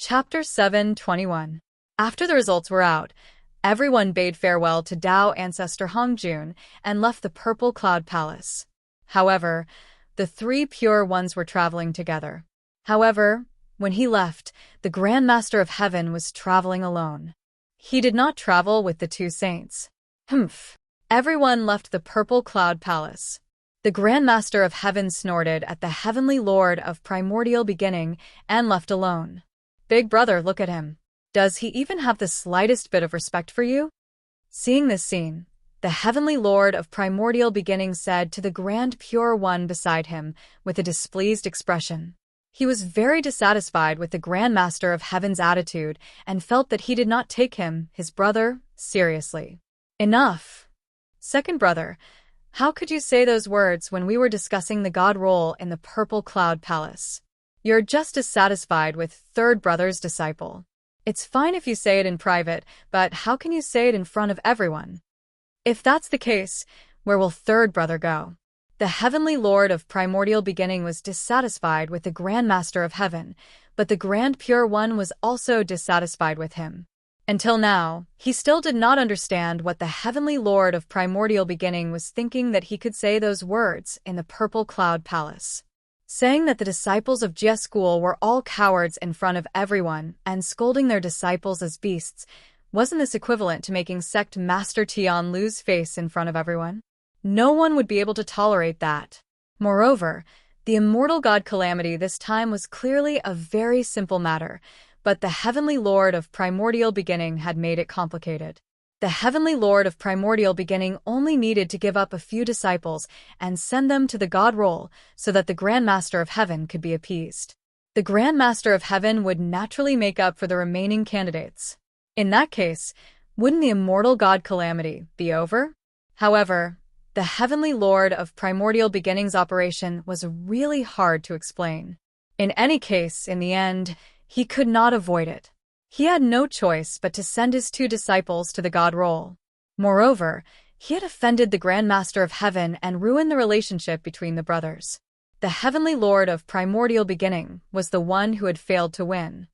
Chapter 7:21. After the results were out, everyone bade farewell to Tao ancestor Hongjun and left the Purple Cloud Palace. However, the three pure ones were traveling together. However, when he left, the Grand Master of Heaven was traveling alone. He did not travel with the two saints. Everyone left the Purple Cloud Palace. The Grand Master of Heaven snorted at the Heavenly Lord of Primordial Beginning and left alone. Big brother, look at him. Does he even have the slightest bit of respect for you? Seeing this scene, the Heavenly Lord of Primordial Beginning said to the Grand Pure One beside him with a displeased expression. He was very dissatisfied with the Grand Master of Heaven's attitude and felt that he did not take him, his brother, seriously. Enough. Second brother, how could you say those words when we were discussing the god role in the Purple Cloud Palace? You're just as satisfied with third brother's disciple. It's fine if you say it in private, but how can you say it in front of everyone? If that's the case, where will third brother go? The Heavenly Lord of Primordial Beginning was dissatisfied with the Grand Master of Heaven, but the Grand Pure One was also dissatisfied with him. Until now, he still did not understand what the Heavenly Lord of Primordial Beginning was thinking that he could say those words in the Purple Cloud Palace. Saying that the disciples of Jia school were all cowards in front of everyone and scolding their disciples as beasts, wasn't this equivalent to making sect Master Tian lose face in front of everyone? No one would be able to tolerate that. Moreover, the immortal god Calamity this time was clearly a very simple matter, but the Heavenly Lord of Primordial Beginning had made it complicated. The Heavenly Lord of Primordial Beginning only needed to give up a few disciples and send them to the god role so that the Grand Master of Heaven could be appeased. The Grand Master of Heaven would naturally make up for the remaining candidates. In that case, wouldn't the immortal god Calamity be over? However, the Heavenly Lord of Primordial Beginning's operation was really hard to explain. In any case, in the end, he could not avoid it. He had no choice but to send his two disciples to the god role. Moreover, he had offended the Grand Master of Heaven and ruined the relationship between the brothers. The Heavenly Lord of Primordial Beginning was the one who had failed to win.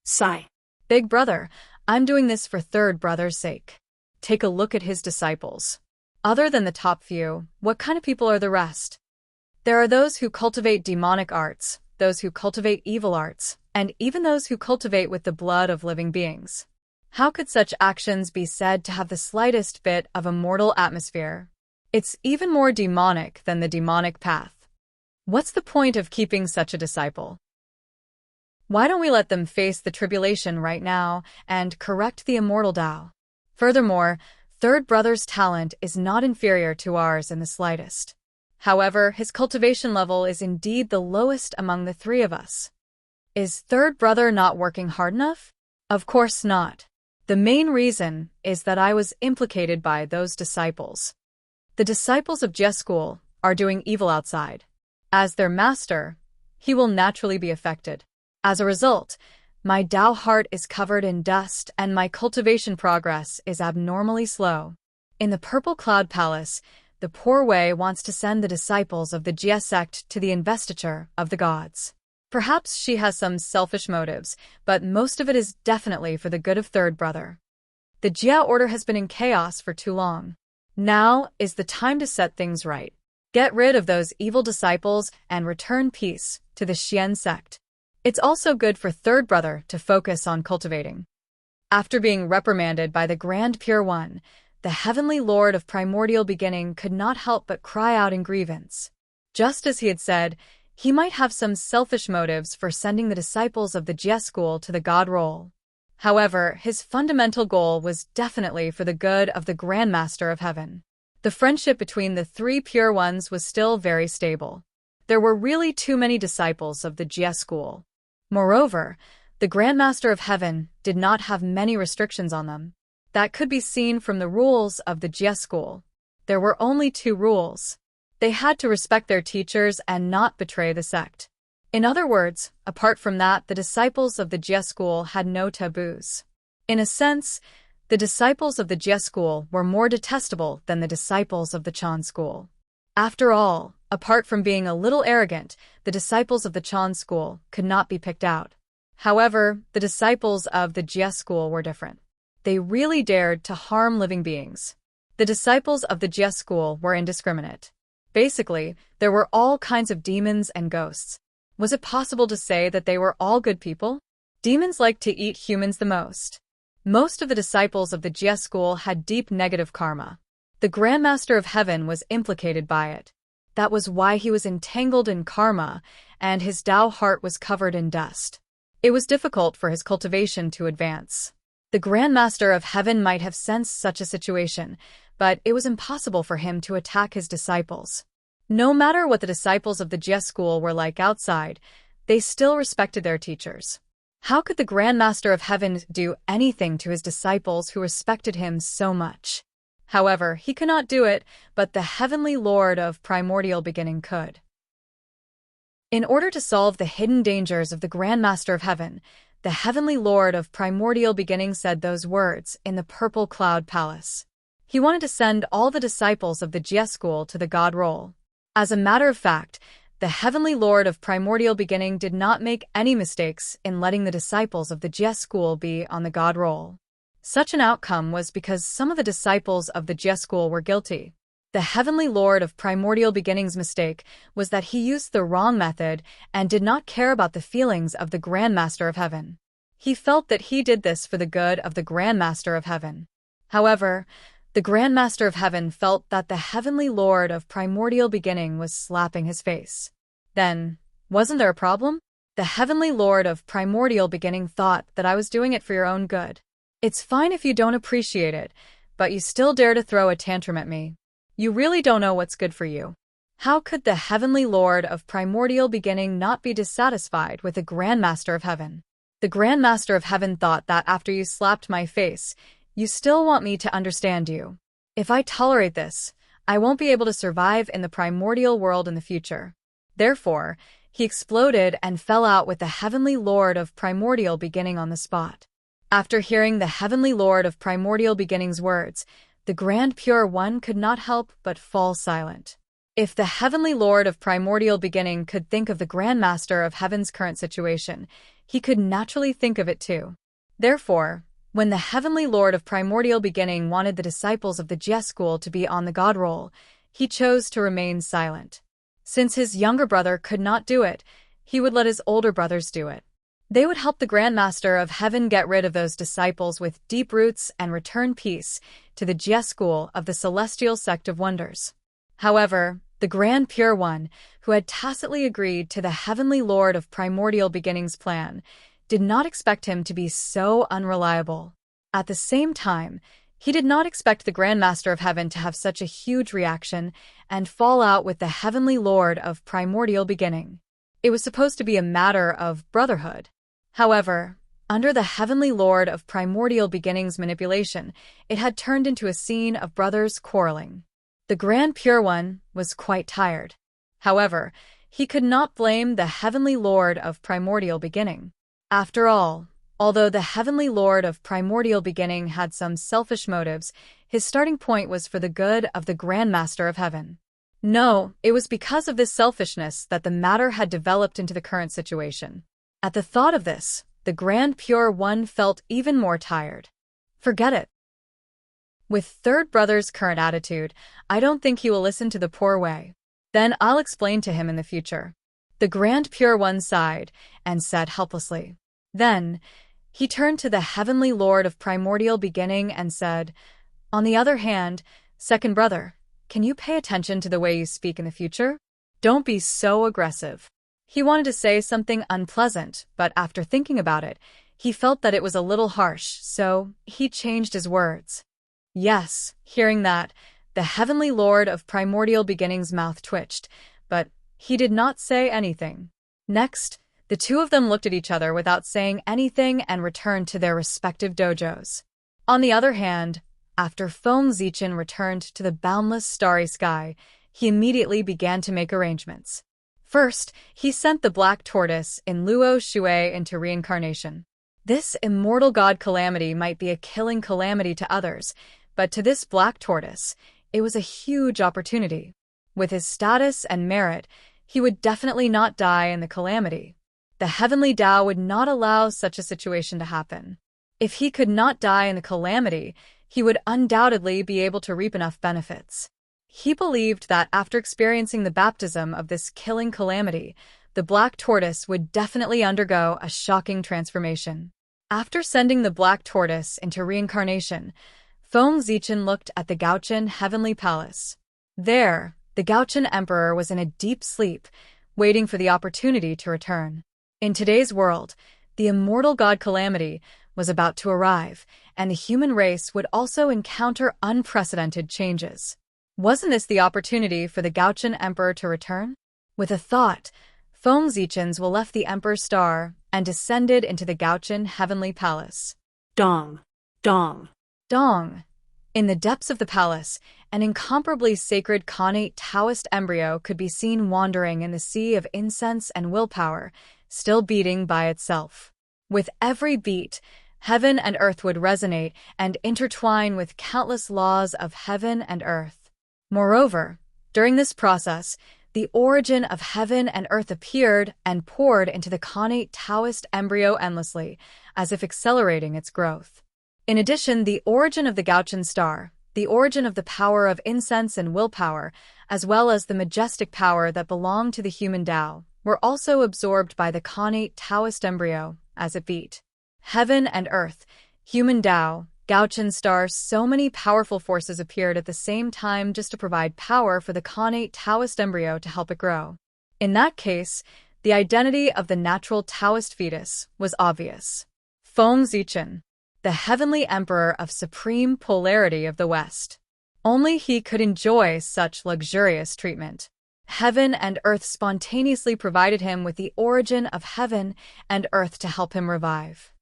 Sigh. Big brother, I'm doing this for third brother's sake. Take a look at his disciples. Other than the top few, what kind of people are the rest? There are those who cultivate demonic arts, those who cultivate evil arts, and even those who cultivate with the blood of living beings. How could such actions be said to have the slightest bit of a mortal atmosphere? It's even more demonic than the demonic path. What's the point of keeping such a disciple? Why don't we let them face the tribulation right now and correct the immortal Tao? Furthermore, third brother's talent is not inferior to ours in the slightest. However, his cultivation level is indeed the lowest among the three of us. Is third brother not working hard enough? Of course not. The main reason is that I was implicated by those disciples. The disciples of Jia school are doing evil outside. As their master, he will naturally be affected. As a result, my Tao heart is covered in dust and my cultivation progress is abnormally slow. In the Purple Cloud Palace, the poor Wei wants to send the disciples of the Jia sect to the investiture of the gods. Perhaps she has some selfish motives, but most of it is definitely for the good of third brother. The Jia order has been in chaos for too long. Now is the time to set things right. Get rid of those evil disciples and return peace to the Xian sect. It's also good for third brother to focus on cultivating. After being reprimanded by the Grand Pure One, the Heavenly Lord of Primordial Beginning could not help but cry out in grievance. Just as he had said, he might have some selfish motives for sending the disciples of the Jia school to the god role. However, his fundamental goal was definitely for the good of the Grand Master of Heaven. The friendship between the three pure ones was still very stable. There were really too many disciples of the Jia school. Moreover, the Grand Master of Heaven did not have many restrictions on them. That could be seen from the rules of the Jia school. There were only 2 rules. They had to respect their teachers and not betray the sect. In other words, apart from that, the disciples of the Jia school had no taboos. In a sense, the disciples of the Jia school were more detestable than the disciples of the Chan school. After all, apart from being a little arrogant, the disciples of the Chan school could not be picked out. However, the disciples of the Jie school were different. They really dared to harm living beings. The disciples of the Jie school were indiscriminate. Basically, there were all kinds of demons and ghosts. Was it possible to say that they were all good people? Demons liked to eat humans the most. Most of the disciples of the Jie school had deep negative karma. The Grandmaster of Heaven was implicated by it. That was why he was entangled in karma, and his Tao heart was covered in dust. It was difficult for his cultivation to advance. The Grandmaster of Heaven might have sensed such a situation, but it was impossible for him to attack his disciples. No matter what the disciples of the Jie school were like outside, they still respected their teachers. How could the Grandmaster of Heaven do anything to his disciples who respected him so much? However, he could not do it, but the Heavenly Lord of Primordial Beginning could. In order to solve the hidden dangers of the Grandmaster of Heaven, the Heavenly Lord of Primordial Beginning said those words in the Purple Cloud Palace. He wanted to send all the disciples of the Jie school to the God Roll. As a matter of fact, the Heavenly Lord of Primordial Beginning did not make any mistakes in letting the disciples of the Jie school be on the God Roll. Such an outcome was because some of the disciples of the Jie school were guilty. The Heavenly Lord of Primordial Beginning's mistake was that he used the wrong method and did not care about the feelings of the Grandmaster of Heaven. He felt that he did this for the good of the Grandmaster of Heaven. However, the Grandmaster of Heaven felt that the Heavenly Lord of Primordial Beginning was slapping his face. Then, wasn't there a problem? The Heavenly Lord of Primordial Beginning thought that I was doing it for your own good. It's fine if you don't appreciate it, but you still dare to throw a tantrum at me. You really don't know what's good for you. How could the Heavenly Lord of Primordial Beginning not be dissatisfied with the Grandmaster of Heaven? The Grandmaster of Heaven thought that after you slapped my face, you still want me to understand you. If I tolerate this, I won't be able to survive in the primordial world in the future. Therefore, he exploded and fell out with the Heavenly Lord of Primordial Beginning on the spot. After hearing the Heavenly Lord of Primordial Beginning's words, the Grand Pure One could not help but fall silent. If the Heavenly Lord of Primordial Beginning could think of the Grandmaster of Heaven's current situation, he could naturally think of it too. Therefore, when the Heavenly Lord of Primordial Beginning wanted the disciples of the Jie school to be on the God Roll, he chose to remain silent. Since his younger brother could not do it, he would let his older brothers do it. They would help the Grandmaster of Heaven get rid of those disciples with deep roots and return peace to the Jie school of the Celestial Sect of Wonders. However, the Grand Pure One, who had tacitly agreed to the Heavenly Lord of Primordial Beginning's plan, did not expect him to be so unreliable. At the same time, he did not expect the Grandmaster of Heaven to have such a huge reaction and fall out with the Heavenly Lord of Primordial Beginning. It was supposed to be a matter of brotherhood. However, under the Heavenly Lord of Primordial Beginning's manipulation, it had turned into a scene of brothers quarreling. The Grand Pure One was quite tired. However, he could not blame the Heavenly Lord of Primordial Beginning. After all, although the Heavenly Lord of Primordial Beginning had some selfish motives, his starting point was for the good of the Grandmaster of Heaven. No, it was because of this selfishness that the matter had developed into the current situation. At the thought of this, the Grand Pure One felt even more tired. Forget it. With Third Brother's current attitude, I don't think he will listen to the poor way. Then I'll explain to him in the future. The Grand Pure One sighed and said helplessly. Then, he turned to the Heavenly Lord of Primordial Beginning and said, "On the other hand, Second Brother, can you pay attention to the way you speak in the future? Don't be so aggressive." He wanted to say something unpleasant, but after thinking about it, he felt that it was a little harsh, so he changed his words. Yes, hearing that, the Heavenly Lord of Primordial Beginning's mouth twitched, but he did not say anything. Next, the two of them looked at each other without saying anything and returned to their respective dojos. On the other hand, after Feng Zichen returned to the boundless starry sky, he immediately began to make arrangements. First, he sent the Black Tortoise in Luo Shui into reincarnation. This immortal god calamity might be a killing calamity to others, but to this Black Tortoise, it was a huge opportunity. With his status and merit, he would definitely not die in the calamity. The heavenly Tao would not allow such a situation to happen. If he could not die in the calamity, he would undoubtedly be able to reap enough benefits. He believed that after experiencing the baptism of this killing calamity, the black tortoise would definitely undergo a shocking transformation. After sending the black tortoise into reincarnation, Feng Zichen looked at the Gaochen Heavenly Palace. There, the Gaochen Emperor was in a deep sleep, waiting for the opportunity to return. In today's world, the immortal god Calamity was about to arrive, and the human race would also encounter unprecedented changes. Wasn't this the opportunity for the Gaochen Emperor to return? With a thought, Feng Zichen left the Emperor's star and descended into the Gaochen Heavenly Palace. Dong, dong, dong. In the depths of the palace, an incomparably sacred Khanate Taoist embryo could be seen wandering in the sea of incense and willpower, still beating by itself. With every beat, heaven and earth would resonate and intertwine with countless laws of heaven and earth. Moreover, during this process, the origin of heaven and earth appeared and poured into the Khanate Taoist embryo endlessly, as if accelerating its growth. In addition, the origin of the Gaochen star, the origin of the power of incense and willpower, as well as the majestic power that belonged to the human Tao, were also absorbed by the Khanate Taoist embryo as it beat. Heaven and earth, human Tao, Gaochen star, so many powerful forces appeared at the same time just to provide power for the Khanate Taoist embryo to help it grow. In that case, the identity of the natural Taoist fetus was obvious. Feng Zichen, the heavenly emperor of supreme polarity of the West. Only he could enjoy such luxurious treatment. Heaven and earth spontaneously provided him with the origin of heaven and earth to help him revive.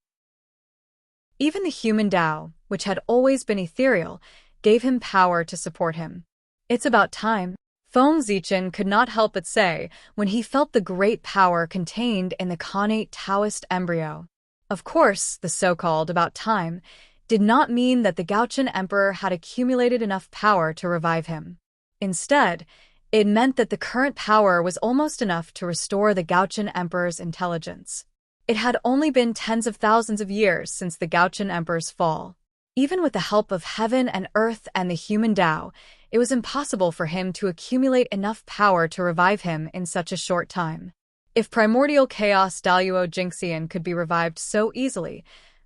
Even the human Tao, which had always been ethereal, gave him power to support him. It's about time, Feng Zichen could not help but say when he felt the great power contained in the Khanate Taoist embryo. Of course, the so-called about time did not mean that the Gaochen Emperor had accumulated enough power to revive him. Instead, it meant that the current power was almost enough to restore the Gaochen Emperor's intelligence. It had only been tens of thousands of years since the Gaochen Emperor's fall. Even with the help of heaven and earth and the human Tao, it was impossible for him to accumulate enough power to revive him in such a short time. If primordial chaos Daluo Jingxian could be revived so easily,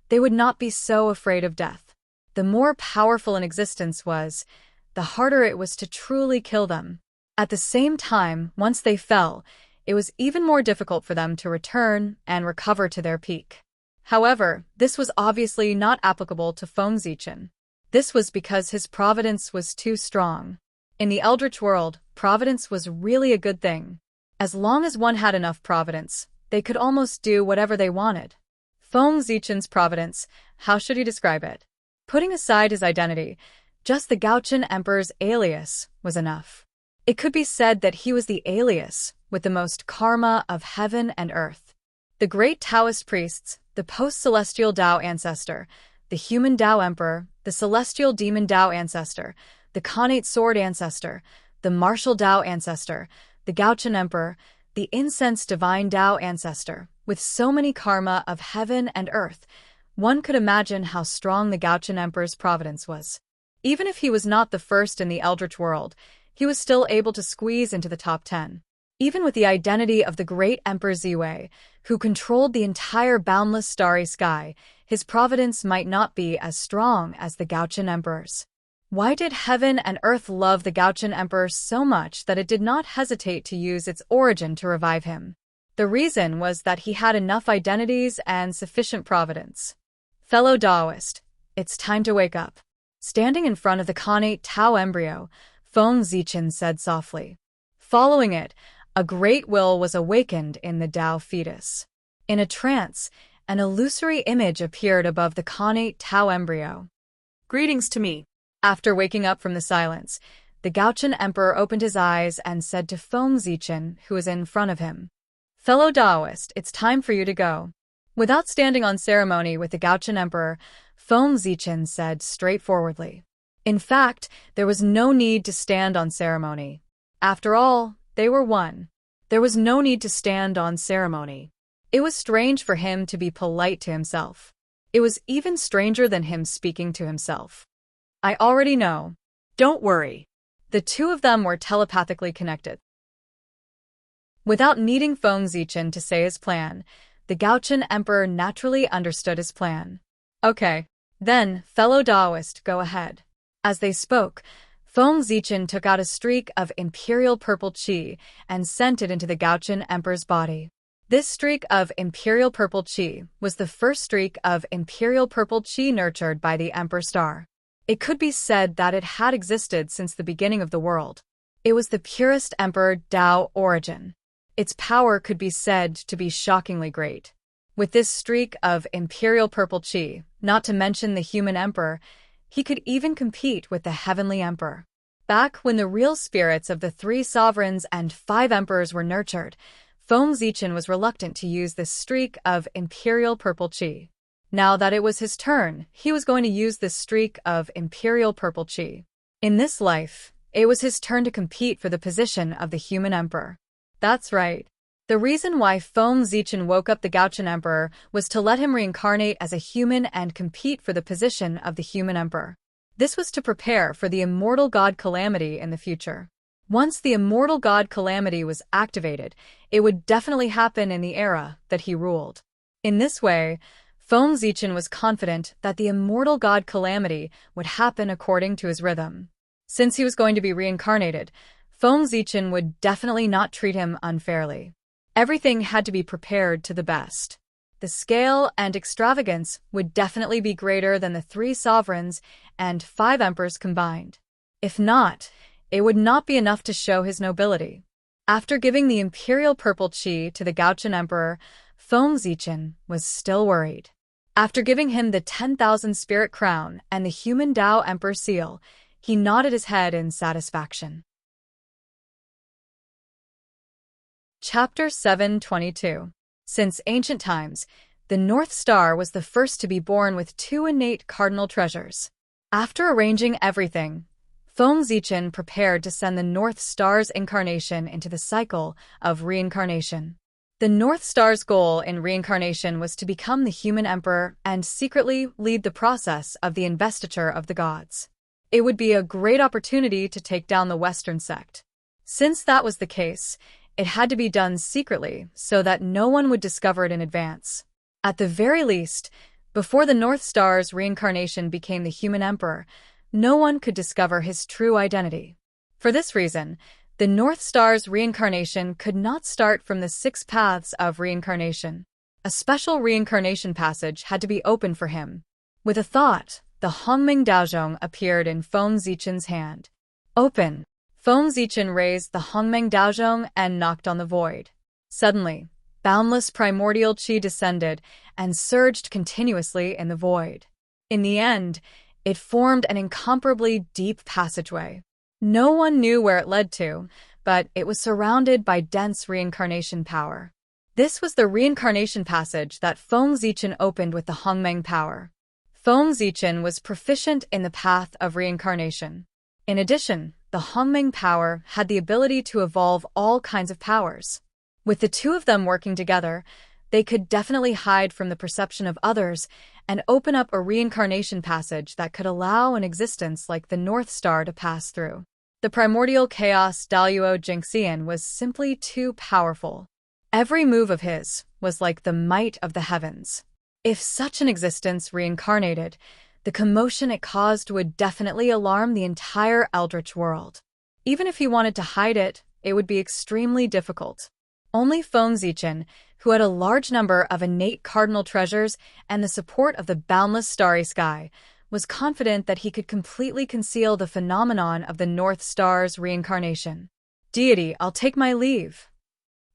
they would not be so afraid of death. The more powerful an existence was, the harder it was to truly kill them. At the same time, once they fell, it was even more difficult for them to return and recover to their peak. However, this was obviously not applicable to Feng Zichen. This was because his providence was too strong. In the Eldritch world, providence was really a good thing. As long as one had enough providence, they could almost do whatever they wanted. Feng Zichen's providence, how should he describe it? Putting aside his identity, just the Gaochen Emperor's alias was enough. It could be said that he was the alias with the most karma of heaven and earth. The great Taoist priests, the post-celestial Tao ancestor, the human Tao emperor, the celestial demon Tao ancestor, the Khanate sword ancestor, the martial Tao ancestor, the Gaochen Emperor, the incense divine Tao ancestor, with so many karma of heaven and earth, one could imagine how strong the Gaochen Emperor's providence was. Even if he was not the first in the Eldritch world, he was still able to squeeze into the top 10. Even with the identity of the great Emperor Ziwei, who controlled the entire boundless starry sky, his providence might not be as strong as the Gaochen Emperor's. Why did heaven and earth love the Gaochen Emperor so much that it did not hesitate to use its origin to revive him? The reason was that he had enough identities and sufficient providence. Fellow Taoist, it's time to wake up. Standing in front of the Khanate Tao embryo, Feng Zichen said softly. Following it, a great will was awakened in the Tao fetus. In a trance, an illusory image appeared above the Khanate Tao embryo. Greetings to me. After waking up from the silence, the Gaochen Emperor opened his eyes and said to Feng Zichen, who was in front of him, Fellow Taoist, it's time for you to go. Without standing on ceremony with the Gaochen Emperor, Feng Zichen said straightforwardly. In fact, there was no need to stand on ceremony. After all, they were one. There was no need to stand on ceremony. It was strange for him to be polite to himself. It was even stranger than him speaking to himself. I already know. Don't worry. The two of them were telepathically connected. Without needing Feng Zichen to say his plan, the Gaochen Emperor naturally understood his plan. Okay. Then, fellow Daoist, go ahead. As they spoke, Feng Zichen took out a streak of imperial purple qi and sent it into the Gaochen Emperor's body. This streak of imperial purple qi was the first streak of imperial purple qi nurtured by the Emperor Star. It could be said that it had existed since the beginning of the world. It was the purest Emperor Dao origin. Its power could be said to be shockingly great. With this streak of imperial purple qi, not to mention the human emperor, he could even compete with the heavenly emperor. Back when the real spirits of the 3 sovereigns and 5 emperors were nurtured, Feng Zichen was reluctant to use this streak of imperial purple qi. Now that it was his turn, he was going to use this streak of imperial purple qi. In this life, it was his turn to compete for the position of the human emperor. That's right. The reason why Feng Zichen woke up the Gaochen Emperor was to let him reincarnate as a human and compete for the position of the human emperor. This was to prepare for the immortal god Calamity in the future. Once the immortal god Calamity was activated, it would definitely happen in the era that he ruled. In this way, Feng Zichen was confident that the immortal god Calamity would happen according to his rhythm. Since he was going to be reincarnated, Feng Zichen would definitely not treat him unfairly. Everything had to be prepared to the best. The scale and extravagance would definitely be greater than the 3 sovereigns and 5 emperors combined. If not, it would not be enough to show his nobility. After giving the imperial purple qi to the Gaochen Emperor, Feng Zichen was still worried. After giving him the 10,000 spirit crown and the human Dao Emperor seal, he nodded his head in satisfaction. Chapter 722. Since ancient times, the North Star was the first to be born with 2 innate cardinal treasures. After arranging everything, Feng Zichen prepared to send the North Star's incarnation into the cycle of reincarnation. The North Star's goal in reincarnation was to become the human emperor and secretly lead the process of the investiture of the gods. It would be a great opportunity to take down the Western sect. Since that was the case, it had to be done secretly so that no one would discover it in advance. At the very least, before the North Star's reincarnation became the human emperor, no one could discover his true identity. For this reason, the North Star's reincarnation could not start from the 6 paths of reincarnation. A special reincarnation passage had to be opened for him. With a thought, the Hongming Daozhong appeared in Feng Zichen's hand. Open! Feng Zichen raised the Hongmeng Daozhong and knocked on the void. Suddenly, boundless primordial qi descended and surged continuously in the void. In the end, it formed an incomparably deep passageway. No one knew where it led to, but it was surrounded by dense reincarnation power. This was the reincarnation passage that Feng Zichen opened with the Hongmeng power. Feng Zichen was proficient in the path of reincarnation. In addition, the Hongmeng power had the ability to evolve all kinds of powers. With the 2 of them working together, they could definitely hide from the perception of others and open up a reincarnation passage that could allow an existence like the North Star to pass through. The primordial chaos Daluo Jingxian was simply too powerful. Every move of his was like the might of the heavens. If such an existence reincarnated, the commotion it caused would definitely alarm the entire Eldritch world. Even if he wanted to hide it, it would be extremely difficult. Only Feng Zichen, who had a large number of innate cardinal treasures and the support of the boundless starry sky, was confident that he could completely conceal the phenomenon of the North Star's reincarnation. Deity, I'll take my leave.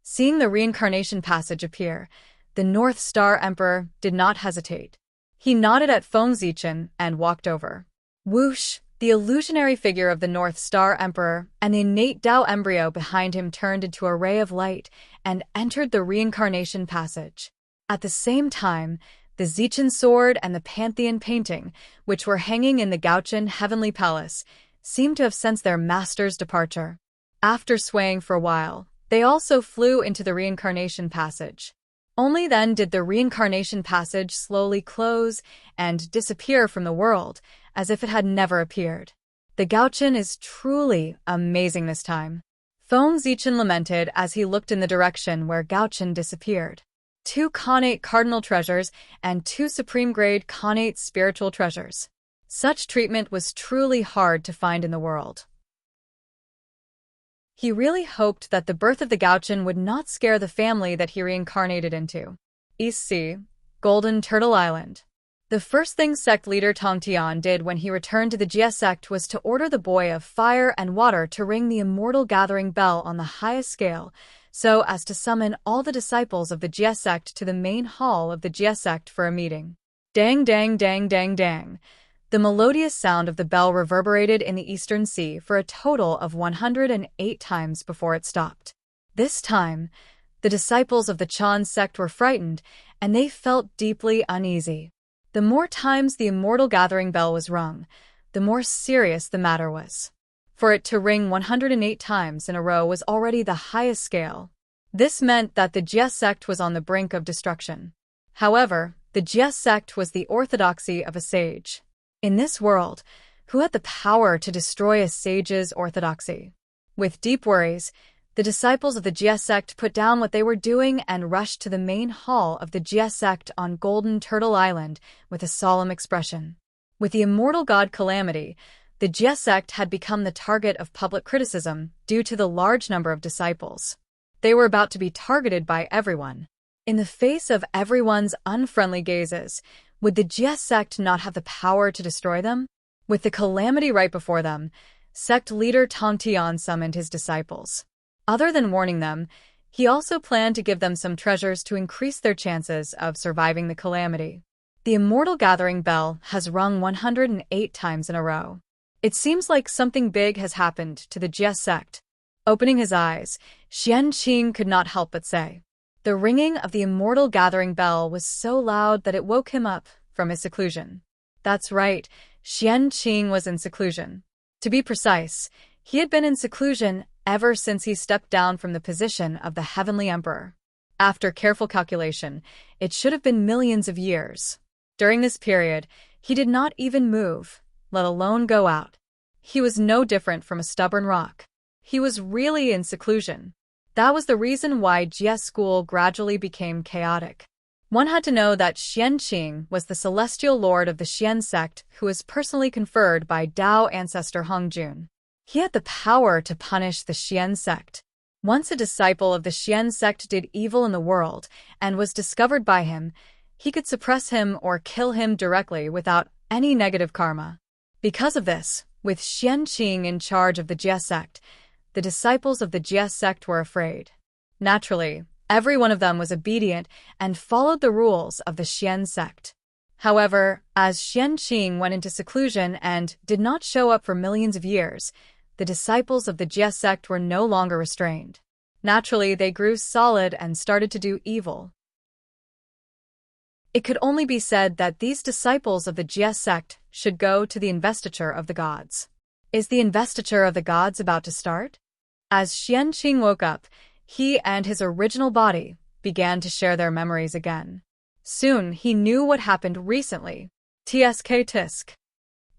Seeing the reincarnation passage appear, the North Star Emperor did not hesitate. He nodded at Feng Zichen and walked over. Whoosh! The illusionary figure of the North Star Emperor and the innate Dao embryo behind him turned into a ray of light and entered the reincarnation passage. At the same time, the Zichen sword and the Pantheon painting, which were hanging in the Gaochen Heavenly Palace, seemed to have sensed their master's departure. After swaying for a while, they also flew into the reincarnation passage. Only then did the reincarnation passage slowly close and disappear from the world, as if it had never appeared. The Gaochen is truly amazing this time. Feng Zichen lamented as he looked in the direction where Gaochen disappeared. 2 Khanate cardinal treasures and 2 supreme-grade Khanate spiritual treasures. Such treatment was truly hard to find in the world. He really hoped that the birth of the Gaochen would not scare the family that he reincarnated into. East Sea, Golden Turtle Island. The first thing sect leader Tong Tian did when he returned to the Jie sect was to order the boy of fire and water to ring the immortal gathering bell on the highest scale, so as to summon all the disciples of the Jie sect to the main hall of the Jie sect for a meeting. Dang dang dang dang dang. The melodious sound of the bell reverberated in the eastern sea for a total of 108 times before it stopped. This time, the disciples of the Chan sect were frightened, and they felt deeply uneasy. The more times the immortal gathering bell was rung, the more serious the matter was. For it to ring 108 times in a row was already the highest scale. This meant that the Jie sect was on the brink of destruction. However, the Jie sect was the orthodoxy of a sage. In this world, who had the power to destroy a sage's orthodoxy? With deep worries, the disciples of the Jie sect put down what they were doing and rushed to the main hall of the Jie sect on Golden Turtle Island with a solemn expression. With the immortal god Calamity, the Jie sect had become the target of public criticism due to the large number of disciples. They were about to be targeted by everyone. In the face of everyone's unfriendly gazes, would the Jie sect not have the power to destroy them? With the calamity right before them, sect leader Tong Tian summoned his disciples. Other than warning them, he also planned to give them some treasures to increase their chances of surviving the calamity. The immortal gathering bell has rung 108 times in a row. It seems like something big has happened to the Jie sect. Opening his eyes, Xianqing could not help but say. The ringing of the immortal gathering bell was so loud that it woke him up from his seclusion. That's right, Xianqing was in seclusion. To be precise, he had been in seclusion ever since he stepped down from the position of the Heavenly Emperor. After careful calculation, it should have been millions of years. During this period, he did not even move, let alone go out. He was no different from a stubborn rock. He was really in seclusion. That was the reason why Jie school gradually became chaotic. One had to know that Xianqing was the celestial lord of the Xian sect who was personally conferred by Dao ancestor Hongjun. He had the power to punish the Xian sect. Once a disciple of the Xian sect did evil in the world and was discovered by him, he could suppress him or kill him directly without any negative karma. Because of this, with Xianqing in charge of the Jie sect, the disciples of the Jie sect were afraid. Naturally, every one of them was obedient and followed the rules of the Xian sect. However, as Xianqing went into seclusion and did not show up for millions of years, the disciples of the Jie sect were no longer restrained. Naturally, they grew solid and started to do evil. It could only be said that these disciples of the Jie sect should go to the investiture of the gods. Is the investiture of the gods about to start? As Xianqing woke up, he and his original body began to share their memories again. Soon he knew what happened recently. Tisk.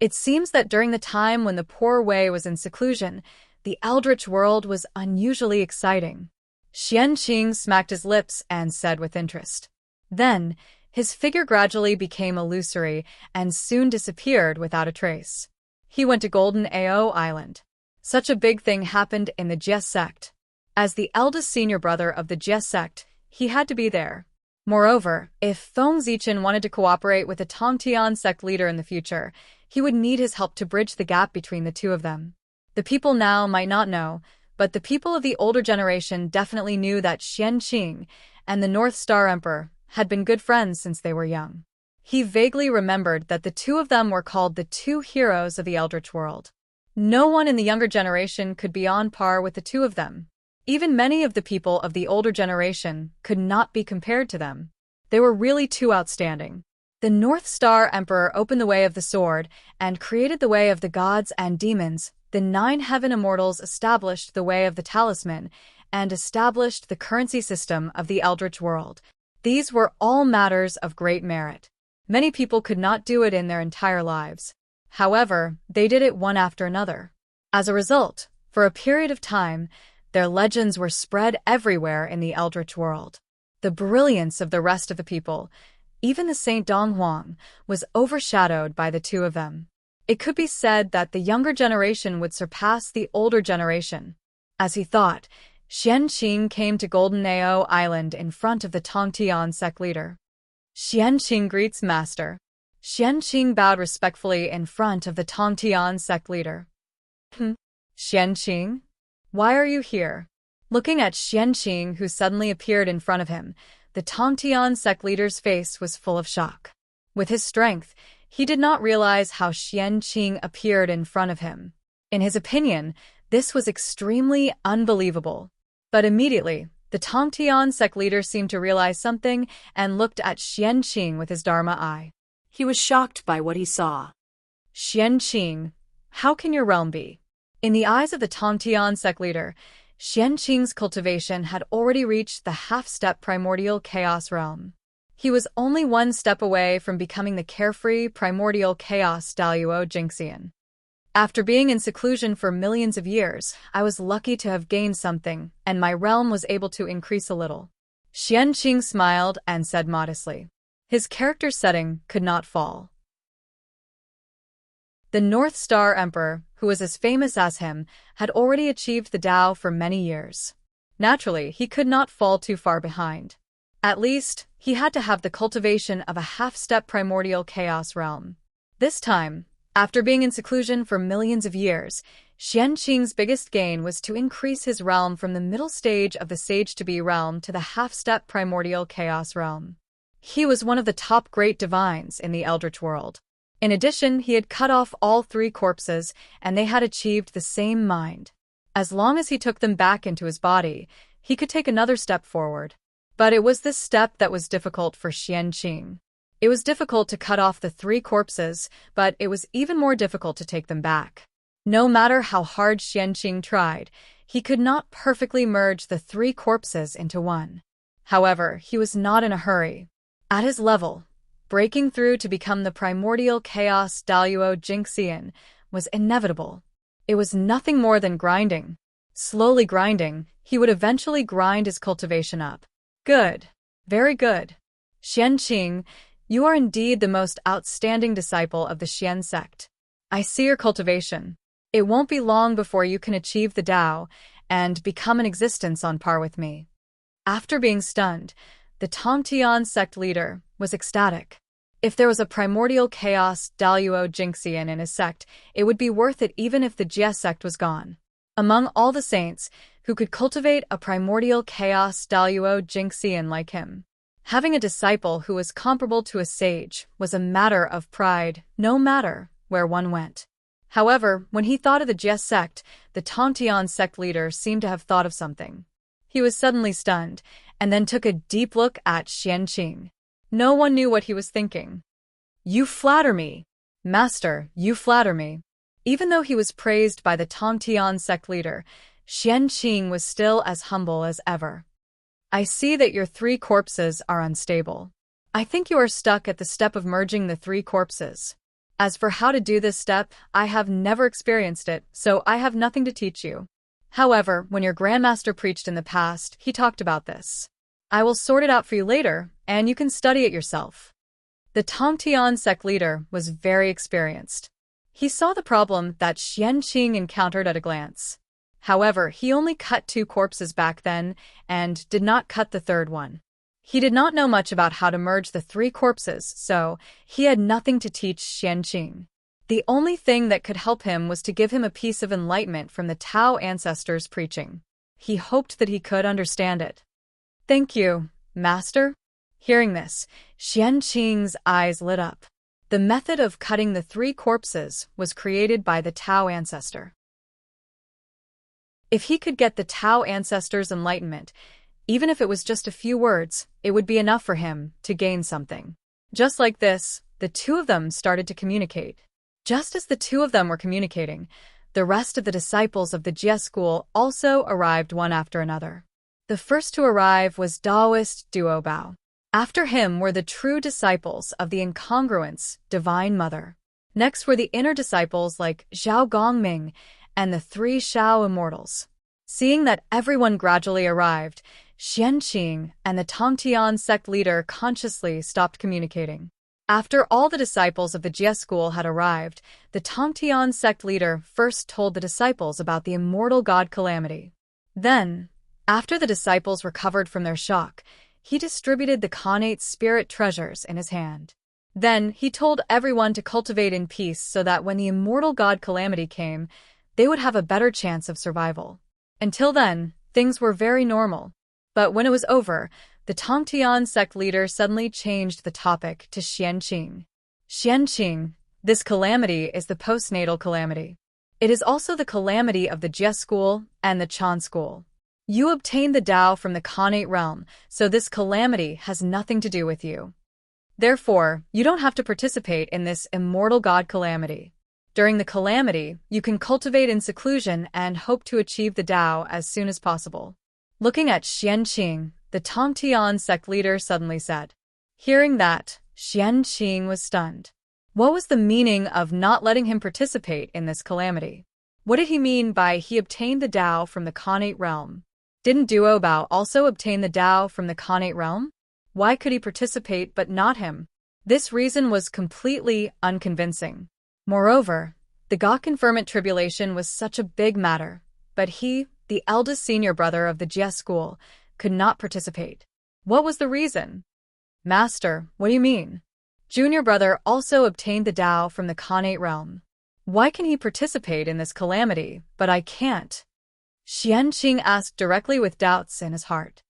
It seems that during the time when the poor Wei was in seclusion, the eldritch world was unusually exciting. Xianqing smacked his lips and said with interest. Then, his figure gradually became illusory and soon disappeared without a trace. He went to Golden Ao Island. Such a big thing happened in the Jie sect. As the eldest senior brother of the Jie sect, he had to be there. Moreover, if Feng Zichen wanted to cooperate with the Tongtian sect leader in the future, he would need his help to bridge the gap between the two of them. The people now might not know, but the people of the older generation definitely knew that Xianqing and the North Star Emperor had been good friends since they were young. He vaguely remembered that the two of them were called the two heroes of the Eldritch world. No one in the younger generation could be on par with the two of them. Even many of the people of the older generation could not be compared to them. They were really too outstanding. The North Star Emperor opened the way of the sword and created the way of the gods and demons. The 9 heaven immortals established the way of the talisman and established the currency system of the Eldritch world. These were all matters of great merit. Many people could not do it in their entire lives. However, they did it one after another. As a result, for a period of time, their legends were spread everywhere in the Eldritch world. The brilliance of the rest of the people, even the Saint Dong Huang, was overshadowed by the two of them. It could be said that the younger generation would surpass the older generation. As he thought, Xianqing came to Golden Ao Island in front of the Tongtian sect leader. Xianqing greets Master. Xianqing bowed respectfully in front of the Tongtian sect leader. Xianqing? Why are you here? Looking at Xianqing, who suddenly appeared in front of him, the Tongtian sect leader's face was full of shock. With his strength, he did not realize how Xianqing appeared in front of him. In his opinion, this was extremely unbelievable. But immediately, the Tongtian sect leader seemed to realize something and looked at Xianqing with his Dharma eye. He was shocked by what he saw. Xianqing, how can your realm be? In the eyes of the Tongtian sect leader, Xianqing's cultivation had already reached the half-step primordial chaos realm. He was only one step away from becoming the carefree primordial chaos Daluo Jingxian. After being in seclusion for millions of years, I was lucky to have gained something, and my realm was able to increase a little. Xianqing smiled and said modestly. His character setting could not fall. The North Star Emperor, who was as famous as him, had already achieved the Tao for many years. Naturally, he could not fall too far behind. At least, he had to have the cultivation of a half-step primordial chaos realm. This time, after being in seclusion for millions of years, Xianqing's biggest gain was to increase his realm from the middle stage of the Sage-to-Be realm to the half-step primordial chaos realm. He was one of the top great divines in the Eldritch world. In addition, he had cut off all three corpses, and they had achieved the same mind. As long as he took them back into his body, he could take another step forward. But it was this step that was difficult for Xianqing. It was difficult to cut off the three corpses, but it was even more difficult to take them back. No matter how hard Xianqing tried, he could not perfectly merge the three corpses into one. However, he was not in a hurry. At his level, breaking through to become the primordial chaos Daluo Jingxian was inevitable. It was nothing more than grinding. Slowly grinding, he would eventually grind his cultivation up. Good. Very good. Xianqing, you are indeed the most outstanding disciple of the Xian sect. I see your cultivation. It won't be long before you can achieve the Tao and become an existence on par with me. After being stunned, the Tongtian sect leader was ecstatic. If there was a primordial chaos Daluo Jingxian in his sect, it would be worth it even if the Jie sect was gone. Among all the saints who could cultivate a primordial chaos Daluo Jingxian like him, having a disciple who was comparable to a sage was a matter of pride, no matter where one went. However, when he thought of the Jie sect, the Tongtian sect leader seemed to have thought of something. He was suddenly stunned, and then took a deep look at Xianqing. No one knew what he was thinking. You flatter me. Master, you flatter me. Even though he was praised by the Tongtian sect leader, Xianqing was still as humble as ever. I see that your three corpses are unstable. I think you are stuck at the step of merging the three corpses. As for how to do this step, I have never experienced it, so I have nothing to teach you. However, when your grandmaster preached in the past, he talked about this. I will sort it out for you later, and you can study it yourself. The Tongtian sect leader was very experienced. He saw the problem that Xianqing encountered at a glance. However, he only cut two corpses back then, and did not cut the third one. He did not know much about how to merge the three corpses, so he had nothing to teach Xianqing. The only thing that could help him was to give him a piece of enlightenment from the Tao ancestors' preaching. He hoped that he could understand it. Thank you, Master. Hearing this, Xianqing's eyes lit up. The method of cutting the three corpses was created by the Tao ancestor. If he could get the Tao ancestors' enlightenment, even if it was just a few words, it would be enough for him to gain something. Just like this, the two of them started to communicate. Just as the two of them were communicating, the rest of the disciples of the Jie school also arrived one after another. The first to arrive was Daoist Duo Bao. After him were the true disciples of the incongruence, Divine Mother. Next were the inner disciples like Zhao Gongming and the three Shao immortals. Seeing that everyone gradually arrived, Xianqing and the Tongtian sect leader consciously stopped communicating. After all the disciples of the Jie school had arrived, the Tongtian sect leader first told the disciples about the immortal god Calamity. Then, after the disciples recovered from their shock, he distributed the Khanate spirit treasures in his hand. Then he told everyone to cultivate in peace so that when the immortal god Calamity came, they would have a better chance of survival. Until then, things were very normal. But when it was over, the Tongtian sect leader suddenly changed the topic to Xianqing. Xianqing, this calamity is the postnatal calamity. It is also the calamity of the Jie school and the Chan school. You obtained the Tao from the Khanate realm, so this calamity has nothing to do with you. Therefore, you don't have to participate in this immortal god calamity. During the calamity, you can cultivate in seclusion and hope to achieve the Tao as soon as possible. Looking at Xianqing, the Tongtian sect leader suddenly said. Hearing that, Xianqing was stunned. What was the meaning of not letting him participate in this calamity? What did he mean by he obtained the Tao from the Khanate realm? Didn't Duo Bao also obtain the Tao from the Khanate realm? Why could he participate but not him? This reason was completely unconvincing. Moreover, the Ga-confirmant tribulation was such a big matter, but he, the eldest senior brother of the Jie school, could not participate. What was the reason? Master, what do you mean? Junior brother also obtained the Tao from the Khanate realm. Why can he participate in this calamity, but I can't? Xianqing asked directly with doubts in his heart.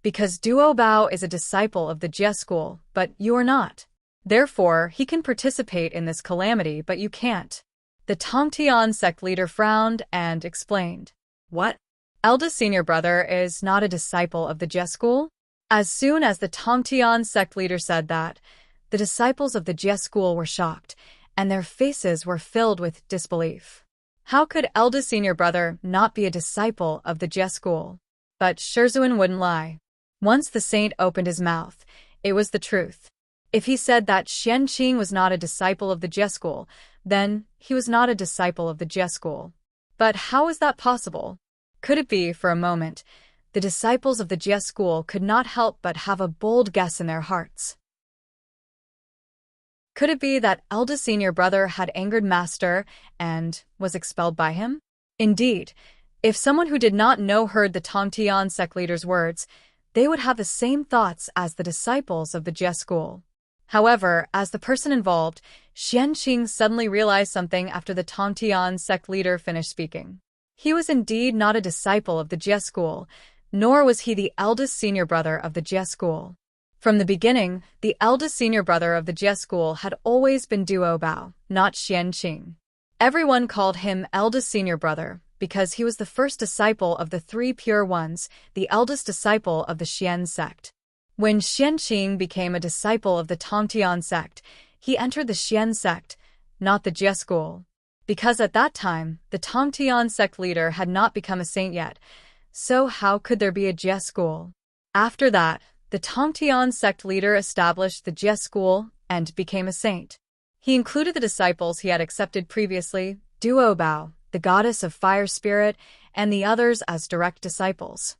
Because Duo Bao is a disciple of the Jie school, but you are not. Therefore, he can participate in this calamity, but you can't. The Tongtian sect leader frowned and explained. What? Eldest senior brother is not a disciple of the Jie school? As soon as the Tongtian sect leader said that, the disciples of the Jie school were shocked, and their faces were filled with disbelief. How could eldest senior brother not be a disciple of the Jie school? But Shizhuan wouldn't lie. Once the saint opened his mouth, it was the truth. If he said that Xianqing was not a disciple of the Jie school, then he was not a disciple of the Jie school. But how is that possible? Could it be, for a moment, the disciples of the Jie school could not help but have a bold guess in their hearts? Could it be that eldest senior brother had angered master and was expelled by him? Indeed, if someone who did not know heard the Tongtian sect leader's words, they would have the same thoughts as the disciples of the Jie school. However, as the person involved, Xianqing suddenly realized something after the Tongtian sect leader finished speaking. He was indeed not a disciple of the Jie school, nor was he the eldest senior brother of the Jie school. From the beginning, the eldest senior brother of the Jie school had always been Duo Bao, not Xianqing. Everyone called him eldest senior brother because he was the first disciple of the three pure ones, the eldest disciple of the Xian sect. When Xianqing became a disciple of the Tongtian sect, he entered the Xian sect, not the Jie school. Because at that time, the Tongtian sect leader had not become a saint yet, so how could there be a Jie school? After that, the Tongtian sect leader established the Jie school and became a saint. He included the disciples he had accepted previously, Duo Bao, the goddess of fire spirit, and the others as direct disciples.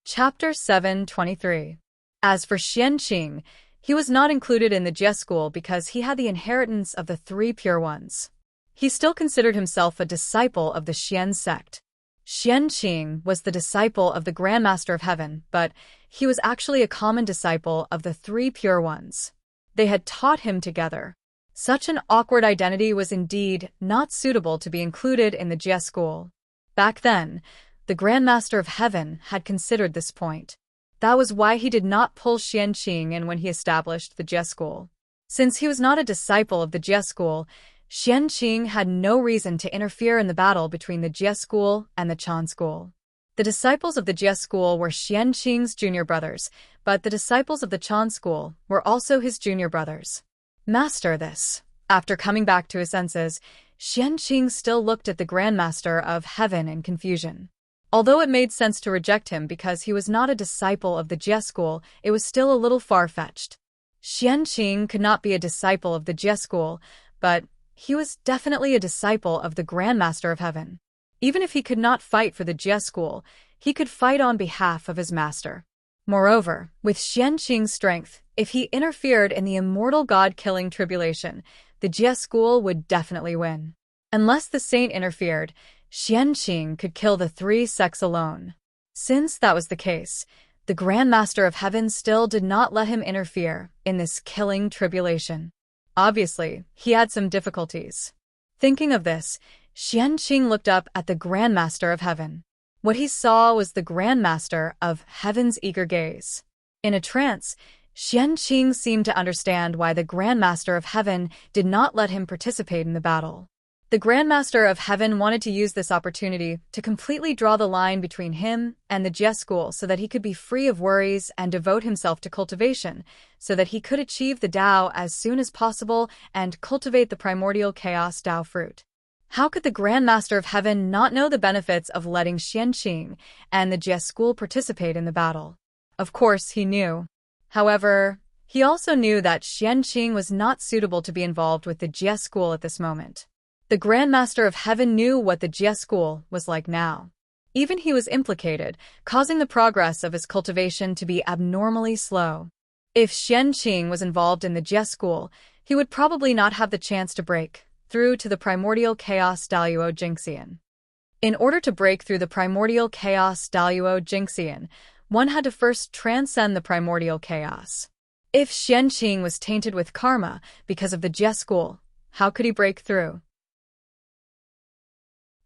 Chapter 7:23. As for Xianqing, he was not included in the Jie school because he had the inheritance of the three pure ones. He still considered himself a disciple of the Xian sect. Xianqing was the disciple of the Grand Master of Heaven, but he was actually a common disciple of the three pure ones. They had taught him together. Such an awkward identity was indeed not suitable to be included in the Jie school. Back then, the Grand Master of Heaven had considered this point. That was why he did not pull Xianqing in when he established the Jie school. Since he was not a disciple of the Jie school, Xianqing had no reason to interfere in the battle between the Jie school and the Chan school. The disciples of the Jie school were Xianqing's junior brothers, but the disciples of the Chan school were also his junior brothers. Master this. After coming back to his senses, Xianqing still looked at the Grand Master of Heaven in confusion. Although it made sense to reject him because he was not a disciple of the Jie school, it was still a little far-fetched. Xianqing could not be a disciple of the Jie school, but he was definitely a disciple of the Grandmaster of Heaven. Even if he could not fight for the Jie school, he could fight on behalf of his master. Moreover, with Xianqing's strength, if he interfered in the immortal god-killing tribulation, the Jie school would definitely win. Unless the saint interfered, Xianqing could kill the three sects alone. Since that was the case, the Grandmaster of Heaven still did not let him interfere in this killing tribulation. Obviously, he had some difficulties. Thinking of this, Xianqing looked up at the Grandmaster of Heaven. What he saw was the Grandmaster of Heaven's eager gaze. In a trance, Xianqing seemed to understand why the Grandmaster of Heaven did not let him participate in the battle. The Grandmaster of Heaven wanted to use this opportunity to completely draw the line between him and the Jie school so that he could be free of worries and devote himself to cultivation, so that he could achieve the Tao as soon as possible and cultivate the primordial chaos Tao fruit. How could the Grandmaster of Heaven not know the benefits of letting Xianqing and the Jie school participate in the battle? Of course, he knew. However, he also knew that Xianqing was not suitable to be involved with the Jie school at this moment. The Grandmaster of Heaven knew what the Jie school was like now. Even he was implicated, causing the progress of his cultivation to be abnormally slow. If Xianqing was involved in the Jie school, he would probably not have the chance to break through to the primordial chaos Daluo Jingxian. In order to break through the primordial chaos Daluo Jingxian, one had to first transcend the primordial chaos. If Xianqing was tainted with karma because of the Jie school, how could he break through?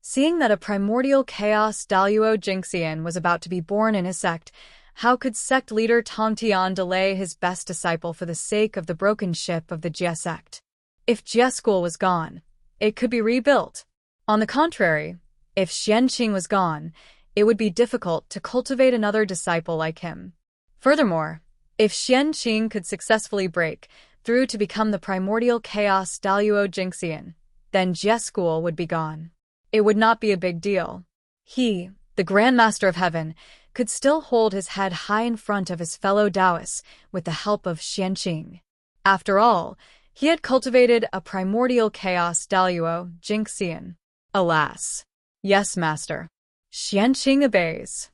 Seeing that a primordial chaos Daluo Jingxian was about to be born in his sect, how could sect leader Tongtian delay his best disciple for the sake of the broken ship of the Jie sect? If Jie school was gone, it could be rebuilt. On the contrary, if Xianqing was gone, it would be difficult to cultivate another disciple like him. Furthermore, if Xianqing could successfully break through to become the primordial chaos Daluo Jingxian, then Jie school would be gone. It would not be a big deal. He, the Grandmaster of Heaven, could still hold his head high in front of his fellow Taoists with the help of Xianqing. After all, he had cultivated a primordial chaos Daluo Jingxian. Alas. Yes, Master. Xianqing obeys.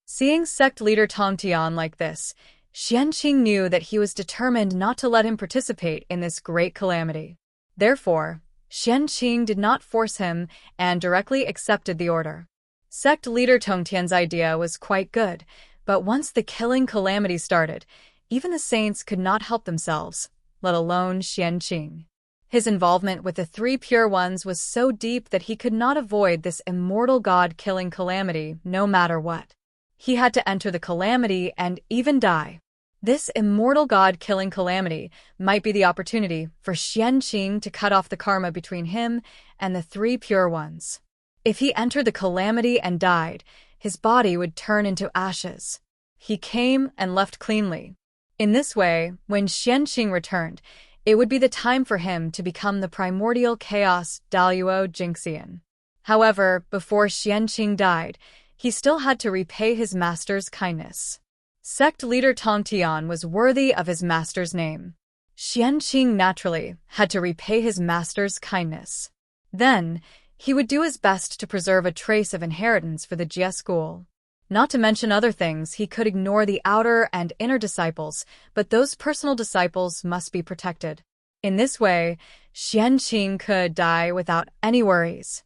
Seeing sect leader Tongtian like this, Xianqing knew that he was determined not to let him participate in this great calamity. Therefore, Xianqing did not force him and directly accepted the order. Sect leader Tongtian's idea was quite good, but once the killing calamity started, even the saints could not help themselves, let alone Xianqing. His involvement with the three pure ones was so deep that he could not avoid this immortal god-killing calamity no matter what. He had to enter the calamity and even die. This immortal god-killing calamity might be the opportunity for Xianqing to cut off the karma between him and the three pure ones. If he entered the calamity and died, his body would turn into ashes. He came and left cleanly. In this way, when Xianqing returned, it would be the time for him to become the primordial chaos Daluo Jingxian. However, before Xianqing died, he still had to repay his master's kindness. Sect leader Tongtian was worthy of his master's name. Xianqing naturally had to repay his master's kindness. Then, he would do his best to preserve a trace of inheritance for the Jie school. Not to mention other things, he could ignore the outer and inner disciples, but those personal disciples must be protected. In this way, Xianqing could die without any worries.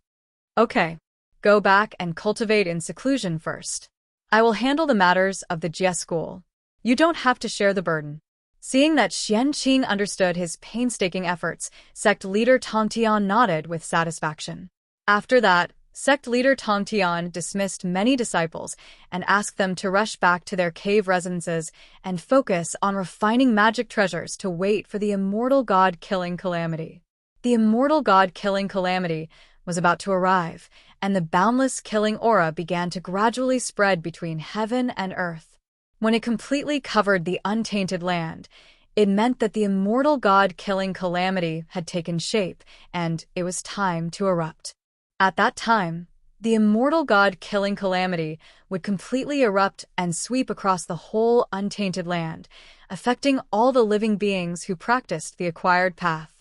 Okay, go back and cultivate in seclusion first. I will handle the matters of the Jie school. You don't have to share the burden. Seeing that Xianqing understood his painstaking efforts, sect leader Tongtian nodded with satisfaction. After that, sect leader Tongtian dismissed many disciples and asked them to rush back to their cave residences and focus on refining magic treasures to wait for the immortal god-killing calamity. The immortal god-killing calamity was about to arrive, and the boundless killing aura began to gradually spread between heaven and earth. When it completely covered the untainted land, it meant that the immortal god-killing calamity had taken shape, and it was time to erupt. At that time, The immortal god-killing calamity would completely erupt and sweep across the whole untainted land, affecting all the living beings who practiced the acquired path.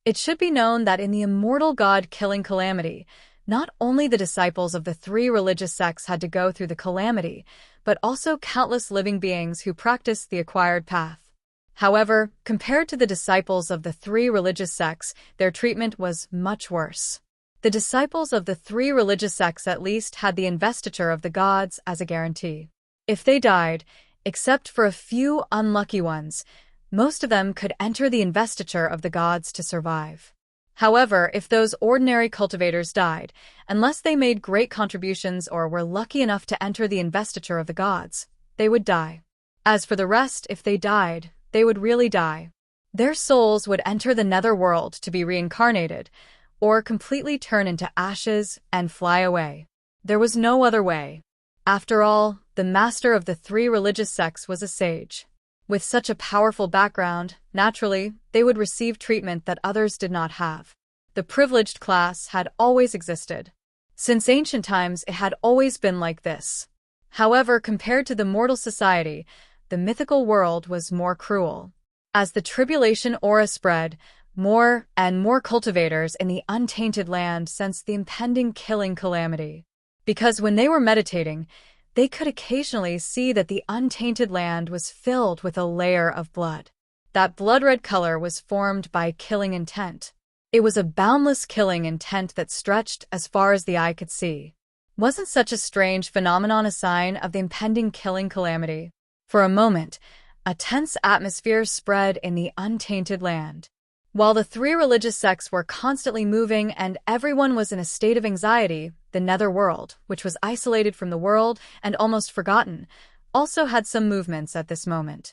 It should be known that in the immortal god-killing calamity, not only the disciples of the three religious sects had to go through the calamity, but also countless living beings who practiced the acquired path. However, compared to the disciples of the three religious sects, their treatment was much worse. The disciples of the three religious sects at least had the investiture of the gods as a guarantee. If they died, except for a few unlucky ones, most of them could enter the investiture of the gods to survive. However, if those ordinary cultivators died, unless they made great contributions or were lucky enough to enter the investiture of the gods, they would die. As for the rest, if they died, they would really die. Their souls would enter the netherworld to be reincarnated, or completely turn into ashes and fly away. There was no other way. After all, the master of the three religious sects was a sage. With such a powerful background, naturally, they would receive treatment that others did not have. The privileged class had always existed. Since ancient times, it had always been like this. However, compared to the mortal society, the mythical world was more cruel. As the tribulation aura spread, more and more cultivators in the untainted land sensed the impending killing calamity. Because when they were meditating, they could occasionally see that the untainted land was filled with a layer of blood. That blood-red color was formed by killing intent. It was a boundless killing intent that stretched as far as the eye could see. Wasn't such a strange phenomenon a sign of the impending killing calamity? For a moment, a tense atmosphere spread in the untainted land. While the three religious sects were constantly moving and everyone was in a state of anxiety, the netherworld, which was isolated from the world and almost forgotten, also had some movements at this moment.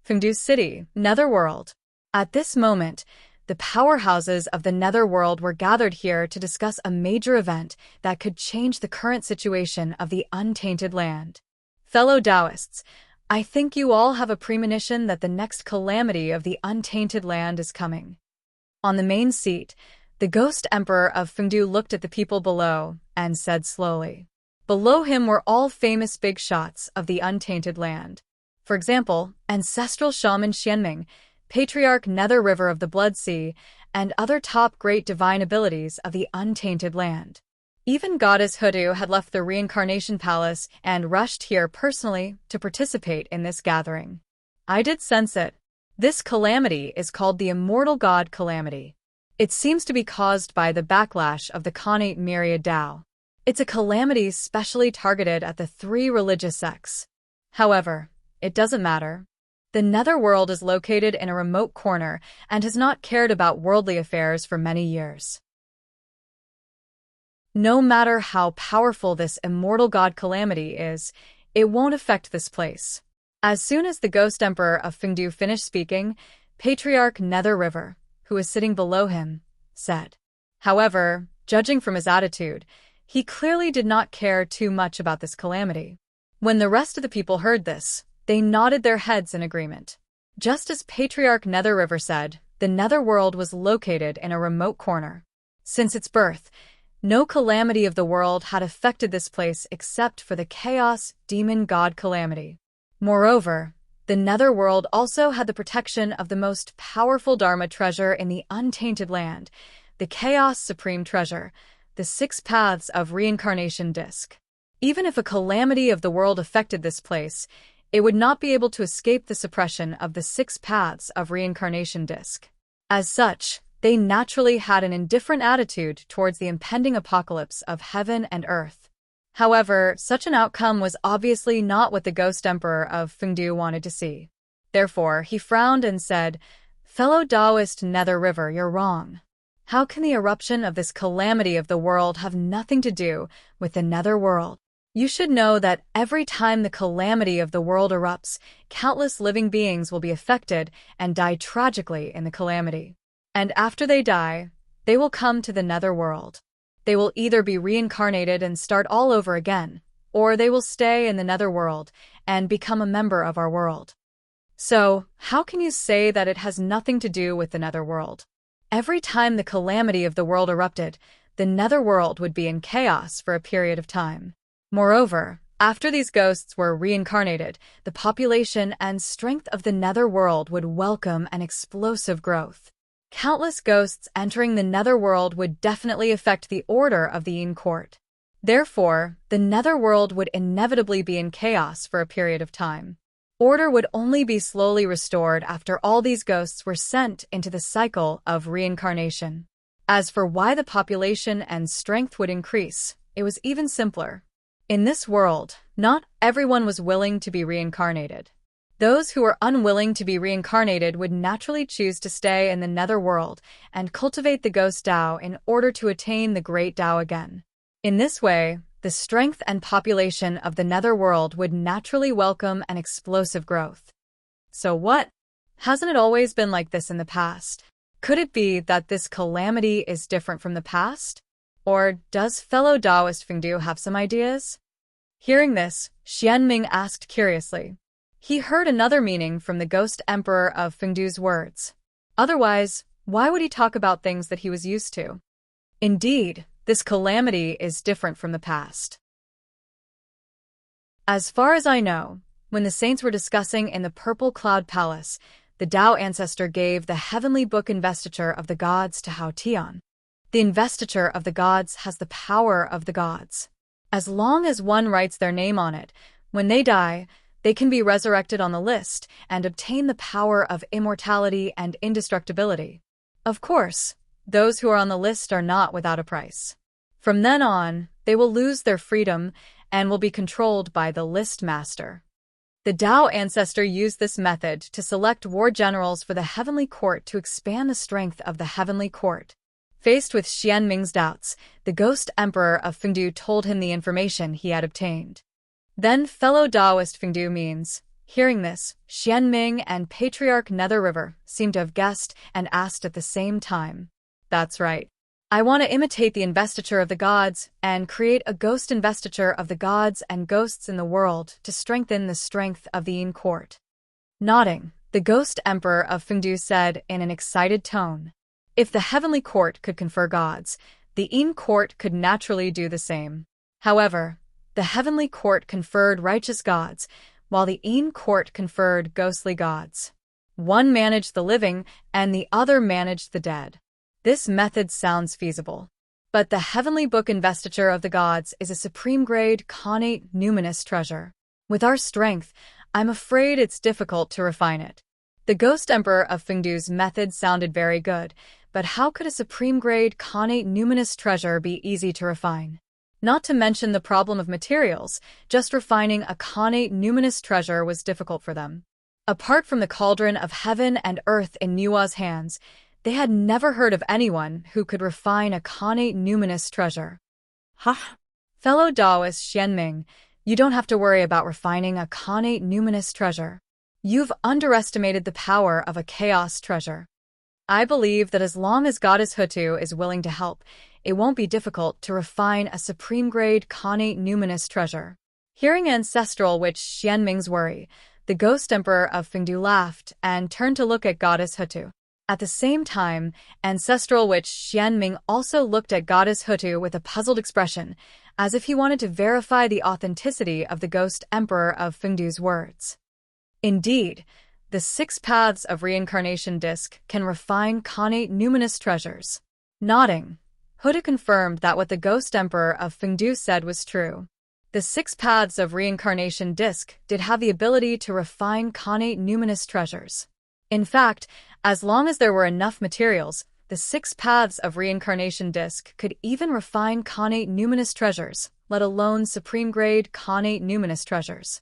Fengdu City, Netherworld. At this moment, the powerhouses of the netherworld were gathered here to discuss a major event that could change the current situation of the untainted land. Fellow Taoists, I think you all have a premonition that the next calamity of the untainted land is coming. On the main seat, the ghost emperor of Fengdu looked at the people below and said slowly. Below him were all famous big shots of the untainted land. For example, ancestral shaman Xianming, patriarch Nether River of the Blood Sea, and other top great divine abilities of the untainted land. Even goddess Hoodoo had left the reincarnation palace and rushed here personally to participate in this gathering. I did sense it. This calamity is called the Immortal God Calamity. It seems to be caused by the backlash of the Khanate Myriad Tao. It's a calamity specially targeted at the three religious sects. However, it doesn't matter. The netherworld is located in a remote corner and has not cared about worldly affairs for many years. No matter how powerful this immortal god calamity is, it won't affect this place. As soon as the ghost emperor of Fengdu finished speaking, Patriarch Nether River, who was sitting below him, said. However, judging from his attitude, he clearly did not care too much about this calamity. When the rest of the people heard this, they nodded their heads in agreement. Just as Patriarch Nether River said, the netherworld was located in a remote corner. Since its birth, no calamity of the world had affected this place except for the chaos demon god calamity. Moreover, the netherworld also had the protection of the most powerful Dharma treasure in the untainted land, the Chaos Supreme Treasure, the 6 Paths of Reincarnation Disc. Even if a calamity of the world affected this place, it would not be able to escape the suppression of the 6 Paths of Reincarnation Disc. As such, they naturally had an indifferent attitude towards the impending apocalypse of heaven and earth. However, such an outcome was obviously not what the Ghost Emperor of Fengdu wanted to see. Therefore, he frowned and said, "Fellow Taoist Nether River, you're wrong. How can the eruption of this calamity of the world have nothing to do with the nether world? You should know that every time the calamity of the world erupts, countless living beings will be affected and die tragically in the calamity. And after they die, they will come to the nether world. They will either be reincarnated and start all over again, or they will stay in the netherworld and become a member of our world. So, how can you say that it has nothing to do with the netherworld? Every time the calamity of the world erupted, the netherworld would be in chaos for a period of time. Moreover, after these ghosts were reincarnated, the population and strength of the netherworld would welcome an explosive growth. Countless ghosts entering the netherworld would definitely affect the order of the Yin court. Therefore, the netherworld would inevitably be in chaos for a period of time. Order would only be slowly restored after all these ghosts were sent into the cycle of reincarnation. As for why the population and strength would increase, it was even simpler. In this world, not everyone was willing to be reincarnated. Those who were unwilling to be reincarnated would naturally choose to stay in the netherworld and cultivate the ghost Tao in order to attain the great Tao again. In this way, the strength and population of the netherworld would naturally welcome an explosive growth. So what? Hasn't it always been like this in the past? Could it be that this calamity is different from the past? Or does fellow Taoist Fengdu have some ideas? Hearing this, Xianming asked curiously. He heard another meaning from the ghost emperor of Fengdu's words. Otherwise, why would he talk about things that he was used to? Indeed, this calamity is different from the past. As far as I know, when the saints were discussing in the Purple Cloud Palace, the Tao ancestor gave the heavenly book investiture of the gods to Hao Tian. The investiture of the gods has the power of the gods. As long as one writes their name on it, when they die, they can be resurrected on the list and obtain the power of immortality and indestructibility. Of course, those who are on the list are not without a price. From then on, they will lose their freedom and will be controlled by the list master. The Tao ancestor used this method to select war generals for the heavenly court to expand the strength of the heavenly court. Faced with Xianming's doubts, the ghost emperor of Fengdu told him the information he had obtained. Then fellow Taoist Fengdu means, hearing this, Xianming and Patriarch Nether River seemed to have guessed and asked at the same time. That's right. I want to imitate the investiture of the gods and create a ghost investiture of the gods and ghosts in the world to strengthen the strength of the Yin court. Nodding, the ghost emperor of Fengdu said in an excited tone, if the heavenly court could confer gods, the Yin court could naturally do the same. However, the heavenly court conferred righteous gods, while the Yin court conferred ghostly gods. One managed the living, and the other managed the dead. This method sounds feasible. But the heavenly book investiture of the gods is a supreme-grade connate numinous treasure. With our strength, I'm afraid it's difficult to refine it. The ghost emperor of Fengdu's method sounded very good, but how could a supreme-grade connate numinous treasure be easy to refine? Not to mention the problem of materials, just refining a connate numinous treasure was difficult for them. Apart from the cauldron of heaven and earth in Nua's hands, they had never heard of anyone who could refine a connate numinous treasure. Fellow Taoist Xianming, you don't have to worry about refining a connate numinous treasure. You've underestimated the power of a chaos treasure. I believe that as long as Goddess Hutu is willing to help, it won't be difficult to refine a supreme-grade connate numinous treasure. Hearing Ancestral Witch Xianming's worry, the ghost emperor of Fengdu laughed and turned to look at Goddess Hutu. At the same time, Ancestral Witch Xianming also looked at Goddess Hutu with a puzzled expression, as if he wanted to verify the authenticity of the ghost emperor of Fengdu's words. Indeed, the 6 paths of reincarnation disc can refine connate numinous treasures. Nodding, Hutu confirmed that what the ghost emperor of Fengdu said was true. The 6 paths of reincarnation disc did have the ability to refine connate numinous treasures. In fact, as long as there were enough materials, the 6 paths of reincarnation disc could even refine connate numinous treasures, let alone supreme-grade connate numinous treasures.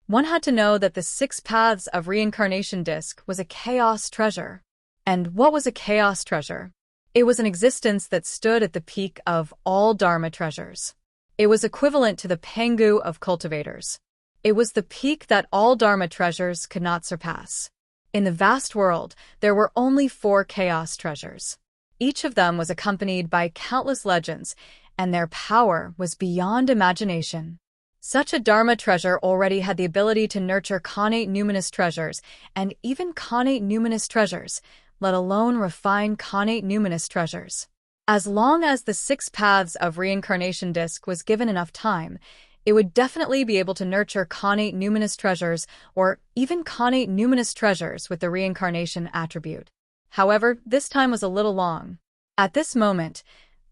One had to know that the 6 paths of reincarnation disc was a chaos treasure. And what was a chaos treasure? It was an existence that stood at the peak of all Dharma treasures. It was equivalent to the Pangu of cultivators. It was the peak that all Dharma treasures could not surpass. In the vast world, there were only 4 chaos treasures. Each of them was accompanied by countless legends, and their power was beyond imagination. Such a Dharma treasure already had the ability to nurture connate numinous treasures, and even connate numinous treasures, let alone refine connate numinous treasures. As long as the 6 Paths of Reincarnation disc was given enough time, it would definitely be able to nurture connate numinous treasures or even connate numinous treasures with the reincarnation attribute. However, this time was a little long. At this moment,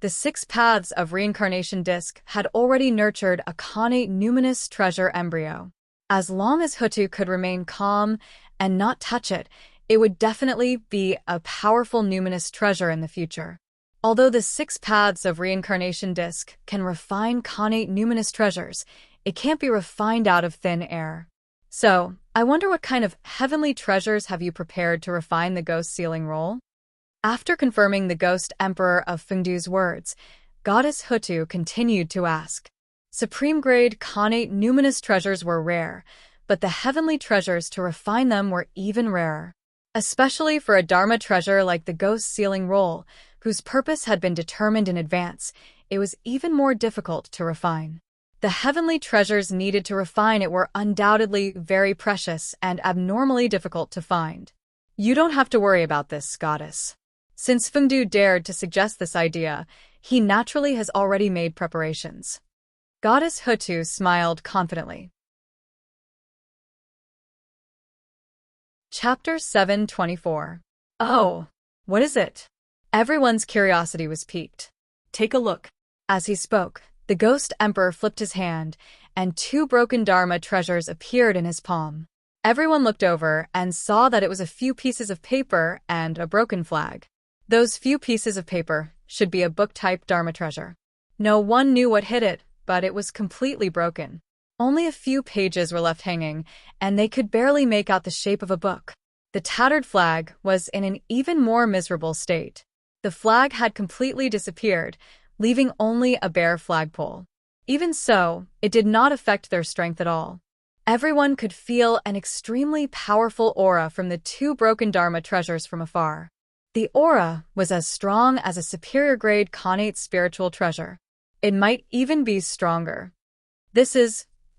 the 6 Paths of Reincarnation disc had already nurtured a connate numinous treasure embryo. As long as Hutu could remain calm and not touch it, it would definitely be a powerful numinous treasure in the future. Although the 6 Paths of Reincarnation disc can refine connate numinous treasures, it can't be refined out of thin air. So, I wonder what kind of heavenly treasures have you prepared to refine the ghost sealing roll? After confirming the ghost emperor of Fengdu's words, Goddess Hutu continued to ask. Supreme-grade connate numinous treasures were rare, but the heavenly treasures to refine them were even rarer. Especially for a Dharma treasure like the ghost sealing roll, whose purpose had been determined in advance, it was even more difficult to refine. The heavenly treasures needed to refine it were undoubtedly very precious and abnormally difficult to find. You don't have to worry about this, Goddess. Since Fengdu dared to suggest this idea, he naturally has already made preparations. Goddess Hutu smiled confidently. Chapter 724. Oh, what is it? Everyone's curiosity was piqued. Take a look. As he spoke, the ghost emperor flipped his hand, and 2 broken Dharma treasures appeared in his palm. Everyone looked over and saw that it was a few pieces of paper and a broken flag. Those few pieces of paper should be a book-type Dharma treasure. No one knew what hit it, but it was completely broken. Only a few pages were left hanging, and they could barely make out the shape of a book. The tattered flag was in an even more miserable state. The flag had completely disappeared, leaving only a bare flagpole. Even so, it did not affect their strength at all. Everyone could feel an extremely powerful aura from the 2 broken Dharma treasures from afar. The aura was as strong as a superior-grade connate spiritual treasure. It might even be stronger.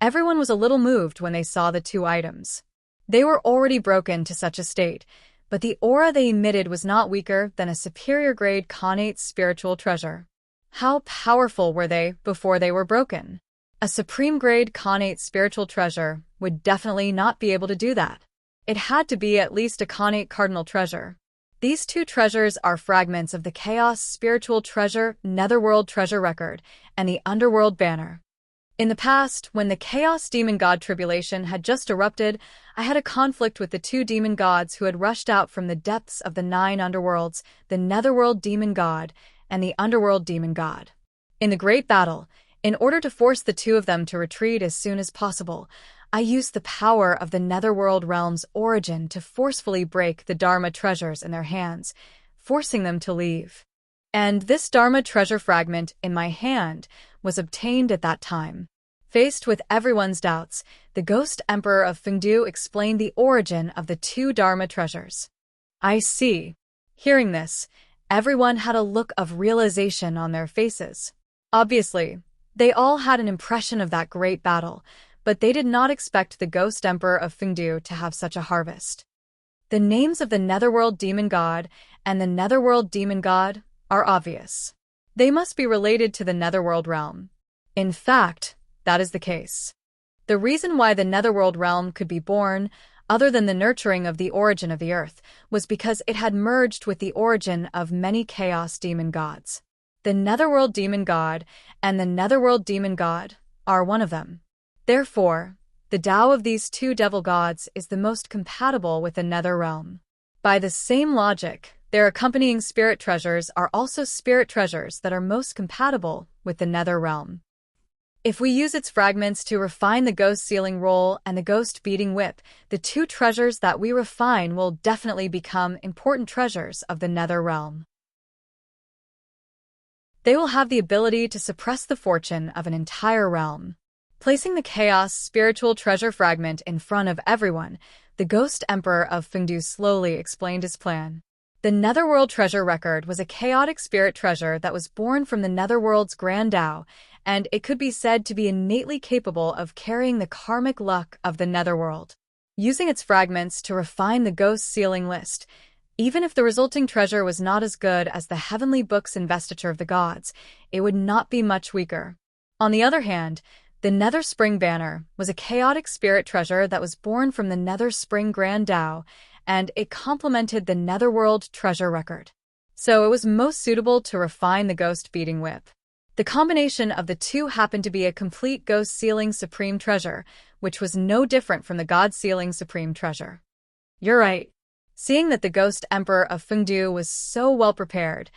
Everyone was a little moved when they saw the 2 items. They were already broken to such a state, but the aura they emitted was not weaker than a superior-grade connate spiritual treasure. How powerful were they before they were broken? A supreme-grade connate spiritual treasure would definitely not be able to do that. It had to be at least a connate cardinal treasure. These 2 treasures are fragments of the Chaos Spiritual Treasure Netherworld Treasure Record and the Underworld Banner. In the past, when the Chaos Demon God tribulation had just erupted, I had a conflict with the 2 demon gods who had rushed out from the depths of the 9 underworlds, the Netherworld Demon God and the Underworld Demon God. In the Great Battle, in order to force the 2 of them to retreat as soon as possible, I used the power of the Netherworld realm's origin to forcefully break the Dharma treasures in their hands, forcing them to leave. And this Dharma treasure fragment in my hand was obtained at that time. Faced with everyone's doubts, the ghost emperor of Fengdu explained the origin of the 2 Dharma treasures. I see. Hearing this, everyone had a look of realization on their faces. Obviously, they all had an impression of that great battle, but they did not expect the ghost emperor of Fengdu to have such a harvest. The names of the Netherworld Demon God and the Netherworld Demon God are obvious. They must be related to the Netherworld realm. In fact, that is the case. The reason why the Netherworld realm could be born, other than the nurturing of the origin of the earth, was because it had merged with the origin of many Chaos Demon Gods. The Netherworld Demon God and the Netherworld Demon God are one of them. Therefore, the Tao of these 2 devil gods is the most compatible with the Nether realm. By the same logic, their accompanying spirit treasures are also spirit treasures that are most compatible with the Nether realm. If we use its fragments to refine the ghost sealing roll and the ghost beating whip, the 2 treasures that we refine will definitely become important treasures of the Nether realm. They will have the ability to suppress the fortune of an entire realm. Placing the Chaos Spiritual Treasure fragment in front of everyone, the Ghost Emperor of Fengdu slowly explained his plan. The Netherworld Treasure Record was a chaotic spirit treasure that was born from the Netherworld's Grand Tao, and it could be said to be innately capable of carrying the karmic luck of the Netherworld. Using its fragments to refine the ghost sealing list, Even if the resulting treasure was not as good as the heavenly book's investiture of the gods, it would not be much weaker. On the other hand, the Nether Spring Banner was a chaotic spirit treasure that was born from the Nether Spring Grand Tao, and it complemented the Netherworld treasure record. So it was most suitable to refine the Ghost Beating Whip. The combination of the two happened to be a complete Ghost Sealing Supreme Treasure, which was no different from the God Sealing Supreme Treasure. You're right. Seeing that the Ghost Emperor of Fengdu was so well prepared,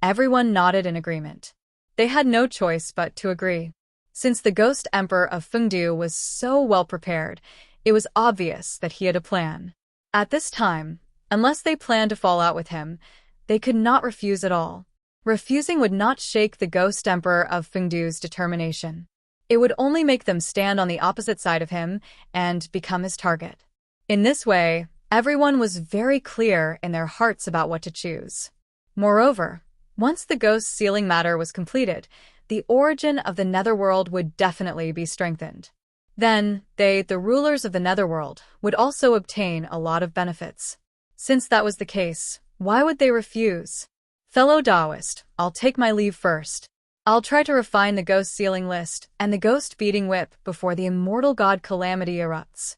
everyone nodded in agreement. They had no choice but to agree. Since the Ghost Emperor of Fengdu was so well prepared, it was obvious that he had a plan. At this time, unless they planned to fall out with him, they could not refuse at all. Refusing would not shake the Ghost Emperor of Fengdu's determination. It would only make them stand on the opposite side of him and become his target. In this way, everyone was very clear in their hearts about what to choose. Moreover, once the Ghost Sealing matter was completed, the origin of the Netherworld would definitely be strengthened. Then, they, the rulers of the Netherworld, would also obtain a lot of benefits. Since that was the case, why would they refuse? Fellow Taoist, I'll take my leave first. I'll try to refine the Ghost Sealing list and the Ghost Beating Whip before the immortal god Calamity erupts.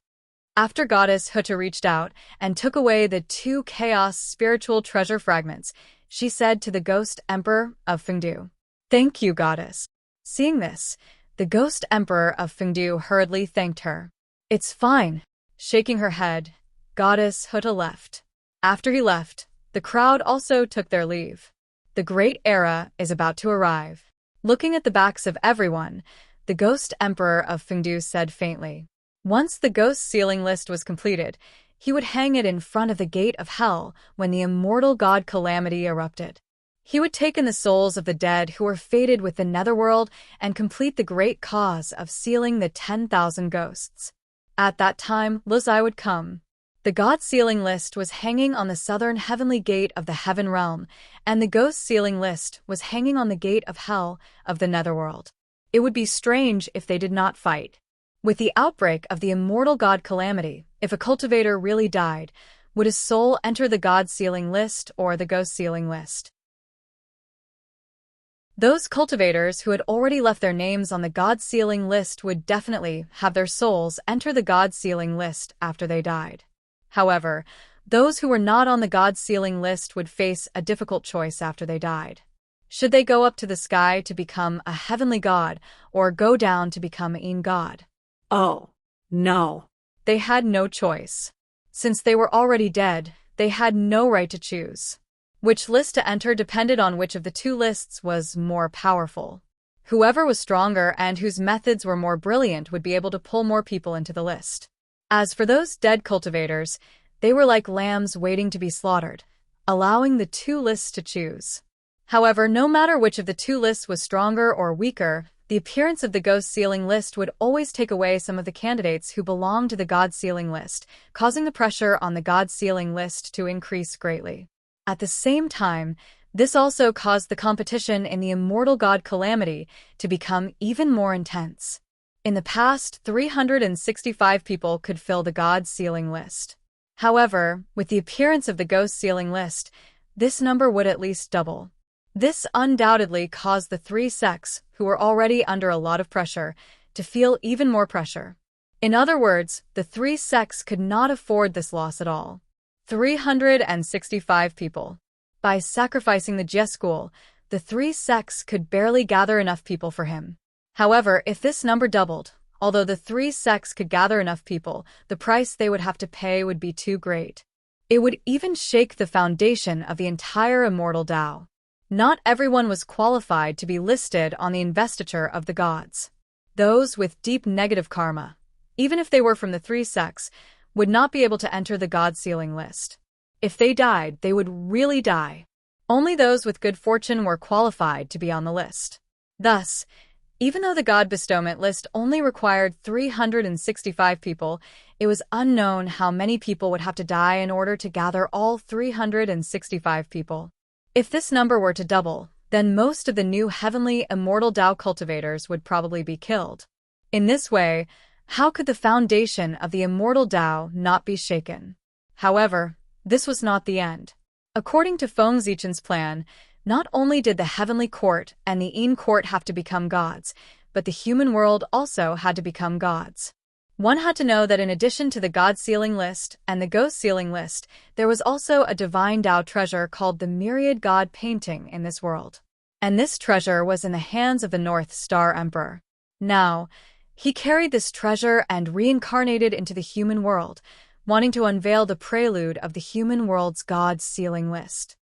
After Goddess Huta reached out and took away the 2 Chaos spiritual treasure fragments, she said to the Ghost Emperor of Fengdu, "Thank you, Goddess." Seeing this, the Ghost Emperor of Fengdu hurriedly thanked her. "It's fine." Shaking her head, Goddess Huta left. After he left, the crowd also took their leave. The great era is about to arrive. Looking at the backs of everyone, the Ghost Emperor of Fengdu said faintly. Once the Ghost Sealing list was completed, he would hang it in front of the gate of hell when the immortal god Calamity erupted. He would take in the souls of the dead who were fated with the Netherworld and complete the great cause of sealing the 10,000 ghosts. At that time, Luzai would come. The God Sealing list was hanging on the southern heavenly gate of the Heaven Realm, and the Ghost Sealing list was hanging on the gate of hell of the Netherworld. It would be strange if they did not fight. With the outbreak of the immortal god Calamity, if a cultivator really died, would his soul enter the God Sealing list or the Ghost Sealing list? Those cultivators who had already left their names on the God Sealing list would definitely have their souls enter the God Sealing list after they died. However, those who were not on the God Sealing list would face a difficult choice after they died. Should they go up to the sky to become a heavenly god or go down to become a god? Oh, no. They had no choice. Since they were already dead, they had no right to choose. Which list to enter depended on which of the two lists was more powerful. Whoever was stronger and whose methods were more brilliant would be able to pull more people into the list. As for those dead cultivators, they were like lambs waiting to be slaughtered, allowing the two lists to choose. However, no matter which of the two lists was stronger or weaker, the appearance of the Ghost Sealing list would always take away some of the candidates who belonged to the God Sealing list, causing the pressure on the God Sealing list to increase greatly. At the same time, this also caused the competition in the immortal god Calamity to become even more intense. In the past, 365 people could fill the God Sealing list. However, with the appearance of the Ghost Sealing list, this number would at least double. This undoubtedly caused the 3 sects, who were already under a lot of pressure, to feel even more pressure. In other words, the 3 sects could not afford this loss at all. 365 people. By sacrificing the Jie school, the 3 sects could barely gather enough people for him. However, if this number doubled, although the 3 sects could gather enough people, the price they would have to pay would be too great. It would even shake the foundation of the entire immortal Tao. Not everyone was qualified to be listed on the investiture of the gods. Those with deep negative karma, even if they were from the 3 sects, would not be able to enter the God Sealing list. If they died, they would really die. Only those with good fortune were qualified to be on the list. Thus, even though the God Bestowment list only required 365 people, it was unknown how many people would have to die in order to gather all 365 people. If this number were to double, then most of the new heavenly immortal Tao cultivators would probably be killed. In this way, how could the foundation of the immortal Tao not be shaken? However, this was not the end. According to Feng Zichen's plan, not only did the heavenly court and the Yin court have to become gods, but the human world also had to become gods. One had to know that in addition to the god sealing list and the ghost sealing list, there was also a divine Tao treasure called the myriad god painting in this world. And this treasure was in the hands of the North Star Emperor. Now, he carried this treasure and reincarnated into the human world, wanting to unveil the prelude of the human world's god sealing list.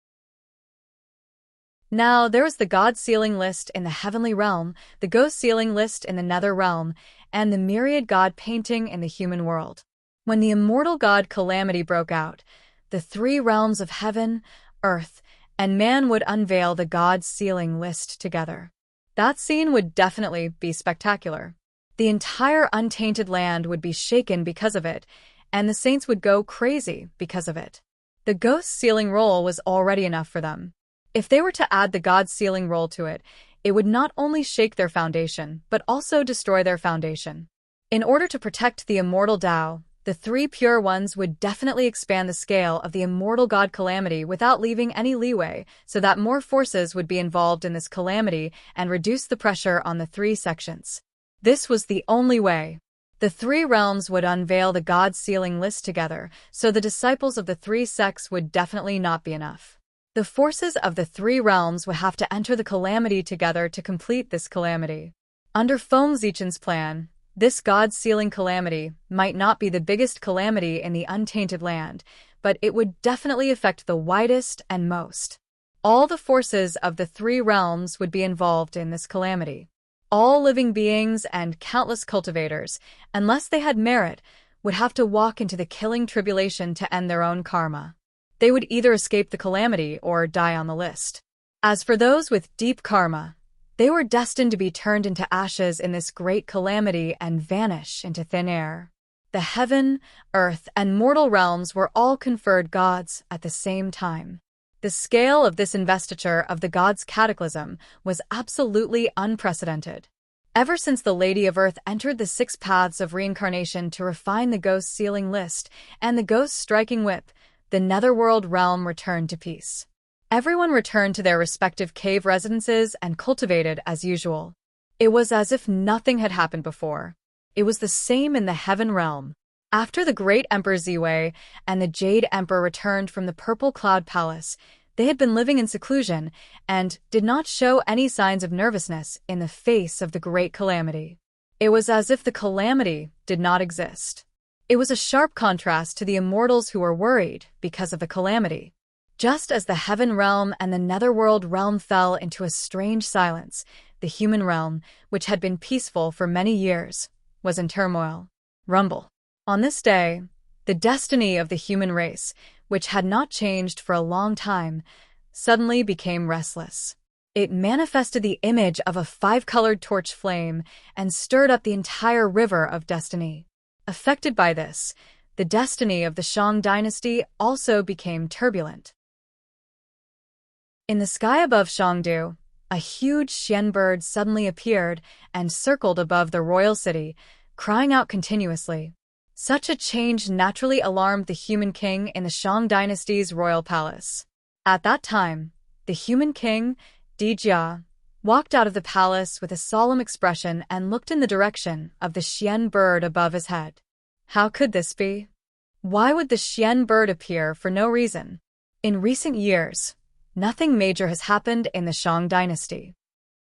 Now, there was the god sealing list in the heavenly realm, the ghost sealing list in the nether realm, and the myriad god painting in the human world. When the immortal god calamity broke out, the three realms of heaven, earth, and man would unveil the god sealing list together. That scene would definitely be spectacular. The entire untainted land would be shaken because of it, and the saints would go crazy because of it. The ghost sealing roll was already enough for them. If they were to add the god sealing roll to it, it would not only shake their foundation, but also destroy their foundation. In order to protect the immortal Tao, the three pure ones would definitely expand the scale of the immortal god calamity without leaving any leeway, so that more forces would be involved in this calamity and reduce the pressure on the three sections. This was the only way. The three realms would unveil the god sealing list together, so the disciples of the three sects would definitely not be enough. The forces of the three realms would have to enter the calamity together to complete this calamity. Under Feng Zichen's plan, this god-sealing calamity might not be the biggest calamity in the untainted land, but it would definitely affect the widest and most. All the forces of the three realms would be involved in this calamity. All living beings and countless cultivators, unless they had merit, would have to walk into the killing tribulation to end their own karma. They would either escape the calamity or die on the list. As for those with deep karma, they were destined to be turned into ashes in this great calamity and vanish into thin air. The heaven, earth, and mortal realms were all conferred gods at the same time. The scale of this investiture of the gods' cataclysm was absolutely unprecedented. Ever since the Lady of Earth entered the 6 paths of reincarnation to refine the ghost sealing list and the ghost striking whip, the netherworld realm returned to peace. Everyone returned to their respective cave residences and cultivated as usual. It was as if nothing had happened before. It was the same in the heaven realm. After the great Emperor Ziwei and the Jade Emperor returned from the Purple Cloud Palace, they had been living in seclusion and did not show any signs of nervousness in the face of the great calamity. It was as if the calamity did not exist. It was a sharp contrast to the immortals who were worried because of the calamity. Just as the heaven realm and the netherworld realm fell into a strange silence, the human realm, which had been peaceful for many years, was in turmoil. Rumble. On this day, the destiny of the human race, which had not changed for a long time, suddenly became restless. It manifested the image of a 5-colored torch flame and stirred up the entire river of destiny. Affected by this, the destiny of the Shang dynasty also became turbulent. In the sky above Shangdu, a huge Xian bird suddenly appeared and circled above the royal city, crying out continuously. Such a change naturally alarmed the human king in the Shang dynasty's royal palace. At that time, the human king, Di Jia, walked out of the palace with a solemn expression and looked in the direction of the Xian bird above his head. How could this be? Why would the Xian bird appear for no reason? In recent years, nothing major has happened in the Shang dynasty.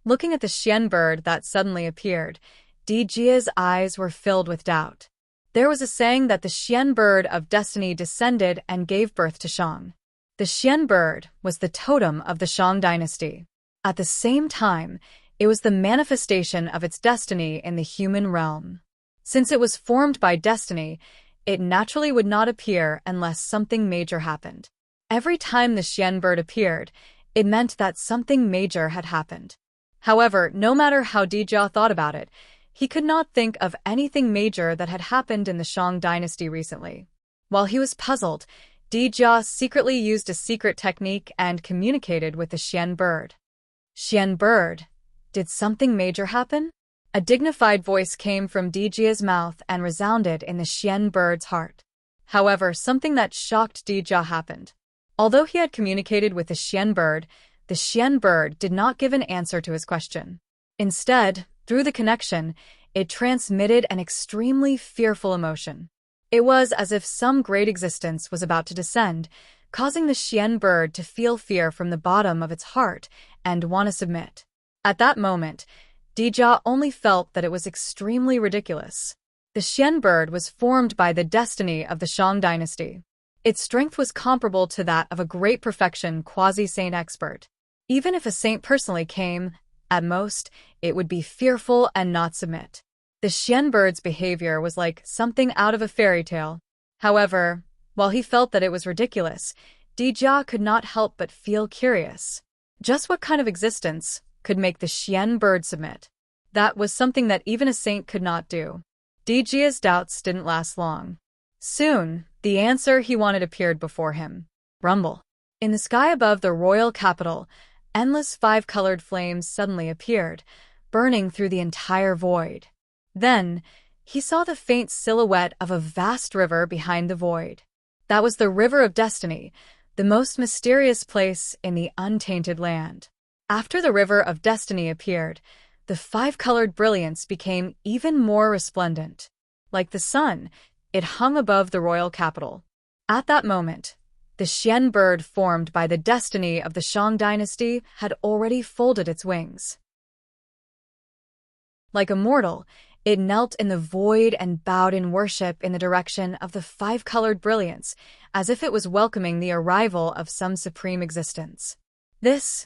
Looking at the Xian bird that suddenly appeared, Di Jia's eyes were filled with doubt. There was a saying that the Xian bird of destiny descended and gave birth to Shang. The Xian bird was the totem of the Shang dynasty. At the same time, it was the manifestation of its destiny in the human realm. Since it was formed by destiny, it naturally would not appear unless something major happened. Every time the Xian bird appeared, it meant that something major had happened. However, no matter how Di Jia thought about it, he could not think of anything major that had happened in the Shang dynasty recently. While he was puzzled, Di Jia secretly used a secret technique and communicated with the Xian bird. Xian bird, did something major happen? A dignified voice came from Di Jia's mouth and resounded in the Xian bird's heart. However, something that shocked Di Jia happened. Although he had communicated with the Xian bird did not give an answer to his question. Instead, through the connection, it transmitted an extremely fearful emotion. It was as if some great existence was about to descend, causing the Xian bird to feel fear from the bottom of its heart and want to submit. At that moment, Dija only felt that it was extremely ridiculous. The Xian bird was formed by the destiny of the Shang dynasty. Its strength was comparable to that of a great perfection quasi-saint expert. Even if a saint personally came, at most, it would be fearful and not submit. The Xian bird's behavior was like something out of a fairy tale. However, while he felt that it was ridiculous, Dija could not help but feel curious. Just what kind of existence could make the Xian bird submit? That was something that even a saint could not do. Dijia's doubts didn't last long. Soon, the answer he wanted appeared before him. Rumble. In the sky above the royal capital, endless five-colored flames suddenly appeared, burning through the entire void. Then, he saw the faint silhouette of a vast river behind the void. That was the River of Destiny, the most mysterious place in the untainted land. After the River of Destiny appeared, the five-colored brilliance became even more resplendent. Like the sun, it hung above the royal capital. At that moment, the Xian bird formed by the destiny of the Shang dynasty had already folded its wings. Like a mortal, it knelt in the void and bowed in worship in the direction of the five-colored brilliance, as if it was welcoming the arrival of some supreme existence.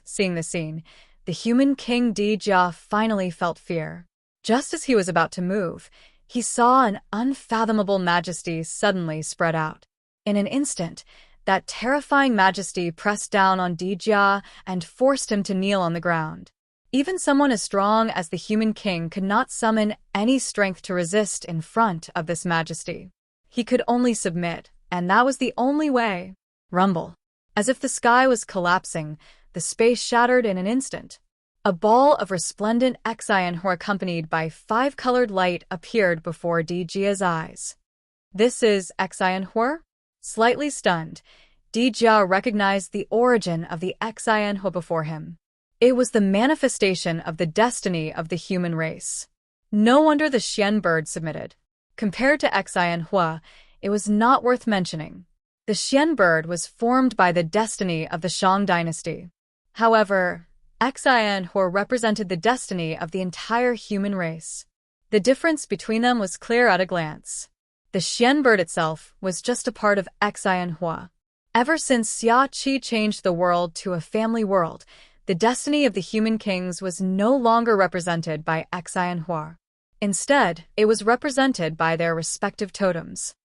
Seeing the scene, the human king Dija finally felt fear. Just as he was about to move, he saw an unfathomable majesty suddenly spread out. In an instant, that terrifying majesty pressed down on Dija and forced him to kneel on the ground. Even someone as strong as the human king could not summon any strength to resist in front of this majesty. He could only submit, and that was the only way. Rumble. As if the sky was collapsing, the space shattered in an instant. A ball of resplendent Xianhua accompanied by five-colored light appeared before Dijia's eyes. This is Xianhua? Slightly stunned, Dija recognized the origin of the Xianhua before him. It was the manifestation of the destiny of the human race. No wonder the Xian bird submitted. Compared to Xianhua, it was not worth mentioning. The Xian bird was formed by the destiny of the Shang dynasty. However, Xianhua represented the destiny of the entire human race. The difference between them was clear at a glance. The Xian bird itself was just a part of Xianhua. Ever since Xia Qi changed the world to a family world, the destiny of the human kings was no longer represented by Xianhua. Instead, it was represented by their respective totems.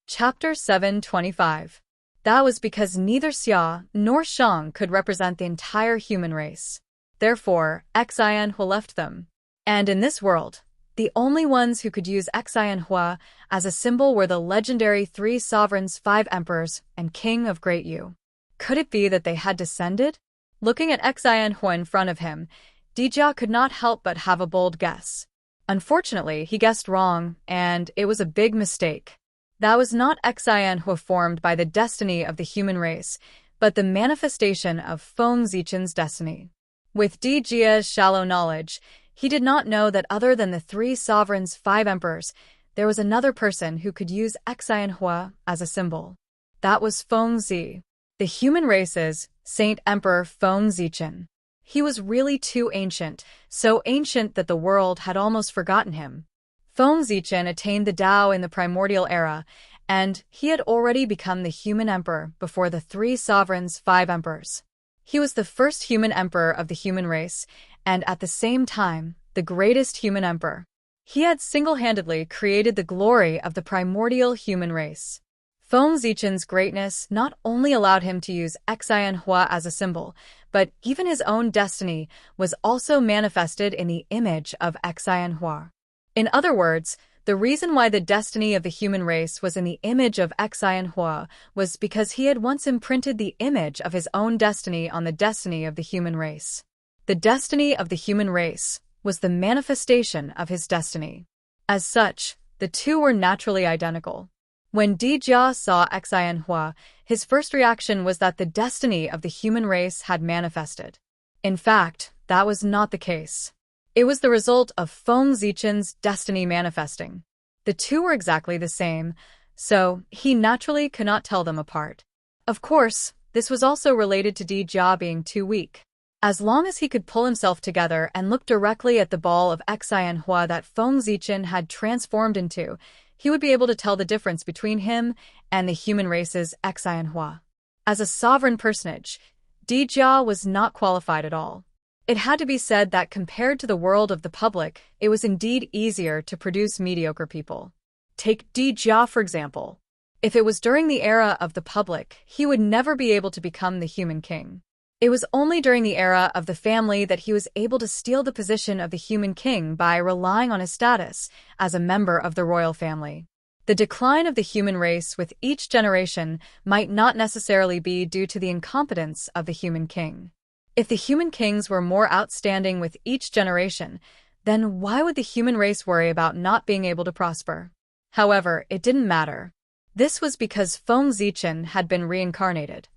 Chapter 725. That was because neither Xia nor Shang could represent the entire human race. Therefore, Xianhua left them. And in this world, the only ones who could use Xianhua as a symbol were the legendary 3 sovereigns, 5 emperors, and king of Great Yu. Could it be that they had descended? Looking at Xianhua in front of him, Dija could not help but have a bold guess. Unfortunately, he guessed wrong, and it was a big mistake. That was not Xianhua formed by the destiny of the human race, but the manifestation of Feng Zichen's destiny. With Dijia's shallow knowledge, he did not know that other than the 3 sovereigns, 5 emperors, there was another person who could use Xianhua as a symbol. That was Feng Zi, the human race's Saint Emperor Feng Zichen. He was really too ancient, so ancient that the world had almost forgotten him. Feng Zichen attained the Tao in the primordial era, and he had already become the human emperor before the 3 sovereigns, 5 emperors. He was the first human emperor of the human race, and at the same time, the greatest human emperor. He had single-handedly created the glory of the primordial human race. Feng Zichen's greatness not only allowed him to use Xianhua as a symbol, but even his own destiny was also manifested in the image of Xianhua. In other words, the reason why the destiny of the human race was in the image of Xianhua was because he had once imprinted the image of his own destiny on the destiny of the human race. The destiny of the human race was the manifestation of his destiny. As such, the two were naturally identical. When Di Jia saw Xianhua, his first reaction was that the destiny of the human race had manifested. In fact, that was not the case. It was the result of Feng Zichen's destiny manifesting. The two were exactly the same, so he naturally could not tell them apart. Of course, this was also related to Di Jia being too weak. As long as he could pull himself together and look directly at the ball of Xianhua that Feng Zichen had transformed into, he would be able to tell the difference between him and the human race's Xianhua. As a sovereign personage, Di Jia was not qualified at all. It had to be said that compared to the world of the public, it was indeed easier to produce mediocre people. Take Di Jia, for example. If it was during the era of the public, he would never be able to become the human king. It was only during the era of the family that he was able to steal the position of the human king by relying on his status as a member of the royal family. The decline of the human race with each generation might not necessarily be due to the incompetence of the human king. If the human kings were more outstanding with each generation, then why would the human race worry about not being able to prosper? However, it didn't matter. This was because Feng Zichen had been reincarnated.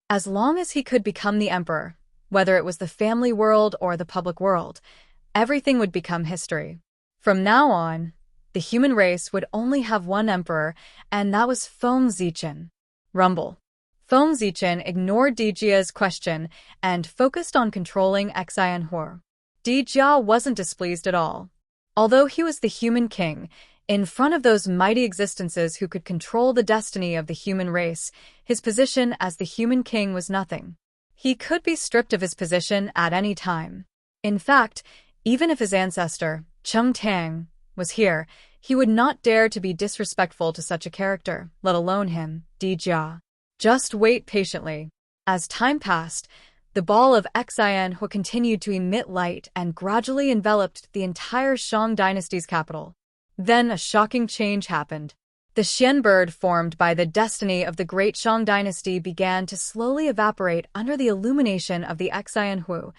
As long as he could become the emperor, whether it was the family world or the public world, everything would become history. From now on, the human race would only have one emperor, and that was Feng Zichen. Rumble. Feng Zichen ignored Di Jia's question and focused on controlling Xianhua. Di Jia wasn't displeased at all. Although he was the human king, in front of those mighty existences who could control the destiny of the human race, his position as the human king was nothing. He could be stripped of his position at any time. In fact, even if his ancestor, Cheng Tang, was here, he would not dare to be disrespectful to such a character, let alone him, Di Jia. Just wait patiently. As time passed, the ball of Xianhua continued to emit light and gradually enveloped the entire Shang dynasty's capital. Then a shocking change happened. The Xian bird formed by the destiny of the great Shang dynasty began to slowly evaporate under the illumination of the Xianhua,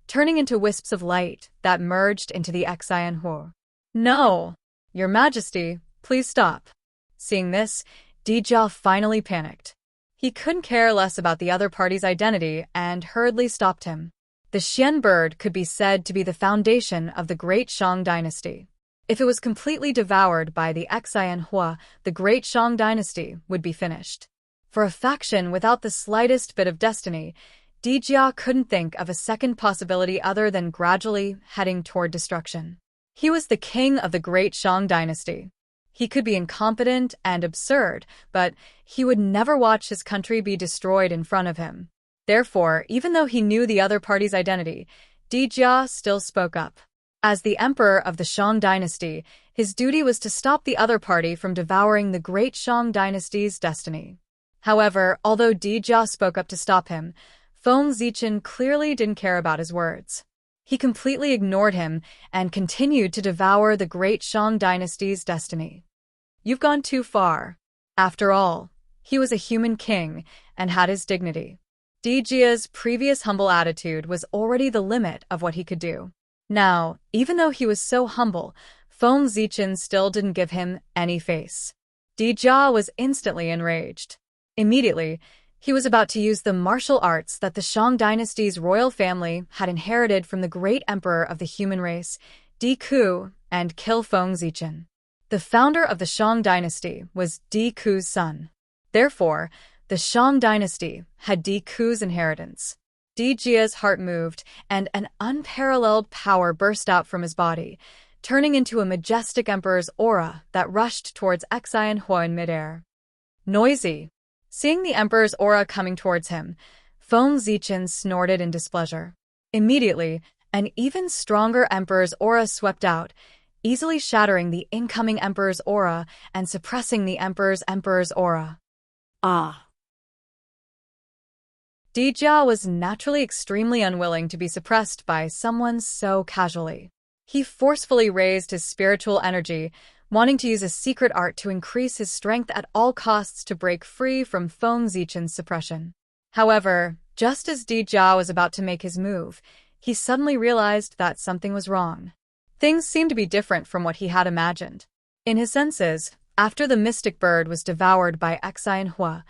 turning into wisps of light that merged into the Xianhua. No! Your Majesty, please stop. Seeing this, Di Jia finally panicked. He couldn't care less about the other party's identity and hurriedly stopped him. The Xian bird could be said to be the foundation of the great Shang dynasty. If it was completely devoured by the Xianhua, the great Shang dynasty would be finished. For a faction without the slightest bit of destiny, Di Jia couldn't think of a second possibility other than gradually heading toward destruction. He was the king of the great Shang dynasty. He could be incompetent and absurd, but he would never watch his country be destroyed in front of him. Therefore, even though he knew the other party's identity, Di Jia still spoke up. As the emperor of the Shang dynasty, his duty was to stop the other party from devouring the great Shang dynasty's destiny. However, although Di Jia spoke up to stop him, Feng Zichen clearly didn't care about his words. He completely ignored him and continued to devour the great Shang dynasty's destiny. You've gone too far. After all, he was a human king and had his dignity. Di Jia's previous humble attitude was already the limit of what he could do. Now, even though he was so humble, Feng Zichen still didn't give him any face. Di Jia was instantly enraged. Immediately, he was about to use the martial arts that the Shang dynasty's royal family had inherited from the great emperor of the human race, Di Ku, and kill Feng Zichen. The founder of the Shang dynasty was Di Ku's son. Therefore, the Shang dynasty had Di Ku's inheritance. Di Jia's heart moved, and an unparalleled power burst out from his body, turning into a majestic emperor's aura that rushed towards Xianhua in midair. Noisy. Seeing the emperor's aura coming towards him, Feng Zichen snorted in displeasure. Immediately, an even stronger emperor's aura swept out, easily shattering the incoming emperor's aura and suppressing the emperor's aura. Ah! Di Jia was naturally extremely unwilling to be suppressed by someone so casually. He forcefully raised his spiritual energy, wanting to use a secret art to increase his strength at all costs to break free from Feng Zichen's suppression. However, just as Di Jia was about to make his move, he suddenly realized that something was wrong. Things seemed to be different from what he had imagined. In his senses, after the mystic bird was devoured by Xianhua,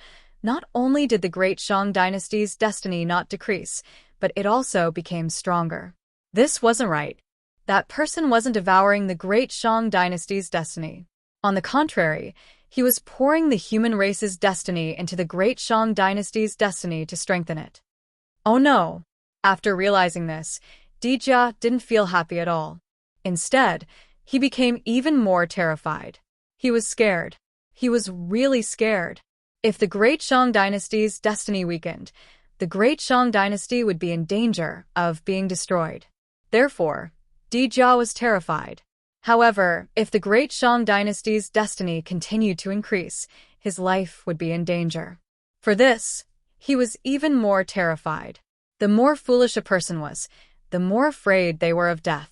not only did the Great Shang dynasty's destiny not decrease, but it also became stronger. This wasn't right. That person wasn't devouring the Great Shang dynasty's destiny. On the contrary, he was pouring the human race's destiny into the Great Shang dynasty's destiny to strengthen it. Oh no! After realizing this, Dijia didn't feel happy at all. Instead, he became even more terrified. He was scared. He was really scared. If the Great Shang dynasty's destiny weakened, the Great Shang dynasty would be in danger of being destroyed. Therefore, Dijia was terrified. However, if the Great Shang dynasty's destiny continued to increase, his life would be in danger. For this, he was even more terrified. The more foolish a person was, the more afraid they were of death.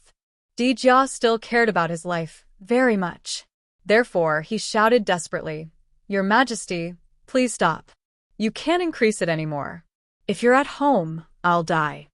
Dijia still cared about his life very much. Therefore, he shouted desperately, "Your Majesty, please stop. You can't increase it anymore. If you're at home, I'll die."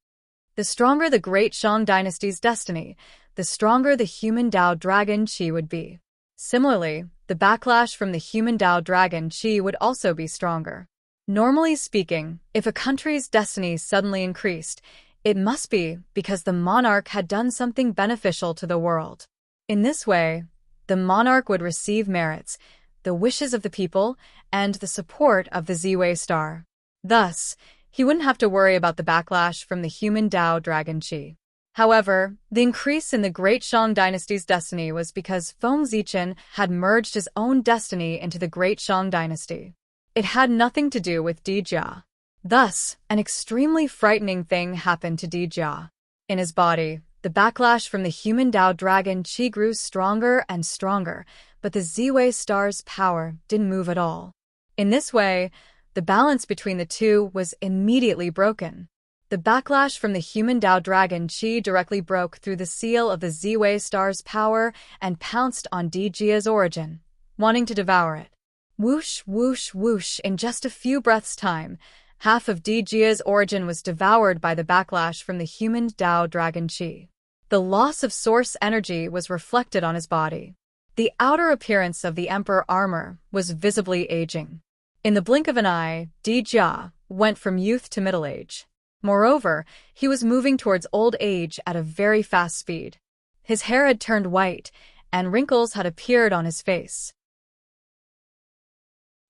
The stronger the Great Shang dynasty's destiny, the stronger the human Dao dragon Qi would be. Similarly, the backlash from the human Dao dragon Qi would also be stronger. Normally speaking, if a country's destiny suddenly increased, it must be because the monarch had done something beneficial to the world. In this way, the monarch would receive merits, the wishes of the people, and the support of the Ziwei star. Thus, he wouldn't have to worry about the backlash from the human Dao dragon Qi. However, the increase in the Great Shang dynasty's destiny was because Feng Zichen had merged his own destiny into the Great Shang dynasty. It had nothing to do with Dijia. Thus, an extremely frightening thing happened to Dijia. In his body, the backlash from the human Dao dragon Qi grew stronger and stronger, but the Ziwei star's power didn't move at all. In this way, the balance between the two was immediately broken. The backlash from the human Dao dragon Qi directly broke through the seal of the Ziwei star's power and pounced on Dijia's origin, wanting to devour it. Whoosh, whoosh, whoosh, in just a few breaths' time, half of Dijia's origin was devoured by the backlash from the human Dao dragon Qi. The loss of source energy was reflected on his body. The outer appearance of the emperor armor was visibly aging. In the blink of an eye, Dijia went from youth to middle age. Moreover, he was moving towards old age at a very fast speed. His hair had turned white, and wrinkles had appeared on his face.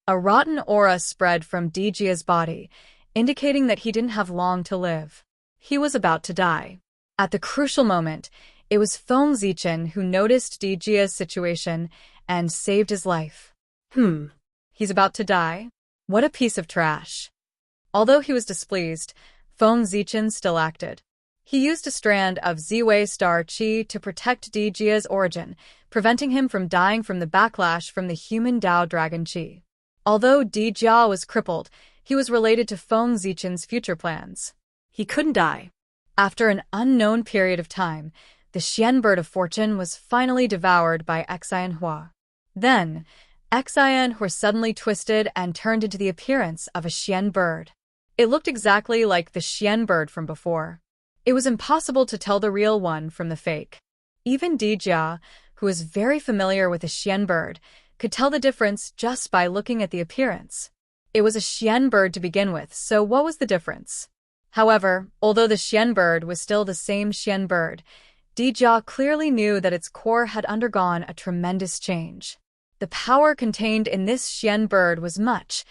A rotten aura spread from Dijia's body, indicating that he didn't have long to live. He was about to die. At the crucial moment, it was Feng Zichen who noticed Dijia's situation and saved his life. He's about to die? What a piece of trash. Although he was displeased, Feng Zichen still acted. He used a strand of Ziwei star Qi to protect Dijia's origin, preventing him from dying from the backlash from the human Dao dragon Qi. Although Dijia was crippled, he was related to Feng Zichen's future plans. He couldn't die. After an unknown period of time, the Xian bird of fortune was finally devoured by Xianhua. Then, Xianhua suddenly twisted and turned into the appearance of a Xian bird. It looked exactly like the Xian bird from before. It was impossible to tell the real one from the fake. Even Dijia, who was very familiar with the Xian bird, could tell the difference just by looking at the appearance. It was a Xian bird to begin with, so what was the difference? However, although the Xian bird was still the same Xian bird, Dijia clearly knew that its core had undergone a tremendous change. The power contained in this Xian bird was much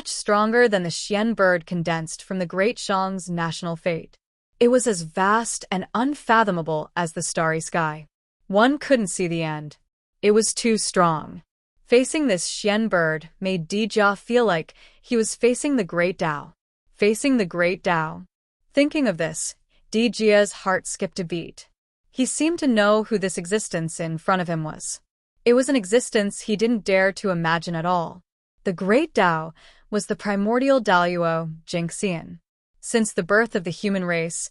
stronger than the Xian bird condensed from the Great Shang's national fate. It was as vast and unfathomable as the starry sky. One couldn't see the end. It was too strong. Facing this Xian bird made Dijia feel like he was facing the Great Dao. Facing the Great Dao. Thinking of this, Dijia's heart skipped a beat. He seemed to know who this existence in front of him was. It was an existence he didn't dare to imagine at all. The Great Dao was the primordial Daluo Jingxian. Since the birth of the human race,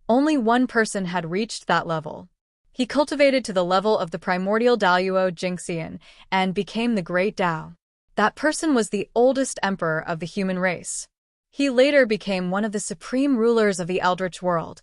only one person had reached that level. He cultivated to the level of the primordial Daluo Jingxian and became the Great Dao. That person was the oldest emperor of the human race. He later became one of the supreme rulers of the Eldritch world,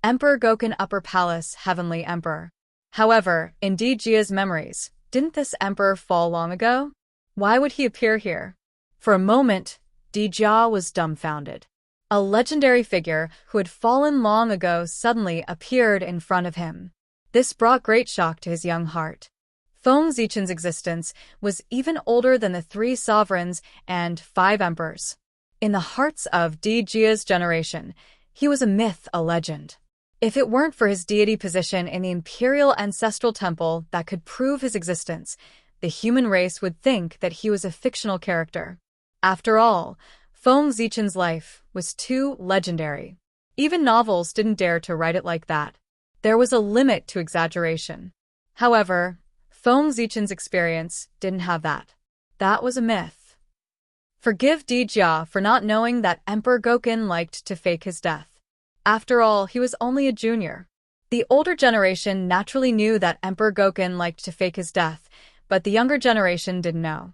Emperor Goken Upper Palace Heavenly Emperor. However, in Dijia's memories, Didn't this emperor fall long ago? Why would he appear here? For a moment, Dijia was dumbfounded. A legendary figure who had fallen long ago suddenly appeared in front of him. This brought great shock to his young heart. Feng Zichen's existence was even older than the 3 sovereigns and 5 emperors. In the hearts of Dijia's generation, he was a myth, a legend. If it weren't for his deity position in the imperial ancestral temple that could prove his existence, the human race would think that he was a fictional character. After all, Feng Zichen's life was too legendary. Even novels didn't dare to write it like that. There was a limit to exaggeration. However, Feng Zichen's experience didn't have that. That was a myth. Forgive Dijia for not knowing that Emperor Gokin liked to fake his death. After all, he was only a junior. The older generation naturally knew that Emperor Gokin liked to fake his death, but the younger generation didn't know.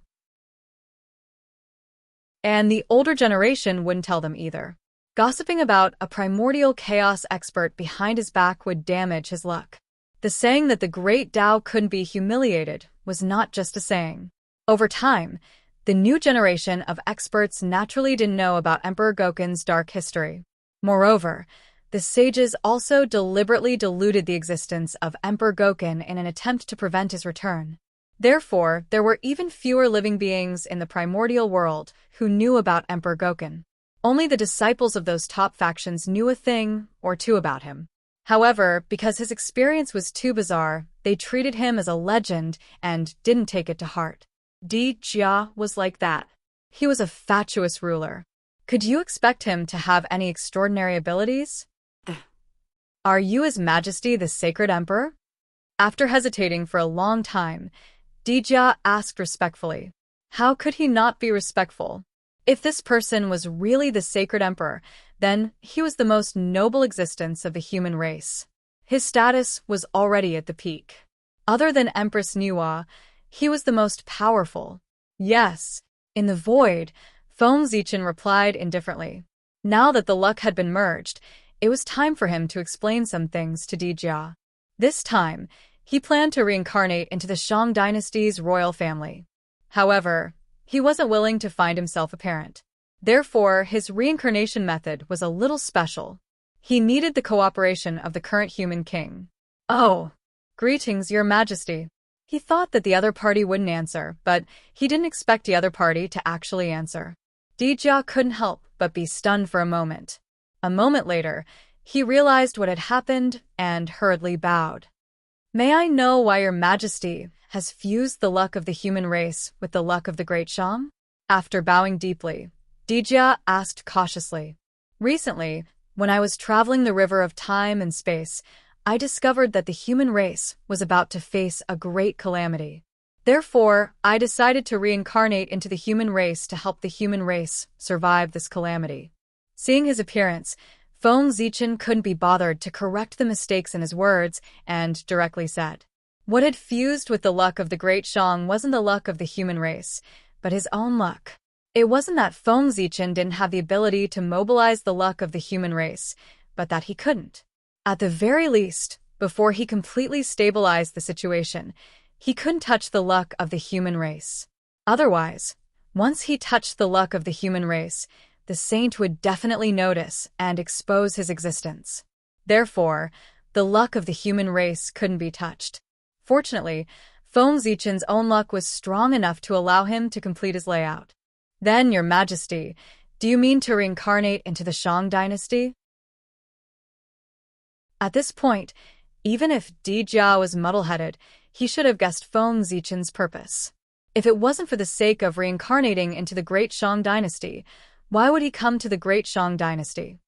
And the older generation wouldn't tell them either. Gossiping about a primordial chaos expert behind his back would damage his luck. The saying that the great Tao couldn't be humiliated was not just a saying. Over time, the new generation of experts naturally didn't know about Emperor Gokin's dark history. Moreover, the sages also deliberately diluted the existence of Emperor Gokin in an attempt to prevent his return. Therefore, there were even fewer living beings in the primordial world who knew about Emperor Gokin. Only the disciples of those top factions knew a thing or two about him. However, because his experience was too bizarre, they treated him as a legend and didn't take it to heart. Dijia was like that. He was a fatuous ruler. Could you expect him to have any extraordinary abilities? Are you His Majesty the Sacred Emperor? After hesitating for a long time, Dijia asked respectfully. How could he not be respectful? If this person was really the Sacred Emperor, then he was the most noble existence of the human race. His status was already at the peak. Other than Empress Niwa, he was the most powerful. Yes. In the void, Feng Zichen replied indifferently. Now that the luck had been merged, it was time for him to explain some things to Dijia. This time, he planned to reincarnate into the Shang dynasty's royal family. However, he wasn't willing to find himself a parent. Therefore, his reincarnation method was a little special. He needed the cooperation of the current human king. Oh, greetings, Your Majesty. He thought that the other party wouldn't answer, but he didn't expect the other party to actually answer. Dijia couldn't help but be stunned for a moment. A moment later, he realized what had happened and hurriedly bowed. May I know why Your Majesty has fused the luck of the human race with the luck of the Great Shang? After bowing deeply, Dijia asked cautiously. Recently, when I was traveling the river of time and space, I discovered that the human race was about to face a great calamity. Therefore, I decided to reincarnate into the human race to help the human race survive this calamity. Seeing his appearance, Feng Zichen couldn't be bothered to correct the mistakes in his words and directly said, what had fused with the luck of the Great Shang wasn't the luck of the human race, but his own luck. It wasn't that Feng Zichen didn't have the ability to mobilize the luck of the human race, but that he couldn't. At the very least, before he completely stabilized the situation, he couldn't touch the luck of the human race. Otherwise, once he touched the luck of the human race, the saint would definitely notice and expose his existence. Therefore, the luck of the human race couldn't be touched. Fortunately, Feng Zichen's own luck was strong enough to allow him to complete his layout. Then, Your Majesty, do you mean to reincarnate into the Shang dynasty? At this point, even if Dijia was muddle-headed, he should have guessed Feng Zichen's purpose. If it wasn't for the sake of reincarnating into the Great Shang dynasty, why would he come to the Great Shang dynasty?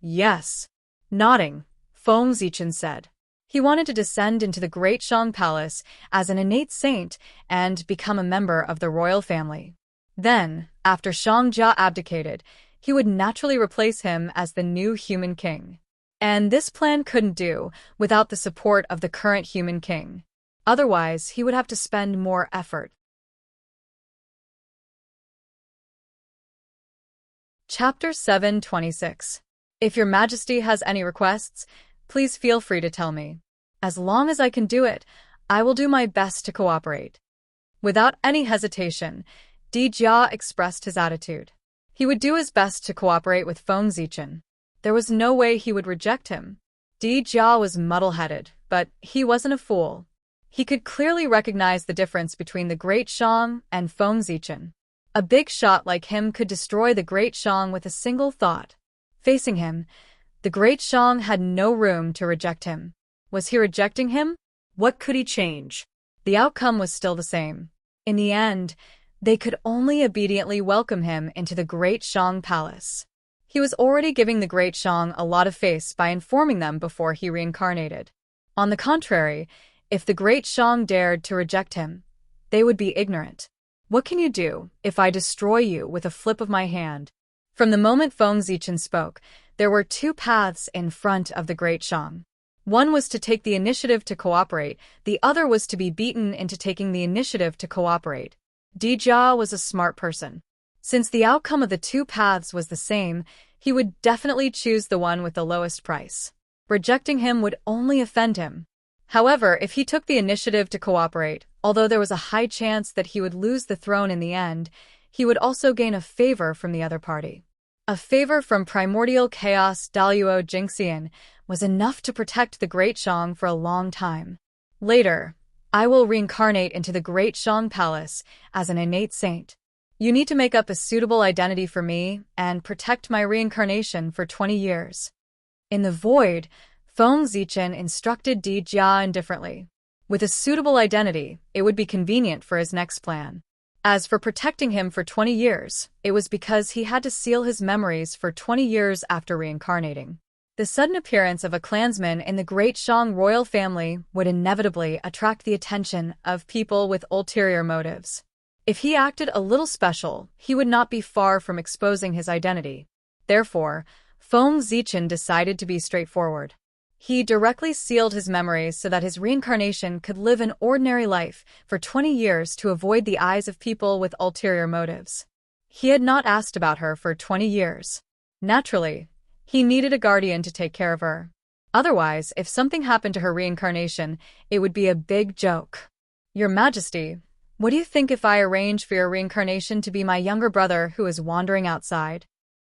Yes. Nodding, Feng Zichen said. He wanted to descend into the Great Shang Palace as an innate saint and become a member of the royal family. Then, after Shang Jia abdicated, he would naturally replace him as the new human king. And this plan couldn't do without the support of the current human king. Otherwise, he would have to spend more effort. Chapter 726. If Your Majesty has any requests, please feel free to tell me. As long as I can do it, I will do my best to cooperate. Without any hesitation, Dijia expressed his attitude. He would do his best to cooperate with Feng Zichen. There was no way he would reject him. Dijia was muddle-headed, but he wasn't a fool. He could clearly recognize the difference between the Great Shang and Feng Zichen. A big shot like him could destroy the Great Shang with a single thought. Facing him, the Great Shang had no room to reject him. Was he rejecting him? What could he change? The outcome was still the same. In the end, they could only obediently welcome him into the Great Shang Palace. He was already giving the Great Shang a lot of face by informing them before he reincarnated. On the contrary, if the Great Shang dared to reject him, they would be ignorant. What can you do if I destroy you with a flip of my hand? From the moment Feng Zichen spoke, there were two paths in front of the Great Shang. One was to take the initiative to cooperate, the other was to be beaten into taking the initiative to cooperate. Dijia was a smart person. Since the outcome of the two paths was the same, he would definitely choose the one with the lowest price. Rejecting him would only offend him. However, if he took the initiative to cooperate, although there was a high chance that he would lose the throne in the end, he would also gain a favor from the other party. A favor from primordial chaos Daluo Jingxian was enough to protect the Great Shang for a long time. Later, I will reincarnate into the Great Shang Palace as an innate saint. You need to make up a suitable identity for me and protect my reincarnation for 20 years. In the void, Feng Zichen instructed Dijia indifferently. With a suitable identity, it would be convenient for his next plan. As for protecting him for 20 years, it was because he had to seal his memories for 20 years after reincarnating. The sudden appearance of a clansman in the Great Shang royal family would inevitably attract the attention of people with ulterior motives. If he acted a little special, he would not be far from exposing his identity. Therefore, Feng Zichen decided to be straightforward. He directly sealed his memories so that his reincarnation could live an ordinary life for 20 years to avoid the eyes of people with ulterior motives. He had not asked about her for 20 years. Naturally, he needed a guardian to take care of her. Otherwise, if something happened to her reincarnation, it would be a big joke. Your Majesty, what do you think if I arrange for your reincarnation to be my younger brother who is wandering outside?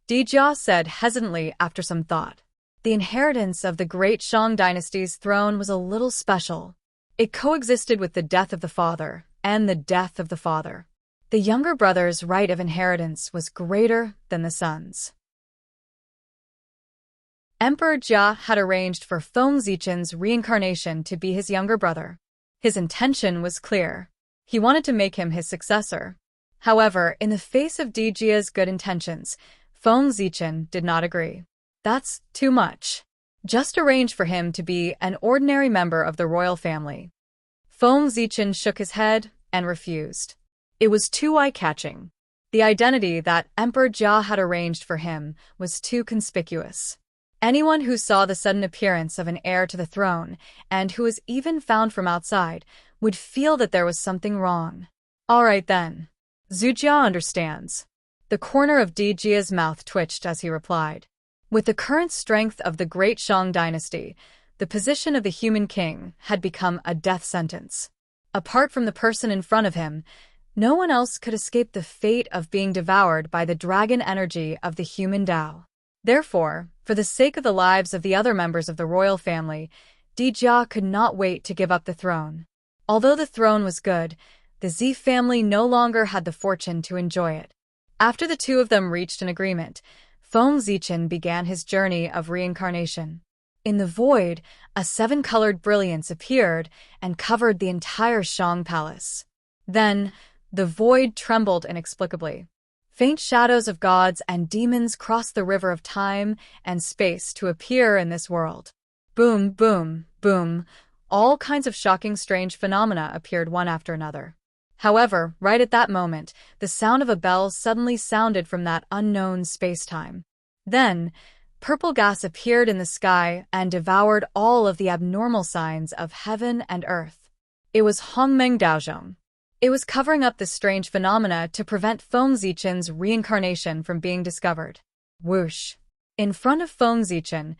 Dijia said hesitantly after some thought. The inheritance of the Great Shang dynasty's throne was a little special. It coexisted with the death of the father and the death of the father. The younger brother's right of inheritance was greater than the son's. Emperor Jia had arranged for Feng Zichen's reincarnation to be his younger brother. His intention was clear. He wanted to make him his successor. However, in the face of Dijia's good intentions, Feng Zichen did not agree. That's too much. Just arrange for him to be an ordinary member of the royal family. Feng Zichen shook his head and refused. It was too eye-catching. The identity that Emperor Jia had arranged for him was too conspicuous. Anyone who saw the sudden appearance of an heir to the throne, and who was even found from outside, would feel that there was something wrong. All right then. Zhu Jia understands. The corner of Dijia's mouth twitched as he replied. With the current strength of the Great Shang dynasty, the position of the human king had become a death sentence. Apart from the person in front of him, no one else could escape the fate of being devoured by the dragon energy of the human Tao. Therefore, for the sake of the lives of the other members of the royal family, Dijia could not wait to give up the throne. Although the throne was good, the Zi family no longer had the fortune to enjoy it. After the two of them reached an agreement, Feng Zichen began his journey of reincarnation. In the void, a seven-colored brilliance appeared and covered the entire Shang Palace. Then, the void trembled inexplicably. Faint shadows of gods and demons crossed the river of time and space to appear in this world. Boom, boom, boom. All kinds of shocking, strange phenomena appeared one after another. However, right at that moment, the sound of a bell suddenly sounded from that unknown space-time. Then, purple gas appeared in the sky and devoured all of the abnormal signs of heaven and earth. It was Hongmeng Daozhong. It was covering up the strange phenomena to prevent Feng Zichen's reincarnation from being discovered. Whoosh! In front of Feng Zichen,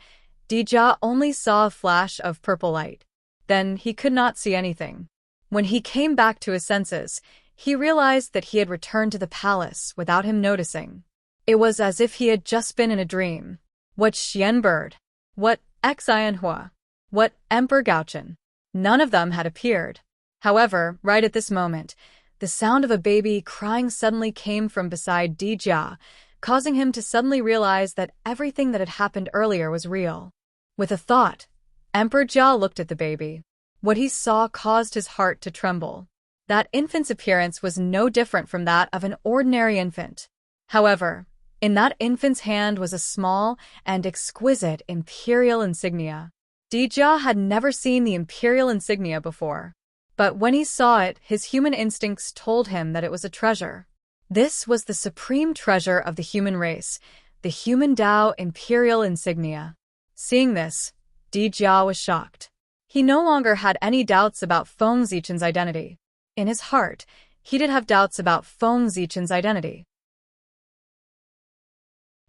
Dijia only saw a flash of purple light. Then he could not see anything. When he came back to his senses, he realized that he had returned to the palace without him noticing. It was as if he had just been in a dream. What Xian Bird? What Xianhua? What Emperor Gaochen? None of them had appeared. However, right at this moment, the sound of a baby crying suddenly came from beside Di Jia, causing him to suddenly realize that everything that had happened earlier was real. With a thought, Emperor Jia looked at the baby. What he saw caused his heart to tremble. That infant's appearance was no different from that of an ordinary infant. However, in that infant's hand was a small and exquisite imperial insignia. Di Jia had never seen the imperial insignia before. But when he saw it, his human instincts told him that it was a treasure. This was the supreme treasure of the human race, the human Dao imperial insignia. Seeing this, Di Jia was shocked. He no longer had any doubts about Feng Zichen's identity. In his heart, he did have doubts about Feng Zichen's identity.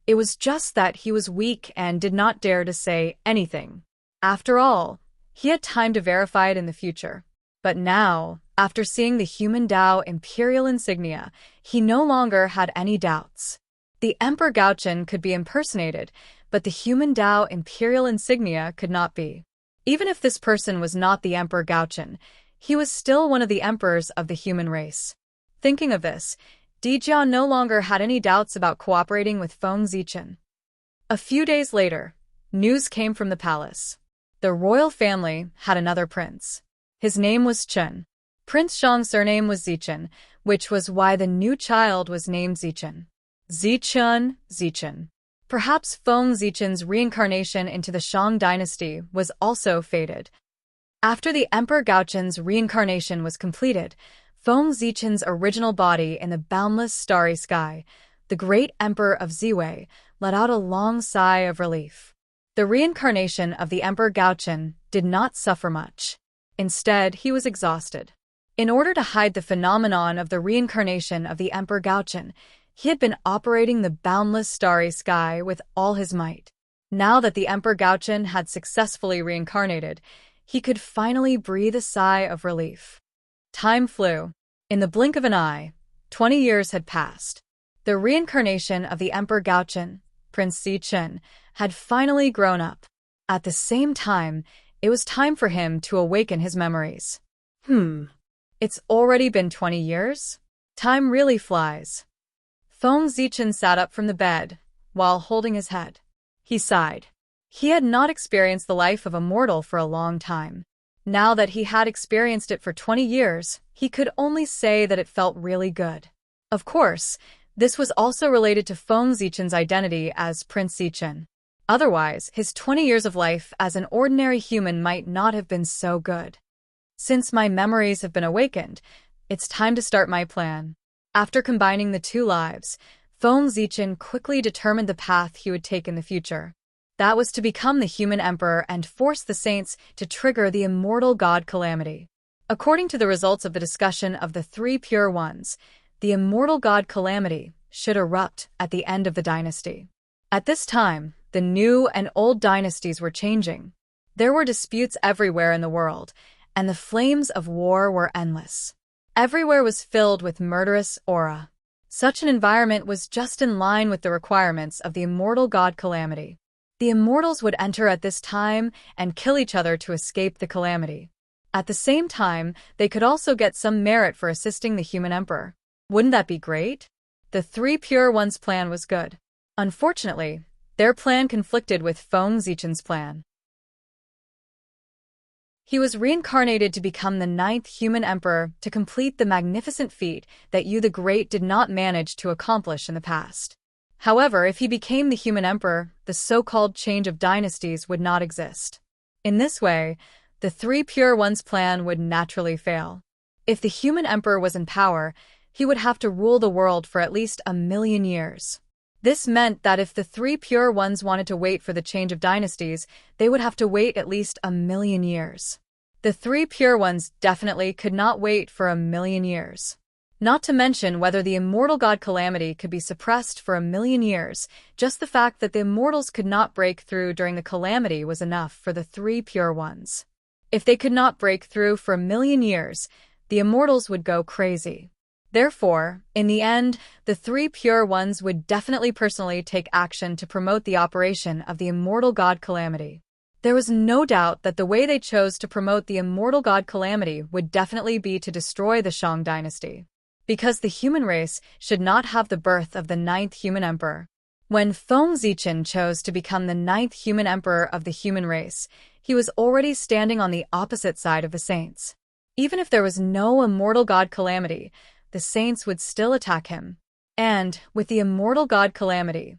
It was just that he was weak and did not dare to say anything. After all, he had time to verify it in the future. But now, after seeing the human Dao imperial insignia, he no longer had any doubts. The Emperor Gaochen could be impersonated, but the human Dao imperial insignia could not be. Even if this person was not the Emperor Gaochen, he was still one of the emperors of the human race. Thinking of this, Di Jia no longer had any doubts about cooperating with Feng Zichen. A few days later, news came from the palace. The royal family had another prince. His name was Chen. Prince Shang's surname was Zichen, which was why the new child was named Zichen. Zichen. Perhaps Feng Zichen's reincarnation into the Shang dynasty was also fated. After the Emperor Gaochen's reincarnation was completed, Feng Zichen's original body in the boundless starry sky, the great Emperor of Ziwei, let out a long sigh of relief. The reincarnation of the Emperor Gaochen did not suffer much. Instead, he was exhausted. In order to hide the phenomenon of the reincarnation of the Emperor Gaochen, he had been operating the boundless starry sky with all his might. Now that the Emperor Gaochen had successfully reincarnated, he could finally breathe a sigh of relief. Time flew. In the blink of an eye, 20 years had passed. The reincarnation of the Emperor Gaochen, Prince Zichen, had finally grown up. At the same time, it was time for him to awaken his memories. It's already been 20 years? Time really flies. Feng Zichen sat up from the bed, while holding his head. He sighed. He had not experienced the life of a mortal for a long time. Now that he had experienced it for 20 years, he could only say that it felt really good. Of course, this was also related to Feng Zichen's identity as Prince Zichen. Otherwise, his 20 years of life as an ordinary human might not have been so good. Since my memories have been awakened, it's time to start my plan. After combining the two lives, Feng Zichen quickly determined the path he would take in the future. That was to become the human emperor and force the saints to trigger the immortal god Calamity. According to the results of the discussion of the three pure ones, the immortal god Calamity should erupt at the end of the dynasty. At this time, the new and old dynasties were changing. There were disputes everywhere in the world, and the flames of war were endless. Everywhere was filled with murderous aura. Such an environment was just in line with the requirements of the immortal god Calamity. The immortals would enter at this time and kill each other to escape the calamity. At the same time, they could also get some merit for assisting the human emperor. Wouldn't that be great? The three pure ones' plan was good. Unfortunately, their plan conflicted with Feng Zichen's plan. He was reincarnated to become the 9th human emperor to complete the magnificent feat that Yu the Great did not manage to accomplish in the past. However, if he became the human emperor, the so-called change of dynasties would not exist. In this way, the three pure ones' plan would naturally fail. If the human emperor was in power, he would have to rule the world for at least 1,000,000 years. This meant that if the three pure ones wanted to wait for the change of dynasties, they would have to wait at least 1,000,000 years. The three pure ones definitely could not wait for 1,000,000 years. Not to mention whether the immortal god Calamity could be suppressed for 1,000,000 years, just the fact that the immortals could not break through during the calamity was enough for the three pure ones. If they could not break through for 1,000,000 years, the immortals would go crazy. Therefore, in the end, the three pure ones would definitely personally take action to promote the operation of the immortal god Calamity. There was no doubt that the way they chose to promote the immortal god Calamity would definitely be to destroy the Shang dynasty. Because the human race should not have the birth of the 9th human emperor. When Feng Zichen chose to become the 9th human emperor of the human race, he was already standing on the opposite side of the saints. Even if there was no immortal god Calamity, the saints would still attack him. And, with the immortal god Calamity,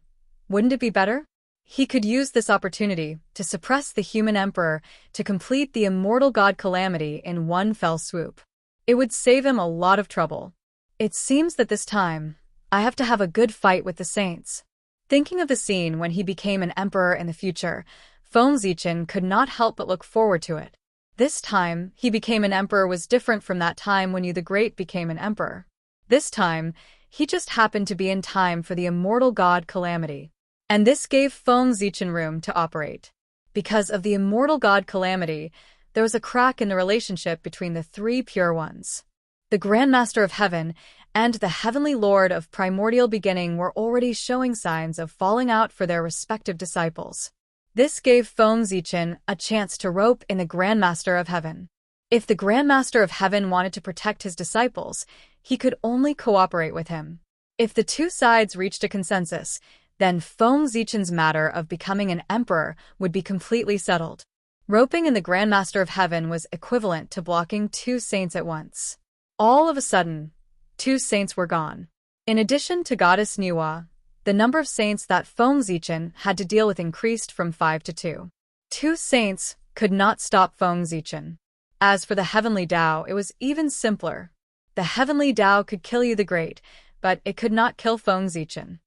wouldn't it be better? He could use this opportunity to suppress the human emperor to complete the immortal god Calamity in one fell swoop. It would save him a lot of trouble. It seems that this time, I have to have a good fight with the saints. Thinking of the scene when he became an emperor in the future, Feng Zichen could not help but look forward to it. This time, he became an emperor was different from that time when Yu the Great became an emperor. This time, he just happened to be in time for the immortal god Calamity. And this gave Feng Zichen room to operate. Because of the immortal god Calamity, there was a crack in the relationship between the three pure ones. The Grand Master of Heaven and the Heavenly Lord of Primordial Beginning were already showing signs of falling out for their respective disciples. This gave Feng Zichen a chance to rope in the Grand Master of Heaven. If the Grand Master of Heaven wanted to protect his disciples, he could only cooperate with him. If the two sides reached a consensus, then Feng Zichen's matter of becoming an emperor would be completely settled. Roping in the Grand Master of Heaven was equivalent to blocking two saints at once. All of a sudden, two saints were gone. In addition to Goddess Nuwa, the number of saints that Feng Zichen had to deal with increased from 5 to 2. Two saints could not stop Feng Zichen. As for the Heavenly Tao, it was even simpler. The Heavenly Tao could kill Yu the Great, but it could not kill Feng Zichen.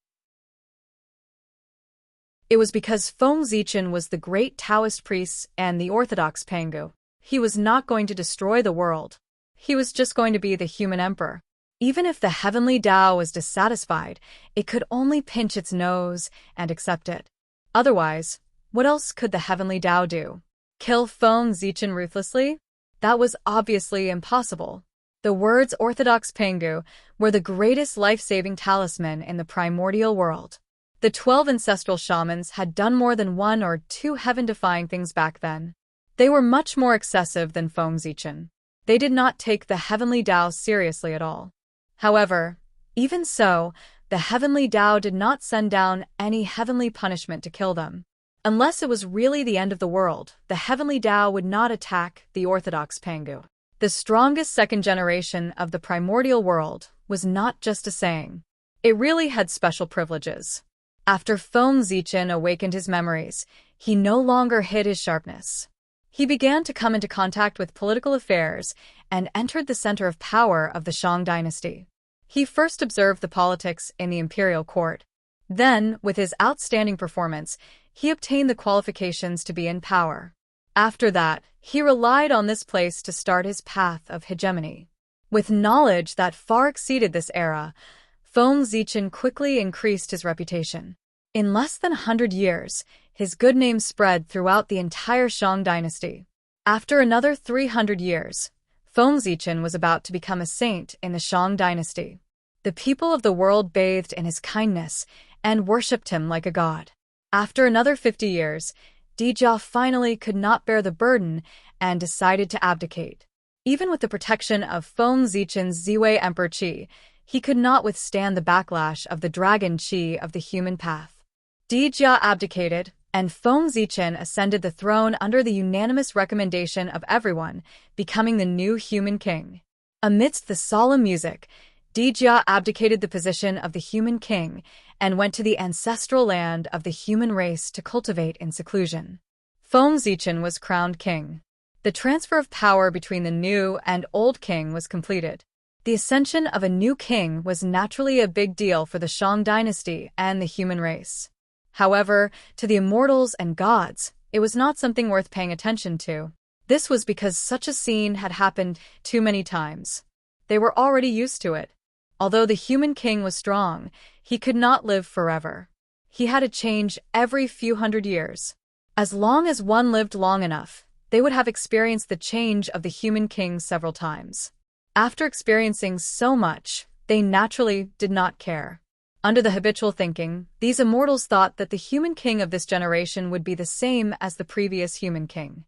It was because Feng Zichen was the great Taoist priest and the orthodox Pangu. He was not going to destroy the world. He was just going to be the human emperor. Even if the Heavenly Tao was dissatisfied, it could only pinch its nose and accept it. Otherwise, what else could the Heavenly Tao do? Kill Feng Zichen ruthlessly? That was obviously impossible. The words Orthodox Pangu were the greatest life-saving talisman in the primordial world. The 12 ancestral shamans had done more than 1 or 2 heaven-defying things back then. They were much more excessive than Feng Zichen. They did not take the Heavenly Tao seriously at all. However, even so, the Heavenly Tao did not send down any heavenly punishment to kill them. Unless it was really the end of the world, the Heavenly Tao would not attack the Orthodox Pangu. The strongest second generation of the primordial world was not just a saying. It really had special privileges. After Feng Zichen awakened his memories, he no longer hid his sharpness. He began to come into contact with political affairs and entered the center of power of the Shang dynasty. He first observed the politics in the imperial court. Then, with his outstanding performance, he obtained the qualifications to be in power. After that, he relied on this place to start his path of hegemony. With knowledge that far exceeded this era, Feng Zichen quickly increased his reputation. In less than 100 years, his good name spread throughout the entire Shang dynasty. After another 300 years, Feng Zichen was about to become a saint in the Shang dynasty. The people of the world bathed in his kindness and worshipped him like a god. After another 50 years, Dijia finally could not bear the burden and decided to abdicate. Even with the protection of Feng Zichen's Ziwei Emperor Qi, he could not withstand the backlash of the dragon Qi of the human path. Dijia abdicated, and Feng Zichen ascended the throne under the unanimous recommendation of everyone, becoming the new human king. Amidst the solemn music, Dijia abdicated the position of the human king and went to the ancestral land of the human race to cultivate in seclusion. Feng Zichen was crowned king. The transfer of power between the new and old king was completed. The ascension of a new king was naturally a big deal for the Shang dynasty and the human race. However, to the immortals and gods, it was not something worth paying attention to. This was because such a scene had happened too many times. They were already used to it. Although the human king was strong, he could not live forever. He had to change every few hundred years. As long as one lived long enough, they would have experienced the change of the human king several times. After experiencing so much, they naturally did not care. Under the habitual thinking, these immortals thought that the human king of this generation would be the same as the previous human king.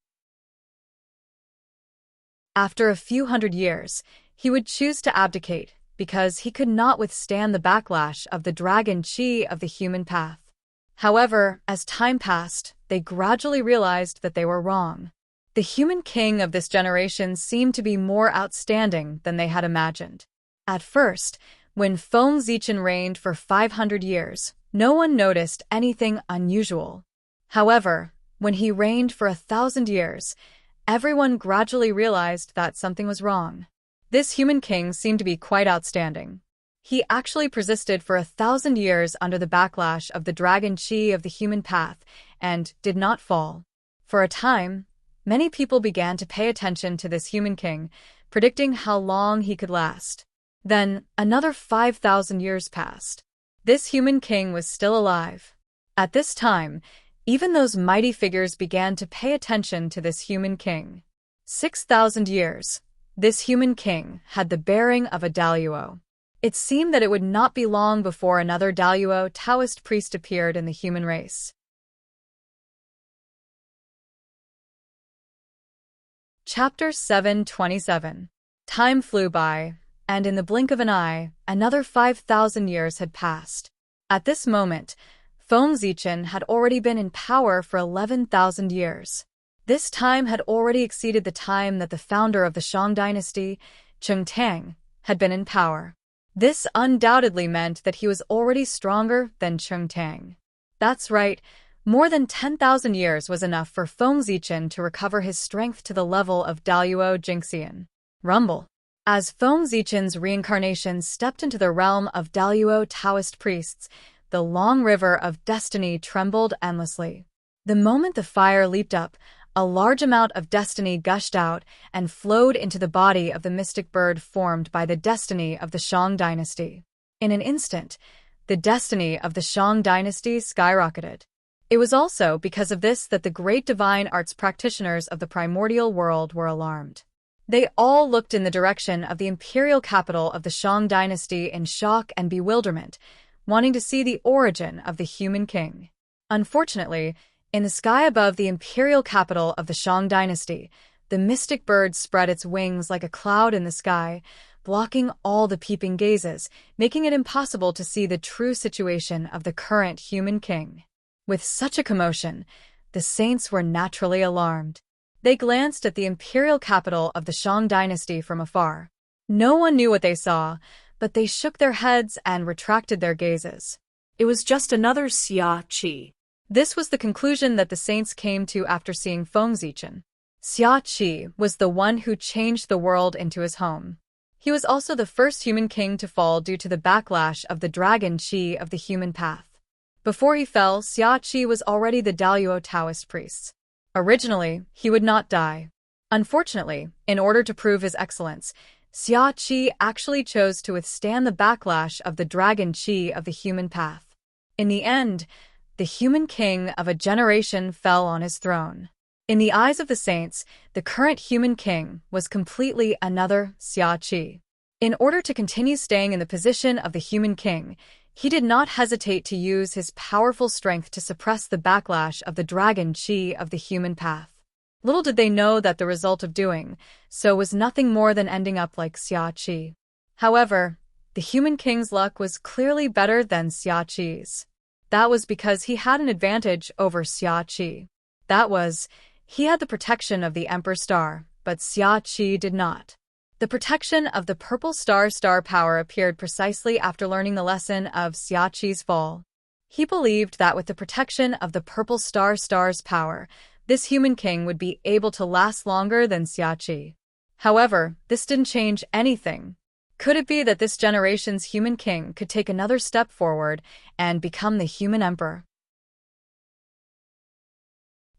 After a few hundred years, he would choose to abdicate because he could not withstand the backlash of the dragon chi of the human path. However, as time passed, they gradually realized that they were wrong. The human king of this generation seemed to be more outstanding than they had imagined. At first, when Feng Zichen reigned for 500 years, no one noticed anything unusual. However, when he reigned for 1,000 years, everyone gradually realized that something was wrong. This human king seemed to be quite outstanding. He actually persisted for 1,000 years under the backlash of the dragon chi of the human path and did not fall. For a time, many people began to pay attention to this human king, predicting how long he could last. Then, another 5,000 years passed. This human king was still alive. At this time, even those mighty figures began to pay attention to this human king. 6,000 years. This human king had the bearing of a Daluo. It seemed that it would not be long before another Daluo Taoist priest appeared in the human race. Chapter 727. Time flew by, and in the blink of an eye, another 5,000 years had passed. At this moment, Feng Zichen had already been in power for 11,000 years. This time had already exceeded the time that the founder of the Shang dynasty, Enchanting, had been in power. This undoubtedly meant that he was already stronger than Enchanting. That's right, more than 10,000 years was enough for Feng Zichen to recover his strength to the level of Daluo Jingxian. Rumble. As Feng Zichen's reincarnation stepped into the realm of Daluo Taoist priests, the long river of destiny trembled endlessly. The moment the fire leaped up, a large amount of destiny gushed out and flowed into the body of the mystic bird formed by the destiny of the Shang dynasty. In an instant, the destiny of the Shang dynasty skyrocketed. It was also because of this that the great divine arts practitioners of the primordial world were alarmed. They all looked in the direction of the imperial capital of the Shang dynasty in shock and bewilderment, wanting to see the origin of the human king. Unfortunately, in the sky above the imperial capital of the Shang dynasty, the mystic bird spread its wings like a cloud in the sky, blocking all the peeping gazes, making it impossible to see the true situation of the current human king. With such a commotion, the saints were naturally alarmed. They glanced at the imperial capital of the Shang dynasty from afar. No one knew what they saw, but they shook their heads and retracted their gazes. It was just another Xia Qi. This was the conclusion that the saints came to after seeing Feng Zichen. Xia Qi was the one who changed the world into his home. He was also the first human king to fall due to the backlash of the dragon chi of the human path. Before he fell, Xia Qi was already the Daluo Taoist priest. Originally, he would not die. Unfortunately, in order to prove his excellence, Xia Qi actually chose to withstand the backlash of the dragon chi of the human path. In the end, the human king of a generation fell on his throne. In the eyes of the saints, the current human king was completely another Xia Qi. In order to continue staying in the position of the human king, he did not hesitate to use his powerful strength to suppress the backlash of the dragon chi of the human path. Little did they know that the result of doing so was nothing more than ending up like Xia Qi. However, the human king's luck was clearly better than Xia Qi's. That was because he had an advantage over Xia Qi. That was, he had the protection of the Emperor Star, but Xia Qi did not. The protection of the purple star power appeared precisely after learning the lesson of Xia Qi's fall. He believed that with the protection of the purple star's power, this human king would be able to last longer than Xia Qi. However, this didn't change anything. Could it be that this generation's human king could take another step forward and become the human emperor?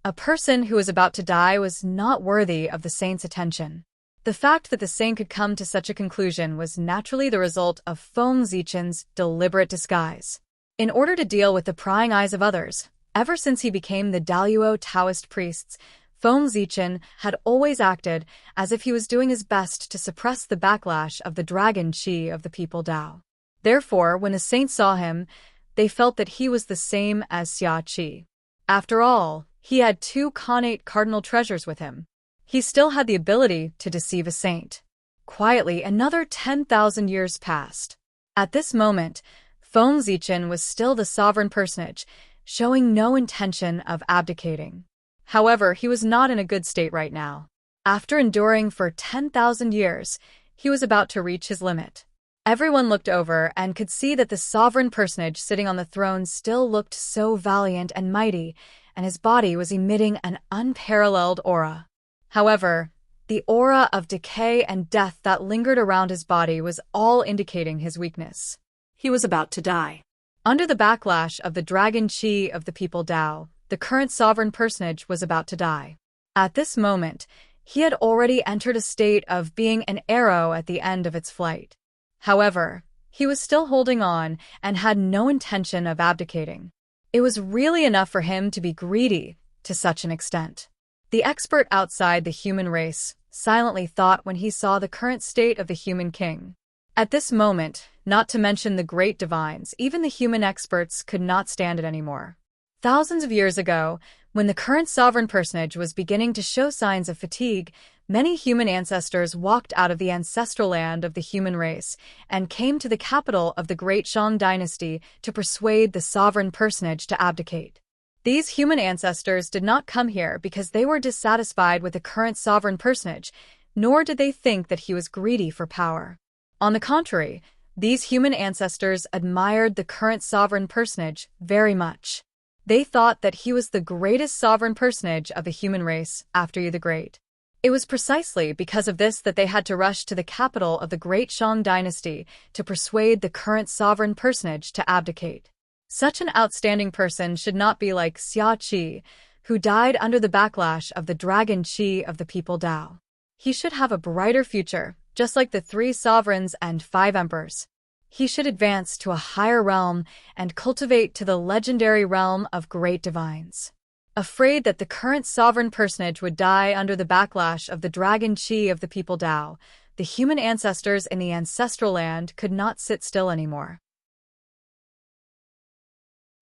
A person who was about to die was not worthy of the saint's attention. The fact that the saint could come to such a conclusion was naturally the result of Feng Zichen's deliberate disguise. In order to deal with the prying eyes of others, ever since he became the Daluo Taoist priests, Foam Zichen had always acted as if he was doing his best to suppress the backlash of the dragon Qi of the people Dao. Therefore, when the saints saw him, they felt that he was the same as Xia Qi. After all, he had 2 connate cardinal treasures with him. He still had the ability to deceive a saint. Quietly, another 10,000 years passed. At this moment, Foam Zichen was still the sovereign personage, showing no intention of abdicating. However, he was not in a good state right now. After enduring for 10,000 years, he was about to reach his limit. Everyone looked over and could see that the sovereign personage sitting on the throne still looked so valiant and mighty, and his body was emitting an unparalleled aura. However, the aura of decay and death that lingered around his body was all indicating his weakness. He was about to die. Under the backlash of the dragon Qi of the people Dao, the current sovereign personage was about to die. At this moment, he had already entered a state of being an arrow at the end of its flight. However, he was still holding on and had no intention of abdicating. It was really enough for him to be greedy to such an extent. The expert outside the human race silently thought when he saw the current state of the human king. At this moment, not to mention the great divines, even the human experts could not stand it anymore. Thousands of years ago, when the current sovereign personage was beginning to show signs of fatigue, many human ancestors walked out of the ancestral land of the human race and came to the capital of the great Shang dynasty to persuade the sovereign personage to abdicate. These human ancestors did not come here because they were dissatisfied with the current sovereign personage, nor did they think that he was greedy for power. On the contrary, these human ancestors admired the current sovereign personage very much. They thought that he was the greatest sovereign personage of the human race after Yi the Great. It was precisely because of this that they had to rush to the capital of the great Shang dynasty to persuade the current sovereign personage to abdicate. Such an outstanding person should not be like Xia Qi, who died under the backlash of the dragon Qi of the people Dao. He should have a brighter future, just like the 3 sovereigns and 5 emperors. He should advance to a higher realm and cultivate to the legendary realm of great divines. Afraid that the current sovereign personage would die under the backlash of the dragon Qi of the people Dao, the human ancestors in the ancestral land could not sit still anymore.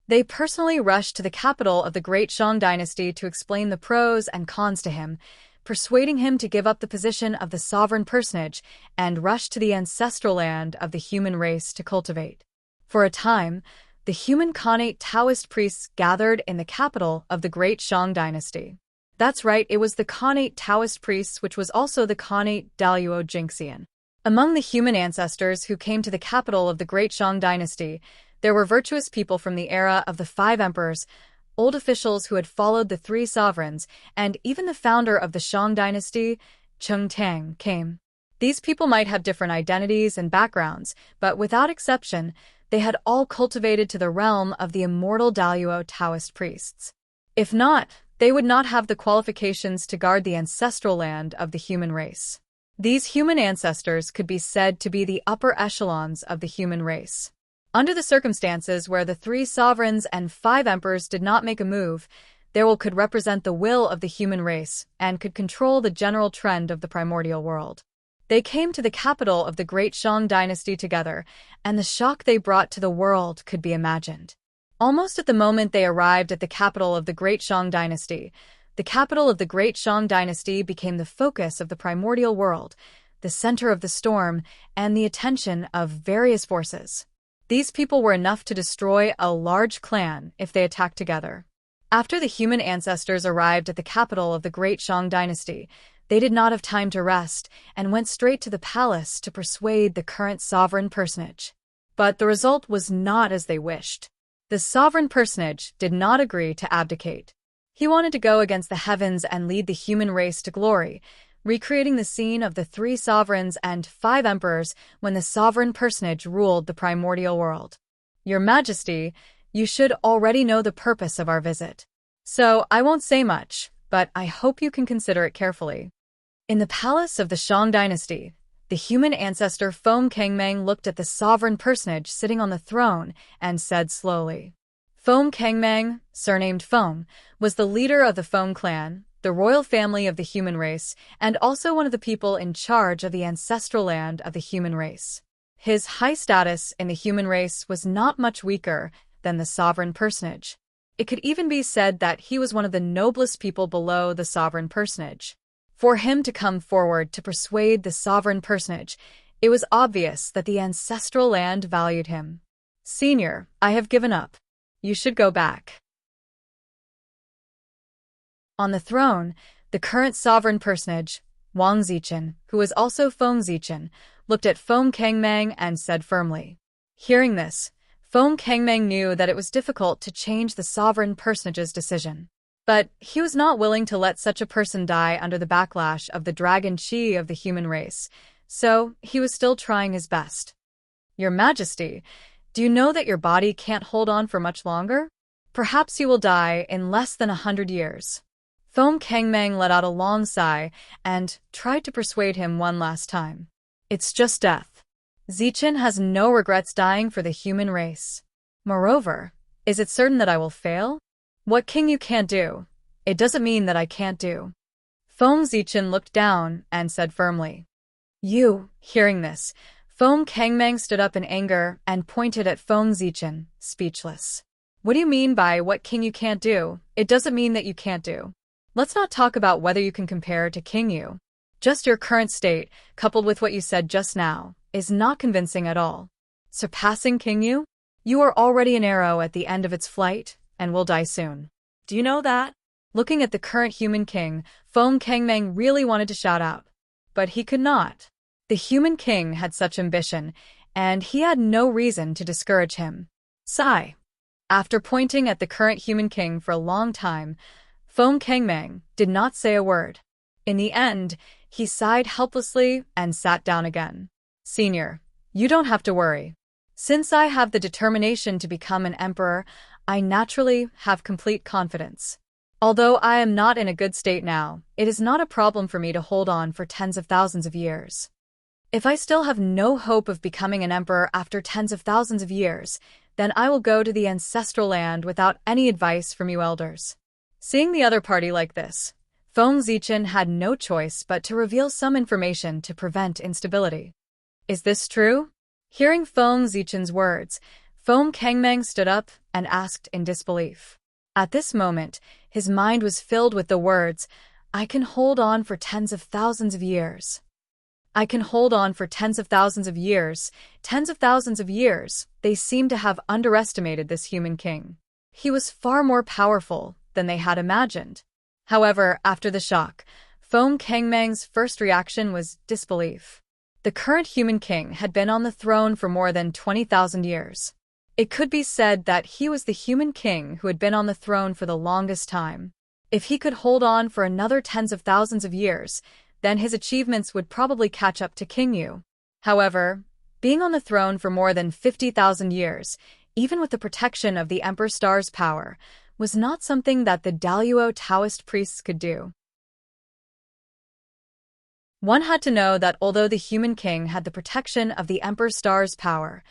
They personally rushed to the capital of the great Shang dynasty to explain the pros and cons to him, persuading him to give up the position of the sovereign personage and rush to the ancestral land of the human race to cultivate. For a time, the human Khanate Taoist priests gathered in the capital of the great Shang dynasty. That's right, it was the Khanate Taoist priests which was also the Khanate Daluo Jingxian. Among the human ancestors who came to the capital of the great Shang dynasty, there were virtuous people from the era of the 5 emperors, old officials who had followed the 3 sovereigns, and even the founder of the Shang dynasty, Cheng Tang, came. These people might have different identities and backgrounds, but without exception, they had all cultivated to the realm of the immortal Daluo Taoist priests. If not, they would not have the qualifications to guard the ancestral land of the human race. These human ancestors could be said to be the upper echelons of the human race. Under the circumstances where the 3 sovereigns and 5 emperors did not make a move, they could represent the will of the human race and could control the general trend of the primordial world. They came to the capital of the great Shang dynasty together, and the shock they brought to the world could be imagined. Almost at the moment they arrived at the capital of the great Shang dynasty, the capital of the great Shang dynasty became the focus of the primordial world, the center of the storm, and the attention of various forces. These people were enough to destroy a large clan if they attacked together. After the human ancestors arrived at the capital of the great Shang dynasty, they did not have time to rest and went straight to the palace to persuade the current sovereign personage. But the result was not as they wished. The sovereign personage did not agree to abdicate. He wanted to go against the heavens and lead the human race to glory, recreating the scene of the 3 sovereigns and 5 emperors when the sovereign personage ruled the primordial world. Your Majesty, you should already know the purpose of our visit. So I won't say much, but I hope you can consider it carefully. In the palace of the Shang dynasty, the human ancestor Foam Kangmang looked at the sovereign personage sitting on the throne and said slowly. Foam Kangmang, surnamed Foam, was the leader of the Foam clan, the royal family of the human race, and also one of the people in charge of the ancestral land of the human race. His high status in the human race was not much weaker than the sovereign personage. It could even be said that he was one of the noblest people below the sovereign personage. For him to come forward to persuade the sovereign personage, it was obvious that the ancestral land valued him. "Senior, I have given up. You should go back." On the throne, the current sovereign personage, Wang Zichen, who was also Feng Zichen, looked at Feng Kangmang and said firmly. Hearing this, Feng Kangmang knew that it was difficult to change the sovereign personage's decision. But he was not willing to let such a person die under the backlash of the dragon chi of the human race, so he was still trying his best. "Your Majesty, do you know that your body can't hold on for much longer? Perhaps you will die in less than 100 years. Feng Kangmang let out a long sigh and tried to persuade him one last time. "It's just death. Zichen has no regrets dying for the human race. Moreover, is it certain that I will fail? What king you can't do, it doesn't mean that I can't do." Feng Zichen looked down and said firmly. "You." Hearing this, Feng Kangmang stood up in anger and pointed at Feng Zichen, speechless. "What do you mean by what king you can't do? It doesn't mean that you can't do. Let's not talk about whether you can compare to King Yu. Just your current state, coupled with what you said just now, is not convincing at all. Surpassing King Yu? You are already an arrow at the end of its flight, and will die soon. Do you know that?" Looking at the current human king, Feng Kangmang really wanted to shout out. But he could not. The human king had such ambition, and he had no reason to discourage him. Sigh. After pointing at the current human king for a long time, Feng Kangmang did not say a word. In the end, he sighed helplessly and sat down again. "Senior, you don't have to worry. Since I have the determination to become an emperor, I naturally have complete confidence. Although I am not in a good state now, it is not a problem for me to hold on for tens of thousands of years. If I still have no hope of becoming an emperor after tens of thousands of years, then I will go to the ancestral land without any advice from you elders." Seeing the other party like this, Feng Zichen had no choice but to reveal some information to prevent instability. "Is this true?" Hearing Feng Zichen's words, Feng Kangmang stood up and asked in disbelief. At this moment, his mind was filled with the words, "I can hold on for tens of thousands of years. I can hold on for tens of thousands of years, tens of thousands of years." They seemed to have underestimated this human king. He was far more powerful than they had imagined. However, after the shock, Feng Kangmang's first reaction was disbelief. The current human king had been on the throne for more than 20,000 years. It could be said that he was the human king who had been on the throne for the longest time. If he could hold on for another tens of thousands of years, then his achievements would probably catch up to King Yu. However, being on the throne for more than 50,000 years, even with the protection of the Emperor Star's power, was not something that the Daluo Taoist priests could do. One had to know that although the human king had the protection of the Emperor Star's power,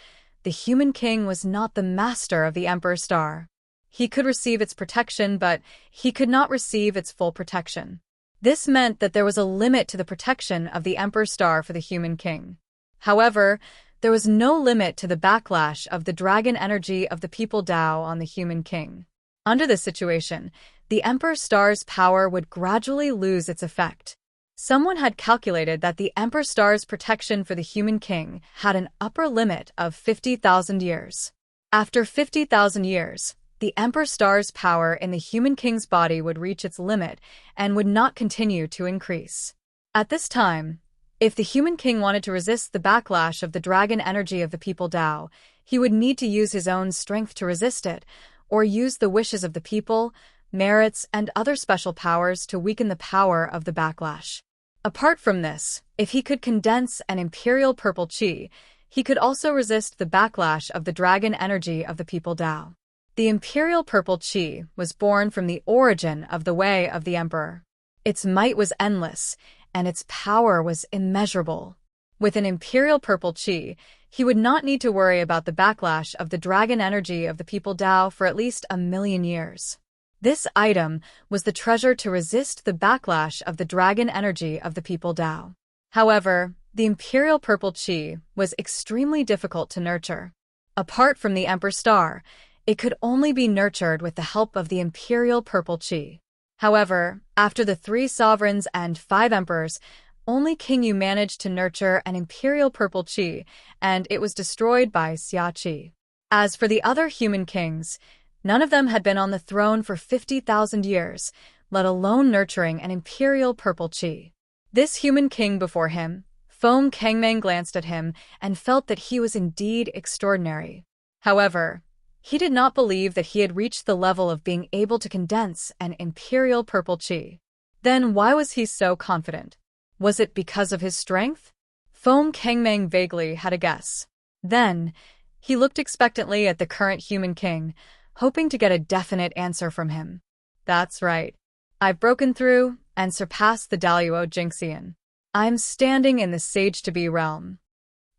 the human king was not the master of the Emperor Star. He could receive its protection, but he could not receive its full protection. This meant that there was a limit to the protection of the Emperor Star for the human king. However, there was no limit to the backlash of the dragon energy of the people Dao on the human king. Under this situation, the Emperor Star's power would gradually lose its effect. Someone had calculated that the Emperor Star's protection for the human king had an upper limit of 50,000 years. After 50,000 years, the Emperor Star's power in the human king's body would reach its limit and would not continue to increase. At this time, if the human king wanted to resist the backlash of the dragon energy of the people Dao, he would need to use his own strength to resist it, or use the wishes of the people, merits, and other special powers to weaken the power of the backlash. Apart from this, if he could condense an imperial purple qi, he could also resist the backlash of the dragon energy of the people Dao. The imperial purple qi was born from the origin of the way of the emperor. Its might was endless, and its power was immeasurable. With an imperial purple qi, he would not need to worry about the backlash of the dragon energy of the people Dao for at least 1,000,000 years. This item was the treasure to resist the backlash of the dragon energy of the people Dao. However, the imperial purple chi was extremely difficult to nurture. Apart from the Emperor Star, it could only be nurtured with the help of the imperial purple chi. However, after the 3 sovereigns and 5 emperors, only King Yu managed to nurture an imperial purple chi, and it was destroyed by Xia Qi. As for the other human kings, none of them had been on the throne for 50,000 years, let alone nurturing an imperial purple chi. This human king before him, Feng Kangmeng, glanced at him and felt that he was indeed extraordinary. However, he did not believe that he had reached the level of being able to condense an imperial purple chi. Then why was he so confident? Was it because of his strength? Feng Kangmeng vaguely had a guess. Then, he looked expectantly at the current human king, hoping to get a definite answer from him. That's right. I've broken through and surpassed the Daluo Jingxian. I'm standing in the Sage-to-Be realm.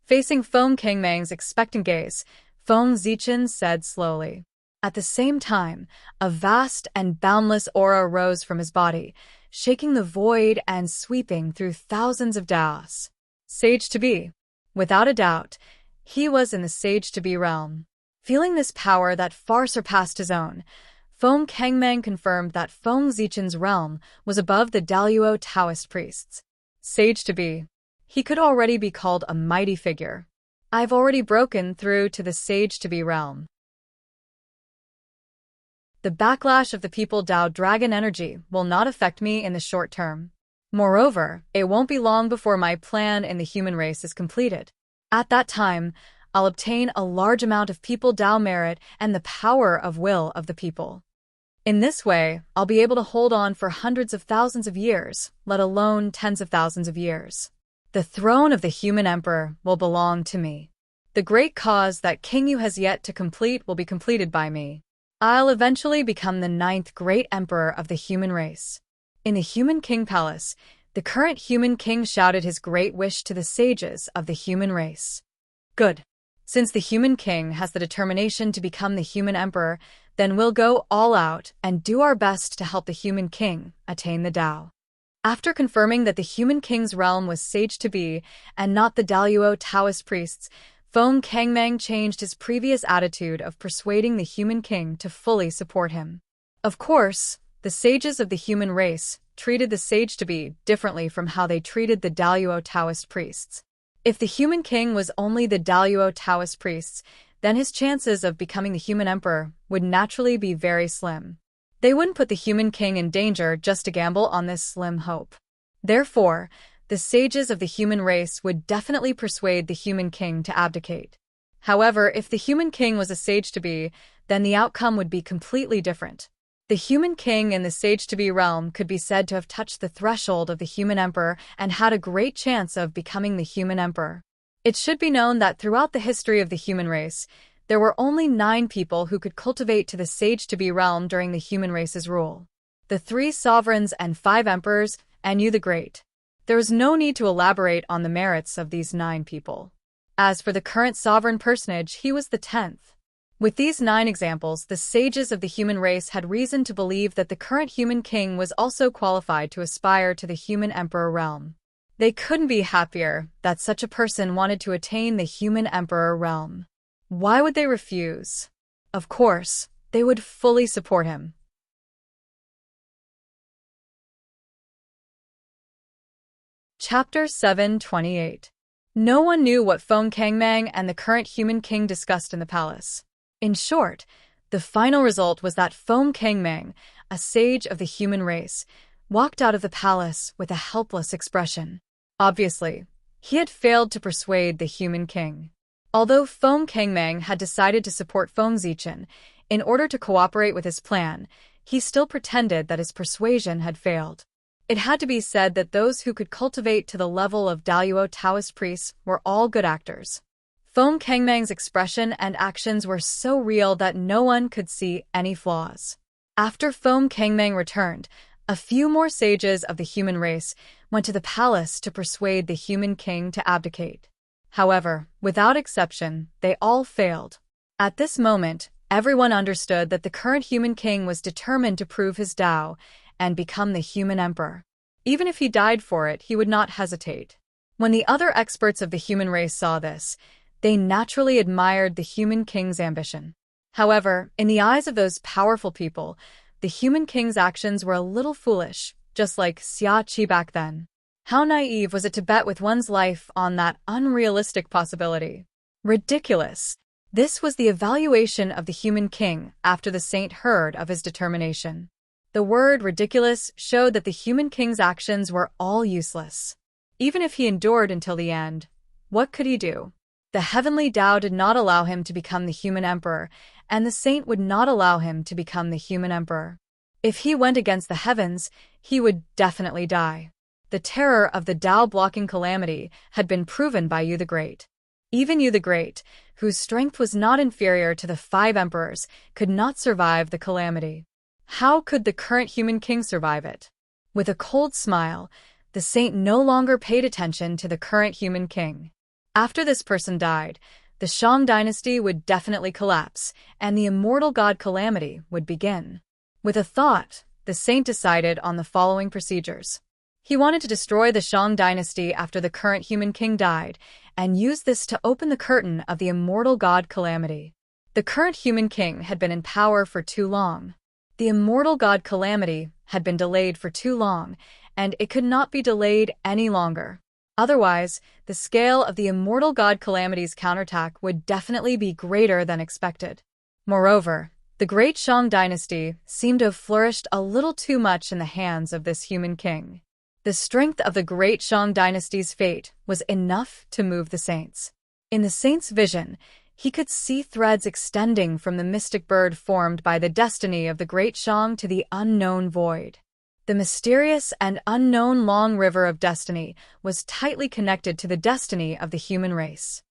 Facing Feng Kangmeng's expectant gaze, Feng Zichen said slowly. At the same time, a vast and boundless aura rose from his body, shaking the void and sweeping through thousands of Daos. Sage-to-Be. Without a doubt, he was in the Sage-to-Be realm. Feeling this power that far surpassed his own, Feng Kangmeng confirmed that Feng Zichen's realm was above the Daluo Taoist priests. Sage-to-Be. He could already be called a mighty figure. I've already broken through to the Sage-to-Be realm. The backlash of the people Dao dragon energy will not affect me in the short term. Moreover, it won't be long before my plan in the human race is completed. At that time, I'll obtain a large amount of people Dao merit and the power of will of the people. In this way, I'll be able to hold on for hundreds of thousands of years, let alone tens of thousands of years. The throne of the human emperor will belong to me. The great cause that King Yu has yet to complete will be completed by me. I'll eventually become the 9th great emperor of the human race. In the Human King Palace, the current human king shouted his great wish to the sages of the human race. Good. Since the human king has the determination to become the human emperor, then we'll go all out and do our best to help the human king attain the Tao. After confirming that the human king's realm was Sage-to-Be and not the Daluo Taoist priests, Feng Kangmeng changed his previous attitude of persuading the human king to fully support him. Of course, the sages of the human race treated the Sage-to-Be differently from how they treated the Daluo Taoist priests. If the human king was only the Daluo Taoist priests, then his chances of becoming the human emperor would naturally be very slim. They wouldn't put the human king in danger just to gamble on this slim hope. Therefore, the sages of the human race would definitely persuade the human king to abdicate. However, if the human king was a Sage-to-Be, then the outcome would be completely different. The human king in the Sage-to-Be realm could be said to have touched the threshold of the human emperor and had a great chance of becoming the human emperor. It should be known that throughout the history of the human race, there were only 9 people who could cultivate to the Sage-to-Be realm during the human race's rule. The 3 sovereigns and 5 emperors, and Yu the Great. There is no need to elaborate on the merits of these 9 people. As for the current sovereign personage, he was the 10th. With these 9 examples, the sages of the human race had reason to believe that the current human king was also qualified to aspire to the human emperor realm. They couldn't be happier that such a person wanted to attain the human emperor realm. Why would they refuse? Of course, they would fully support him. Chapter 728. No one knew what Feng Kangmeng and the current human king discussed in the palace. In short, the final result was that Feng Kangmeng, a sage of the human race, walked out of the palace with a helpless expression. Obviously, he had failed to persuade the human king. Although Feng Kangmeng had decided to support Feng Zichen in order to cooperate with his plan, he still pretended that his persuasion had failed. It had to be said that those who could cultivate to the level of Daluo Taoist priests were all good actors. Feng Kangmeng's expression and actions were so real that no one could see any flaws. After Feng Kangmeng returned, a few more sages of the human race went to the palace to persuade the human king to abdicate. However, without exception, they all failed. At this moment, Everyone understood that the current human king was determined to prove his Tao and become the human emperor. Even if he died for it, he would not hesitate. When the other experts of the human race saw this, they naturally admired the human king's ambition. However, in the eyes of those powerful people, the human king's actions were a little foolish, just like Xia Qi back then. How naive was it to bet with one's life on that unrealistic possibility? Ridiculous. This was the evaluation of the human king after the saint heard of his determination. The word ridiculous showed that the human king's actions were all useless. Even if he endured until the end, what could he do? The heavenly Tao did not allow him to become the human emperor, and the saint would not allow him to become the human emperor. If he went against the heavens, he would definitely die. The terror of the Tao-blocking calamity had been proven by Yu the Great. Even Yu the Great, whose strength was not inferior to the 5 emperors, could not survive the calamity. How could the current human king survive it? With a cold smile, the saint no longer paid attention to the current human king. After this person died, the Shang dynasty would definitely collapse, and the immortal god calamity would begin. With a thought, the saint decided on the following procedures. He wanted to destroy the Shang dynasty after the current human king died, and use this to open the curtain of the immortal god calamity. The current human king had been in power for too long. The immortal god calamity had been delayed for too long, and it could not be delayed any longer. Otherwise, the scale of the immortal god calamity's counterattack would definitely be greater than expected. Moreover, the great Shang dynasty seemed to have flourished a little too much in the hands of this human king. The strength of the great Shang dynasty's fate was enough to move the saints. In the saint's vision, he could see threads extending from the mystic bird formed by the destiny of the great Shang to the unknown void. The mysterious and unknown long river of destiny was tightly connected to the destiny of the human race.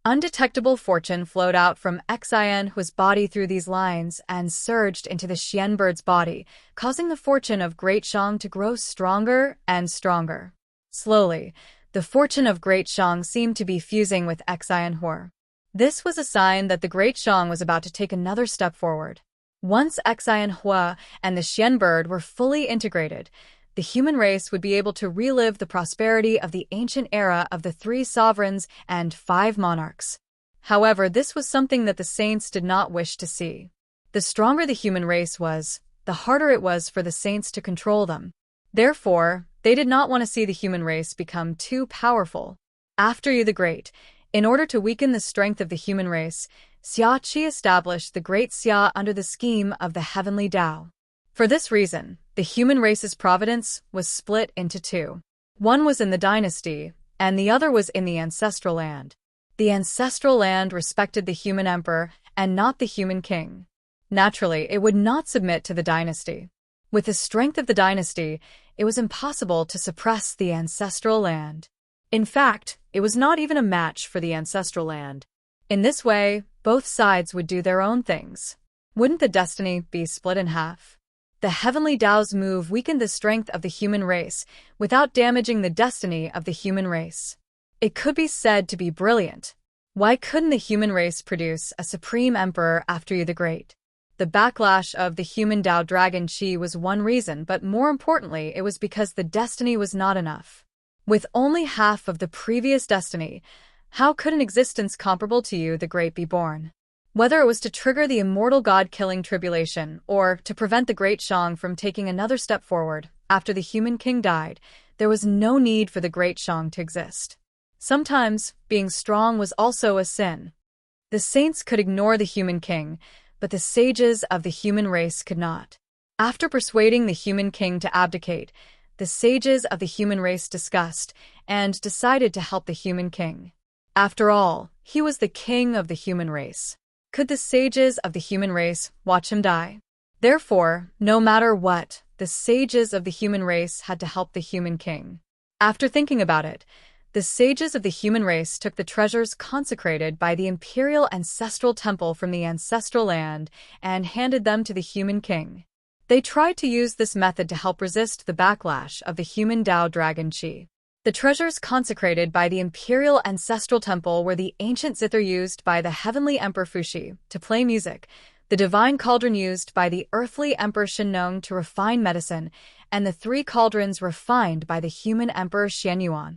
Undetectable fortune flowed out from Xianhua's body through these lines and surged into the Xian bird's body, causing the fortune of Great Shang to grow stronger and stronger. Slowly, the fortune of Great Shang seemed to be fusing with Xianhua. This was a sign that the Great Shang was about to take another step forward. Once Xianhua and the Xian bird were fully integrated, the human race would be able to relive the prosperity of the ancient era of the 3 sovereigns and 5 monarchs. However, this was something that the saints did not wish to see. The stronger the human race was, the harder it was for the saints to control them. Therefore, they did not want to see the human race become too powerful. After Yu the Great, in order to weaken the strength of the human race, Xia Qi established the Great Xia under the scheme of the Heavenly Tao. For this reason, the human race's providence was split into 2. One was in the dynasty, and the other was in the ancestral land. The ancestral land respected the human emperor and not the human king. Naturally, it would not submit to the dynasty. With the strength of the dynasty, it was impossible to suppress the ancestral land. In fact, it was not even a match for the ancestral land. In this way, both sides would do their own things. Wouldn't the destiny be split in half? The Heavenly Tao's move weakened the strength of the human race without damaging the destiny of the human race. It could be said to be brilliant. Why couldn't the human race produce a supreme emperor after Yu the Great? The backlash of the human Tao Dragon Qi was one reason, but more importantly, it was because the destiny was not enough. With only half of the previous destiny, how could an existence comparable to Yu the Great be born? Whether it was to trigger the immortal god-killing tribulation or to prevent the Great Shang from taking another step forward after the human king died, there was no need for the Great Shang to exist. Sometimes, being strong was also a sin. The saints could ignore the human king, but the sages of the human race could not. After persuading the human king to abdicate, the sages of the human race discussed and decided to help the human king. After all, he was the king of the human race. Could the sages of the human race watch him die? Therefore, no matter what, the sages of the human race had to help the human king. After thinking about it, the sages of the human race took the treasures consecrated by the imperial ancestral temple from the ancestral land and handed them to the human king. They tried to use this method to help resist the backlash of the human Tao Dragon Qi. The treasures consecrated by the imperial ancestral temple were the ancient zither used by the heavenly Emperor Fuxi to play music, the divine cauldron used by the earthly Emperor Shenong to refine medicine, and the 3 cauldrons refined by the human Emperor Xianyuan.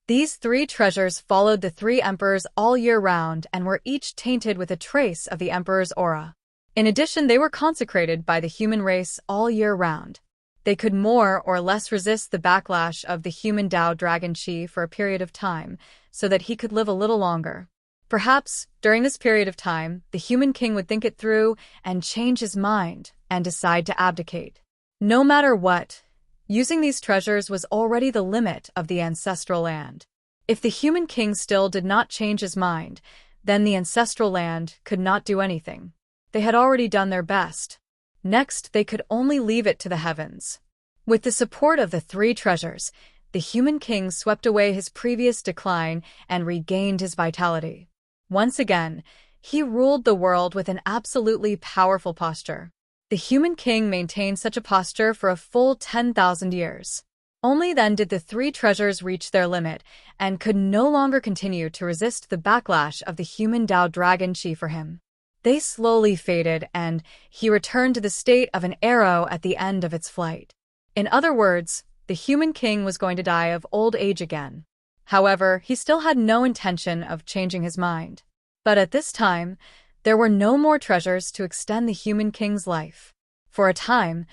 These 3 treasures followed the 3 emperors all year round and were each tainted with a trace of the emperor's aura. In addition, they were consecrated by the human race all year round. They could more or less resist the backlash of the human Tao Dragon Qi for a period of time, so that he could live a little longer. Perhaps, during this period of time, the human king would think it through and change his mind and decide to abdicate. No matter what, using these treasures was already the limit of the ancestral land. If the human king still did not change his mind, then the ancestral land could not do anything. They had already done their best. Next, they could only leave it to the heavens. With the support of the 3 treasures, the human king swept away his previous decline and regained his vitality. Once again, he ruled the world with an absolutely powerful posture. The human king maintained such a posture for a full 10,000 years. Only then did the 3 treasures reach their limit and could no longer continue to resist the backlash of the human Tao Dragon Qi for him. They slowly faded, and he returned to the state of an arrow at the end of its flight. In other words, the human king was going to die of old age again. However, he still had no intention of changing his mind. But at this time, there were no more treasures to extend the human king's life. For a time,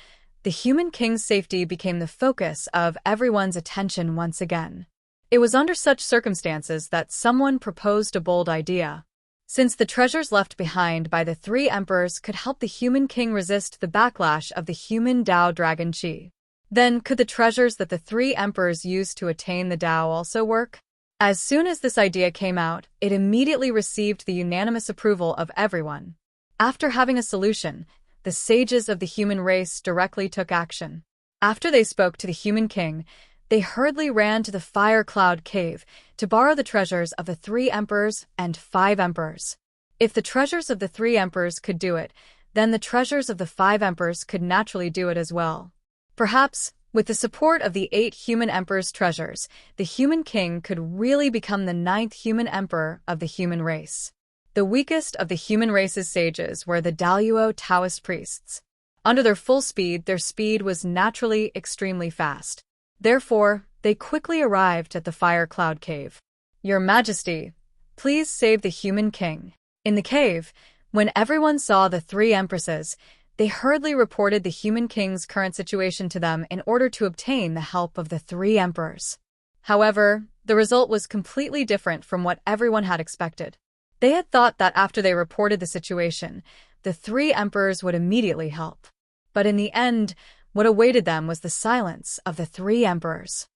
the human king's safety became the focus of everyone's attention once again. It was under such circumstances that someone proposed a bold idea. Since the treasures left behind by the 3 emperors could help the human king resist the backlash of the human Tao Dragon Qi, then could the treasures that the 3 emperors used to attain the Tao also work? As soon as this idea came out, it immediately received the unanimous approval of everyone. After having a solution, the sages of the human race directly took action. After they spoke to the human king, they hurriedly ran to the fire cloud cave to borrow the treasures of the 3 emperors and 5 emperors. If the treasures of the 3 emperors could do it, then the treasures of the 5 emperors could naturally do it as well. Perhaps, with the support of the 8 human emperors' treasures, the human king could really become the 9th human emperor of the human race. The weakest of the human race's sages were the Daluo Taoist priests. Under their full speed, their speed was naturally extremely fast. Therefore, they quickly arrived at the fire cloud cave. "Your Majesty, please save the human king." In the cave, when everyone saw the 3 empresses, they hurriedly reported the human king's current situation to them in order to obtain the help of the 3 emperors. However, the result was completely different from what everyone had expected. They had thought that after they reported the situation, the 3 emperors would immediately help. But in the end, what awaited them was the silence of the 3 emperors.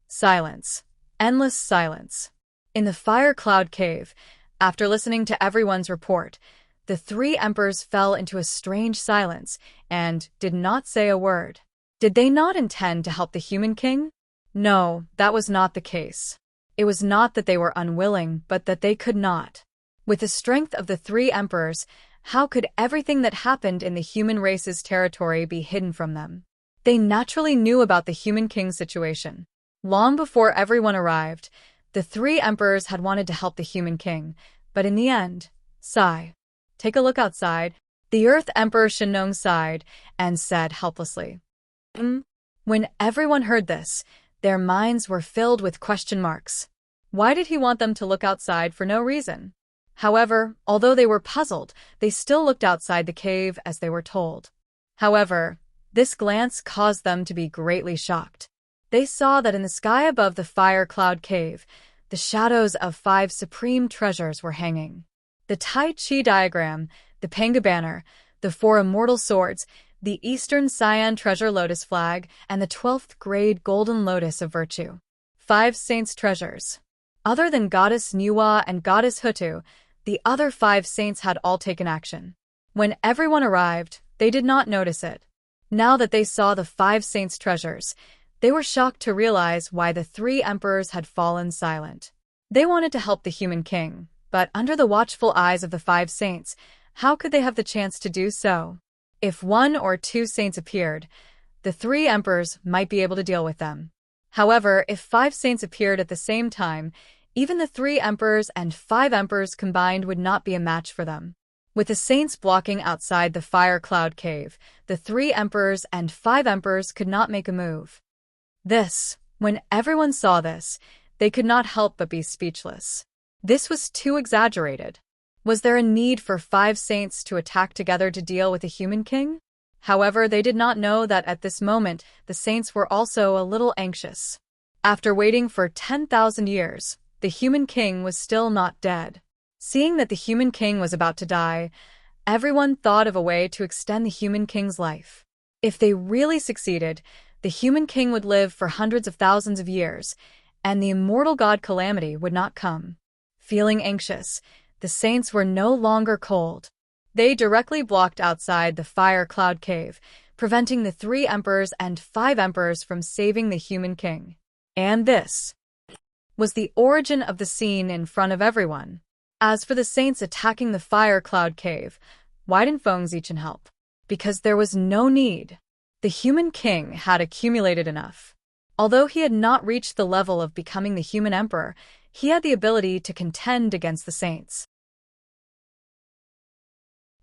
Silence. Endless silence. In the fire cloud cave, after listening to everyone's report, the 3 emperors fell into a strange silence and did not say a word. Did they not intend to help the human king? No, that was not the case. It was not that they were unwilling, but that they could not. With the strength of the 3 emperors, how could everything that happened in the human race's territory be hidden from them? They naturally knew about the human king's situation. Long before everyone arrived, the 3 emperors had wanted to help the human king, but in the end, sigh. Take a look outside. The Earth Emperor Shenong sighed and said helplessly. When everyone heard this, their minds were filled with question marks. Why did he want them to look outside for no reason? However, although they were puzzled, they still looked outside the cave as they were told. However, this glance caused them to be greatly shocked. They saw that in the sky above the fire cloud cave, the shadows of 5 supreme treasures were hanging. The Tai Chi diagram, the Panga banner, the 4 immortal swords, the Eastern Cyan treasure lotus flag, and the 12th grade golden lotus of virtue. 5 saints' treasures. Other than Goddess Nuwa and Goddess Hutu, the other 5 saints had all taken action. When everyone arrived, they did not notice it. Now that they saw the 5 saints' treasures, they were shocked to realize why the 3 emperors had fallen silent. They wanted to help the human king, but under the watchful eyes of the 5 saints, how could they have the chance to do so? If 1 or 2 saints appeared, the three emperors might be able to deal with them. However, if 5 saints appeared at the same time, even the 3 emperors and 5 emperors combined would not be a match for them. With the saints blocking outside the fire cloud cave, the 3 emperors and 5 emperors could not make a move. When everyone saw this, they could not help but be speechless. This was too exaggerated. Was there a need for 5 saints to attack together to deal with a human king? However, they did not know that at this moment, the saints were also a little anxious. After waiting for 10,000 years, the human king was still not dead. Seeing that the human king was about to die, everyone thought of a way to extend the human king's life. If they really succeeded, the human king would live for hundreds of thousands of years, and the immortal god Calamity would not come. Feeling anxious, the saints were no longer cold. They directly blocked outside the fire cloud cave, preventing the 3 emperors and 5 emperors from saving the human king. And this was the origin of the scene in front of everyone. As for the saints attacking the fire cloud cave, why didn't Fengzichen help? Because there was no need. The human king had accumulated enough. Although he had not reached the level of becoming the human emperor, he had the ability to contend against the saints.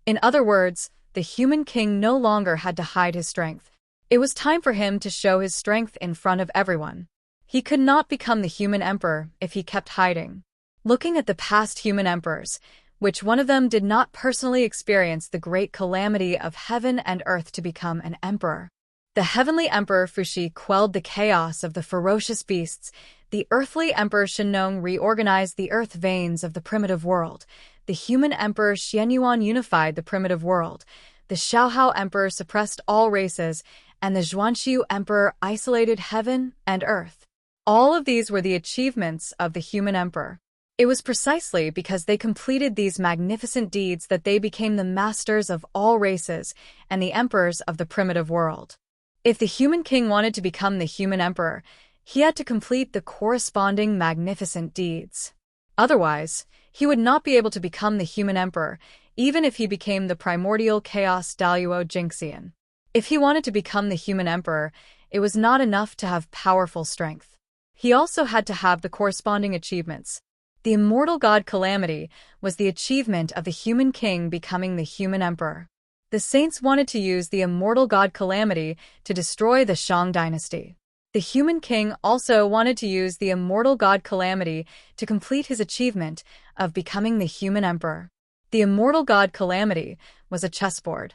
In other words, the human king no longer had to hide his strength. It was time for him to show his strength in front of everyone. He could not become the human emperor if he kept hiding. Looking at the past human emperors, which one of them did not personally experience the great calamity of heaven and earth to become an emperor? The heavenly emperor Fuxi quelled the chaos of the ferocious beasts. The earthly emperor Shenong reorganized the earth veins of the primitive world. The human emperor Xianyuan unified the primitive world. The Xiaohao emperor suppressed all races, and the Zhuanxiu emperor isolated heaven and earth. All of these were the achievements of the human emperor. It was precisely because they completed these magnificent deeds that they became the masters of all races and the emperors of the primitive world. If the human king wanted to become the human emperor, he had to complete the corresponding magnificent deeds. Otherwise, he would not be able to become the human emperor, even if he became the primordial chaos Daluo Jinxian. If he wanted to become the human emperor, it was not enough to have powerful strength. He also had to have the corresponding achievements. The immortal god Calamity was the achievement of the human king becoming the human emperor. The saints wanted to use the immortal god Calamity to destroy the Shang dynasty. The human king also wanted to use the immortal god Calamity to complete his achievement of becoming the human emperor. The immortal god Calamity was a chessboard.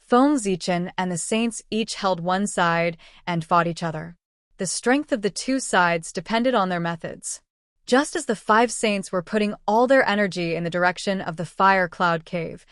Fengzichen and the saints each held one side and fought each other. The strength of the two sides depended on their methods. Just as the 5 saints were putting all their energy in the direction of the fire cloud cave,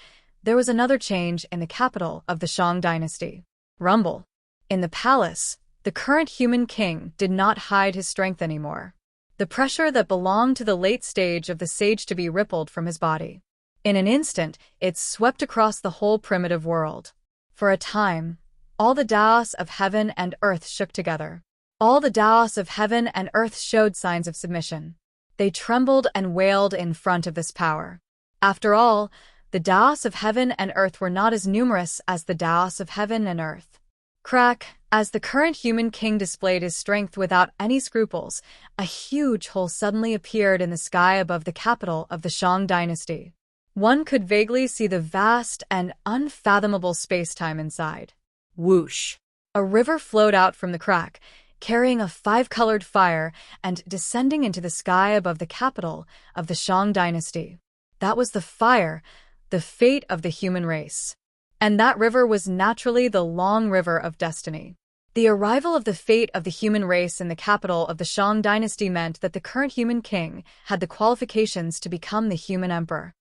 there was another change in the capital of the Shang dynasty. Rumble. In the palace, the current human king did not hide his strength anymore. The pressure that belonged to the late stage of the sage to be rippled from his body. In an instant, it swept across the whole primitive world. For a time, all the Daos of heaven and earth shook together. All the Daos of heaven and earth showed signs of submission. They trembled and wailed in front of this power. After all, the Daos of heaven and earth were not as numerous as the Daos of heaven and earth. Crack, as the current human king displayed his strength without any scruples, a huge hole suddenly appeared in the sky above the capital of the Shang dynasty. One could vaguely see the vast and unfathomable space-time inside. Whoosh! A river flowed out from the crack, carrying a 5-colored fire and descending into the sky above the capital of the Shang dynasty. That was the fire, the fate of the human race. And that river was naturally the Long River of Destiny. The arrival of the fate of the human race in the capital of the Shang dynasty meant that the current human king had the qualifications to become the human emperor.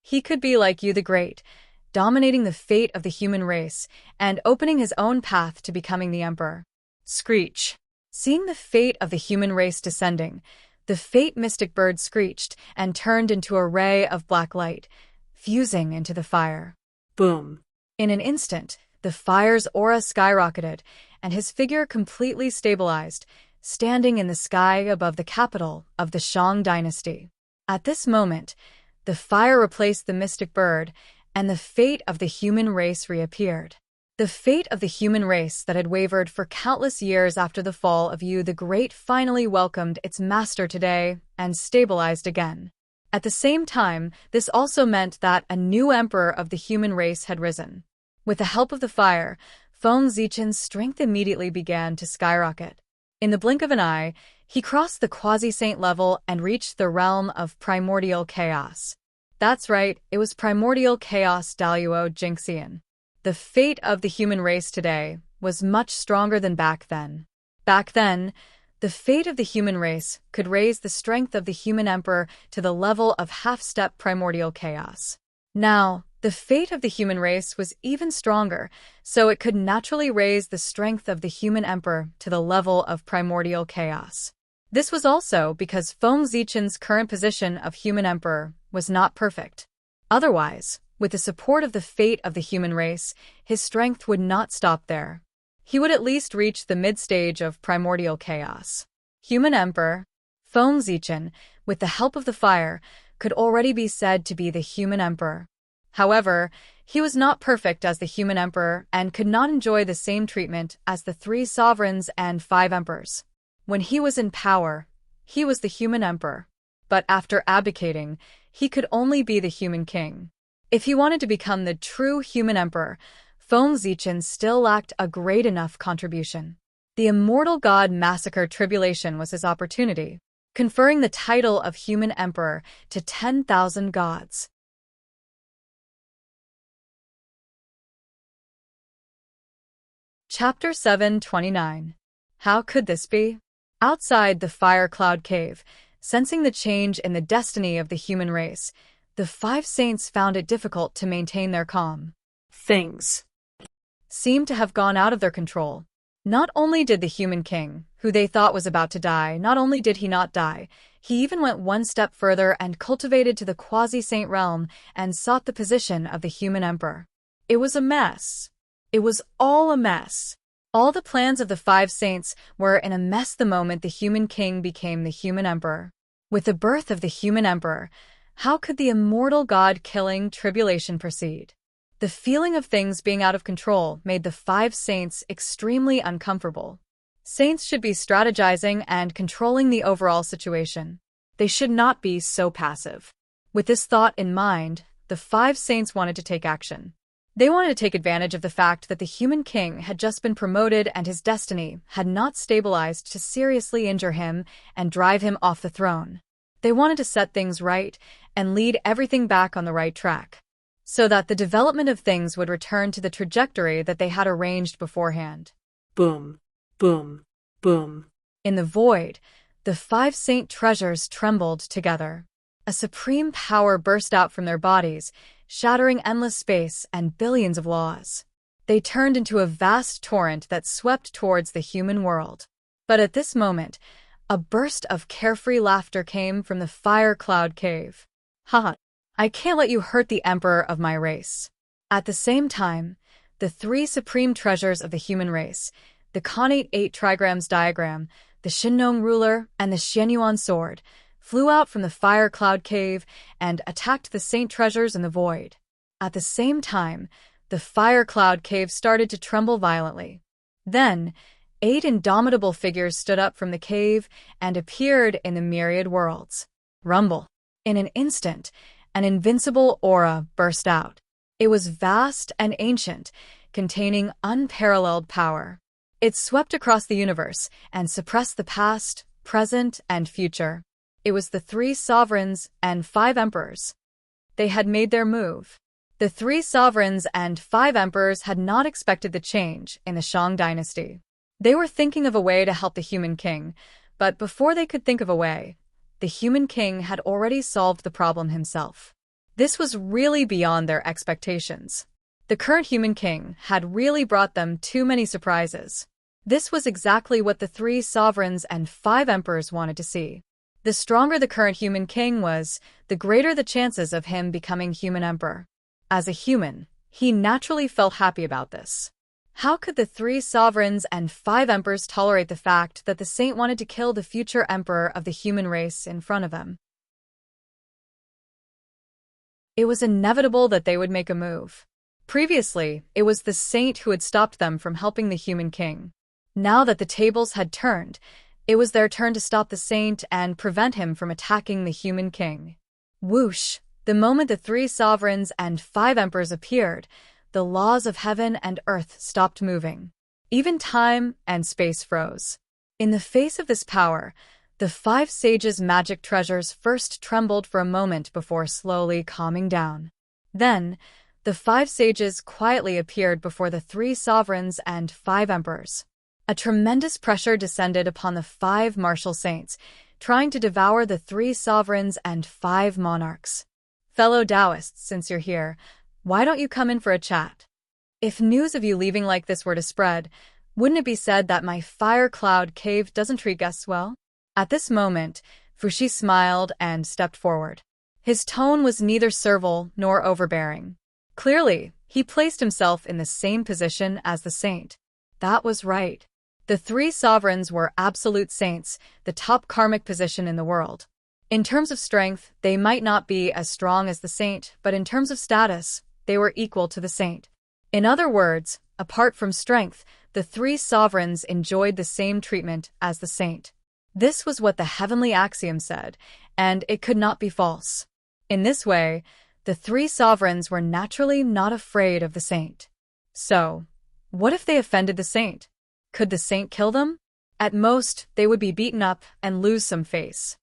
He could be like Yu the Great, dominating the fate of the human race and opening his own path to becoming the emperor. Screech. Seeing the fate of the human race descending, the fate mystic bird screeched and turned into a ray of black light, fusing into the fire. Boom. In an instant, the fire's aura skyrocketed, and his figure completely stabilized, standing in the sky above the capital of the Shang dynasty. At this moment, the fire replaced the mystic bird, and the fate of the human race reappeared. The fate of the human race that had wavered for countless years after the fall of Yu the Great finally welcomed its master today and stabilized again. At the same time, this also meant that a new emperor of the human race had risen. With the help of the fire, Feng Zichen's strength immediately began to skyrocket. In the blink of an eye, he crossed the quasi-saint level and reached the realm of primordial chaos. That's right, it was primordial chaos Daluo Jinxian. The fate of the human race today was much stronger than back then. Back then, the fate of the human race could raise the strength of the human emperor to the level of half-step primordial chaos. Now, the fate of the human race was even stronger, so it could naturally raise the strength of the human emperor to the level of primordial chaos. This was also because Feng Zichen's current position of human emperor was not perfect. Otherwise, with the support of the fate of the human race, his strength would not stop there. He would at least reach the mid-stage of primordial chaos. Human Emperor Feng Zichen, with the help of the fire, could already be said to be the human emperor. However, he was not perfect as the human emperor and could not enjoy the same treatment as the 3 sovereigns and 5 emperors. When he was in power, he was the human emperor. But after abdicating, he could only be the human king. If he wanted to become the true human emperor, Feng Zichen still lacked a great enough contribution. The immortal god massacre tribulation was his opportunity, conferring the title of human emperor to 10,000 gods. Chapter 729. How could this be? Outside the fire cloud cave, sensing the change in the destiny of the human race, the 5 saints found it difficult to maintain their calm. Things Seemed to have gone out of their control. Not only did the human king, who they thought was about to die, not only did he not die, he even went one step further and cultivated to the quasi-saint realm and sought the position of the human emperor. It was a mess. It was all a mess. All the plans of the 5 saints were in a mess the moment the human king became the human emperor. With the birth of the human emperor, how could the immortal god-killing tribulation proceed? The feeling of things being out of control made the 5 saints extremely uncomfortable. Saints should be strategizing and controlling the overall situation. They should not be so passive. With this thought in mind, the 5 saints wanted to take action. They wanted to take advantage of the fact that the human king had just been promoted and his destiny had not stabilized to seriously injure him and drive him off the throne. They wanted to set things right and lead everything back on the right track, so that the development of things would return to the trajectory that they had arranged beforehand. Boom, boom, boom. In the void, the 5 saint treasures trembled together. A supreme power burst out from their bodies, shattering endless space and billions of laws. They turned into a vast torrent that swept towards the human world. But at this moment, a burst of carefree laughter came from the fire cloud cave. Haha, I can't let you hurt the emperor of my race. At the same time, the 3 supreme treasures of the human race, the Khanate 8 trigrams diagram, the Shinnong ruler, and the Xianyuan sword, flew out from the fire cloud cave and attacked the saint treasures in the void. At the same time, the fire cloud cave started to tremble violently. Then, 8 indomitable figures stood up from the cave and appeared in the myriad worlds. Rumble. In an instant, an invincible aura burst out. It was vast and ancient, containing unparalleled power. It swept across the universe and suppressed the past, present, and future. It was the 3 sovereigns and 5 emperors. They had made their move. The 3 sovereigns and 5 emperors had not expected the change in the Shang dynasty. They were thinking of a way to help the human king, but before they could think of a way, the human king had already solved the problem himself. This was really beyond their expectations. The current human king had really brought them too many surprises. This was exactly what the 3 sovereigns and 5 emperors wanted to see. The stronger the current human king was, the greater the chances of him becoming human emperor. As a human, he naturally felt happy about this. How could the 3 sovereigns and 5 emperors tolerate the fact that the saint wanted to kill the future emperor of the human race in front of them? It was inevitable that they would make a move. Previously, it was the saint who had stopped them from helping the human king. Now that the tables had turned, it was their turn to stop the saint and prevent him from attacking the human king. Whoosh! The moment the 3 sovereigns and 5 emperors appeared, the laws of heaven and earth stopped moving. Even time and space froze. In the face of this power, the 5 sages' magic treasures first trembled for a moment before slowly calming down. Then, the 5 sages quietly appeared before the 3 sovereigns and 5 emperors. A tremendous pressure descended upon the 5 martial saints, trying to devour the 3 sovereigns and 5 monarchs. Fellow Taoists, since you're here, why don't you come in for a chat? If news of you leaving like this were to spread, wouldn't it be said that my fire cloud cave doesn't treat guests well? At this moment, Fuxi smiled and stepped forward. His tone was neither servile nor overbearing. Clearly, he placed himself in the same position as the saint. That was right. The 3 sovereigns were absolute saints, the top karmic position in the world. In terms of strength, they might not be as strong as the saint, but in terms of status, they were equal to the saint. In other words, apart from strength, the 3 sovereigns enjoyed the same treatment as the saint. This was what the heavenly axiom said, and it could not be false. In this way, the 3 sovereigns were naturally not afraid of the saint. So, what if they offended the saint? Could the saint kill them? At most, they would be beaten up and lose some face.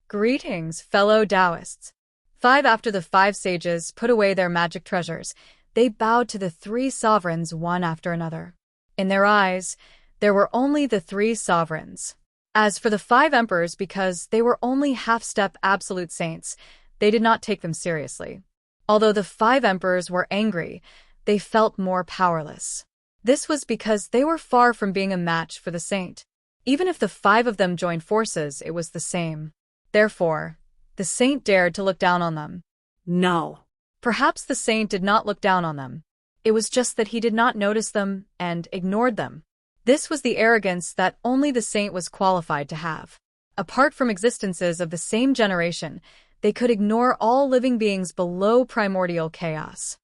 Greetings, fellow Taoists. 5 after the 5 sages put away their magic treasures, they bowed to the 3 sovereigns one after another. In their eyes, there were only the 3 sovereigns. As for the 5 emperors, because they were only half-step absolute saints, they did not take them seriously. Although the 5 emperors were angry, they felt more powerless. This was because they were far from being a match for the saint. Even if the 5 of them joined forces, it was the same. Therefore, the saint dared to look down on them. No. Perhaps the saint did not look down on them. It was just that he did not notice them and ignored them. This was the arrogance that only the saint was qualified to have. Apart from existences of the same generation, they could ignore all living beings below primordial chaos.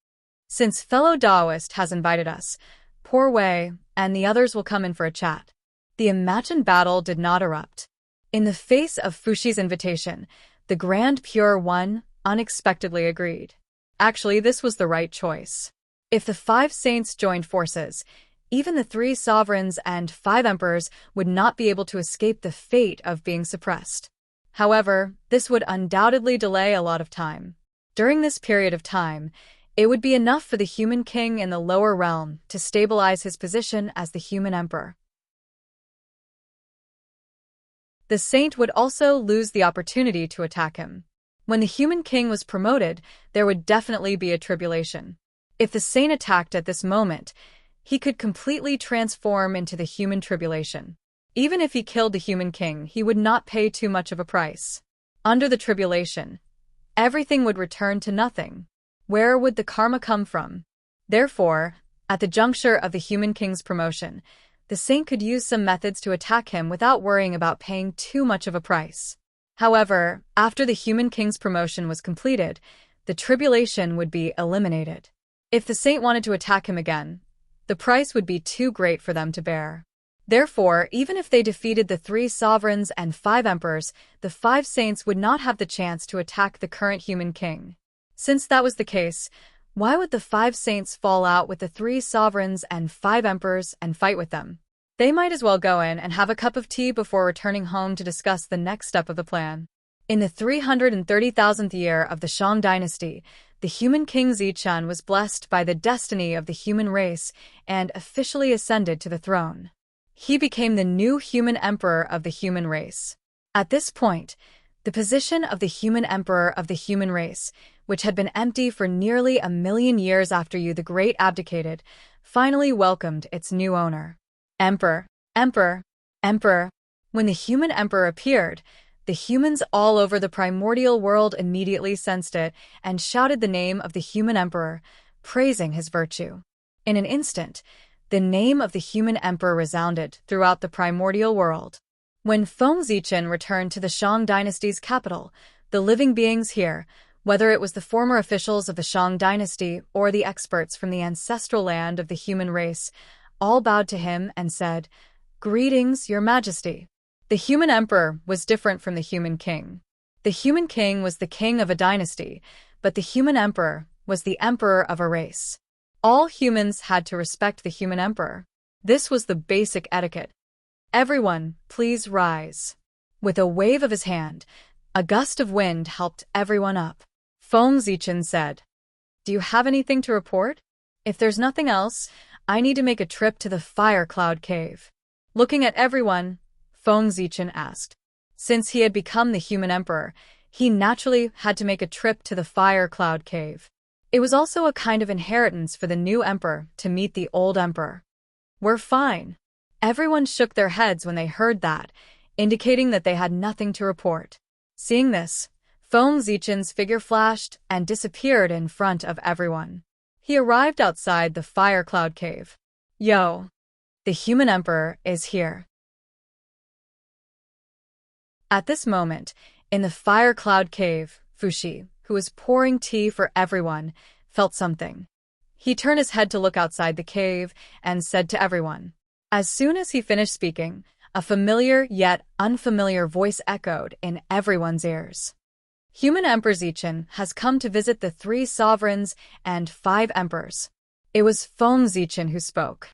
Since fellow Taoist has invited us, Poor Wei and the others will come in for a chat. The imagined battle did not erupt. In the face of Fuxi's invitation, the Grand Pure One unexpectedly agreed. Actually, this was the right choice. If the 5 saints joined forces, even the 3 sovereigns and 5 emperors would not be able to escape the fate of being suppressed. However, this would undoubtedly delay a lot of time. During this period of time, it would be enough for the human king in the lower realm to stabilize his position as the human emperor. The saint would also lose the opportunity to attack him. When the human king was promoted, there would definitely be a tribulation. If the saint attacked at this moment, he could completely transform into the human tribulation. Even if he killed the human king, he would not pay too much of a price. Under the tribulation, everything would return to nothing. Where would the karma come from? Therefore, at the juncture of the human king's promotion, the saint could use some methods to attack him without worrying about paying too much of a price. However, after the human king's promotion was completed, the tribulation would be eliminated. If the saint wanted to attack him again, the price would be too great for them to bear. Therefore, even if they defeated the 3 sovereigns and 5 emperors, the 5 saints would not have the chance to attack the current human king. Since that was the case, why would the 5 saints fall out with the 3 sovereigns and 5 emperors and fight with them? They might as well go in and have a cup of tea before returning home to discuss the next step of the plan. In the 330,000th year of the Shang dynasty, the human king Zichun was blessed by the destiny of the human race and officially ascended to the throne. He became the new human emperor of the human race. At this point, the position of the human emperor of the human race, which had been empty for nearly 1,000,000 years after you the Great abdicated, finally welcomed its new owner. Emperor, Emperor, Emperor. When the human emperor appeared, the humans all over the primordial world immediately sensed it and shouted the name of the human emperor, praising his virtue. In an instant, the name of the human emperor resounded throughout the primordial world. When Feng Zichun returned to the Shang dynasty's capital, the living beings here Whether it was the former officials of the Shang dynasty or the experts from the ancestral land of the human race, all bowed to him and said, "Greetings, Your Majesty." The human emperor was different from the human king. The human king was the king of a dynasty, but the human emperor was the emperor of a race. All humans had to respect the human emperor. This was the basic etiquette. "Everyone, please rise." With a wave of his hand, a gust of wind helped everyone up. Feng Zichen said, "Do you have anything to report? If there's nothing else, I need to make a trip to the Fire Cloud Cave." Looking at everyone, Feng Zichen asked. Since he had become the human emperor, he naturally had to make a trip to the Fire Cloud Cave. It was also a kind of inheritance for the new emperor to meet the old emperor. "We're fine." Everyone shook their heads when they heard that, indicating that they had nothing to report. Seeing this, Feng Zichen's figure flashed and disappeared in front of everyone. He arrived outside the Fire Cloud Cave. "Yo! The human emperor is here." At this moment, in the Fire Cloud Cave, Fushi, who was pouring tea for everyone, felt something. He turned his head to look outside the cave and said to everyone. As soon as he finished speaking, a familiar yet unfamiliar voice echoed in everyone's ears. "Human Emperor Zichen has come to visit the 3 sovereigns and 5 emperors." It was Feng Zichen who spoke.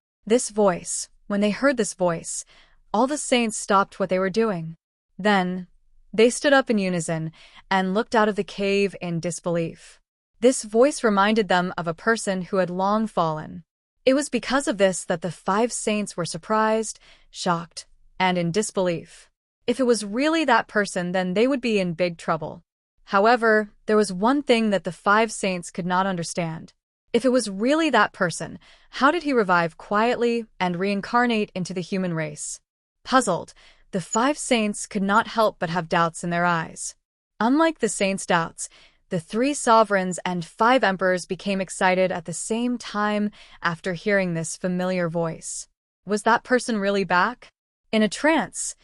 When they heard this voice, all the saints stopped what they were doing. Then, they stood up in unison and looked out of the cave in disbelief. This voice reminded them of a person who had long fallen. It was because of this that the 5 saints were surprised, shocked, and in disbelief. If it was really that person, then they would be in big trouble. However, there was one thing that the 5 saints could not understand. If it was really that person, how did he revive quietly and reincarnate into the human race? Puzzled, the 5 saints could not help but have doubts in their eyes. Unlike the saints' doubts, the 3 sovereigns and 5 emperors became excited at the same time after hearing this familiar voice. Was that person really back? In a trance,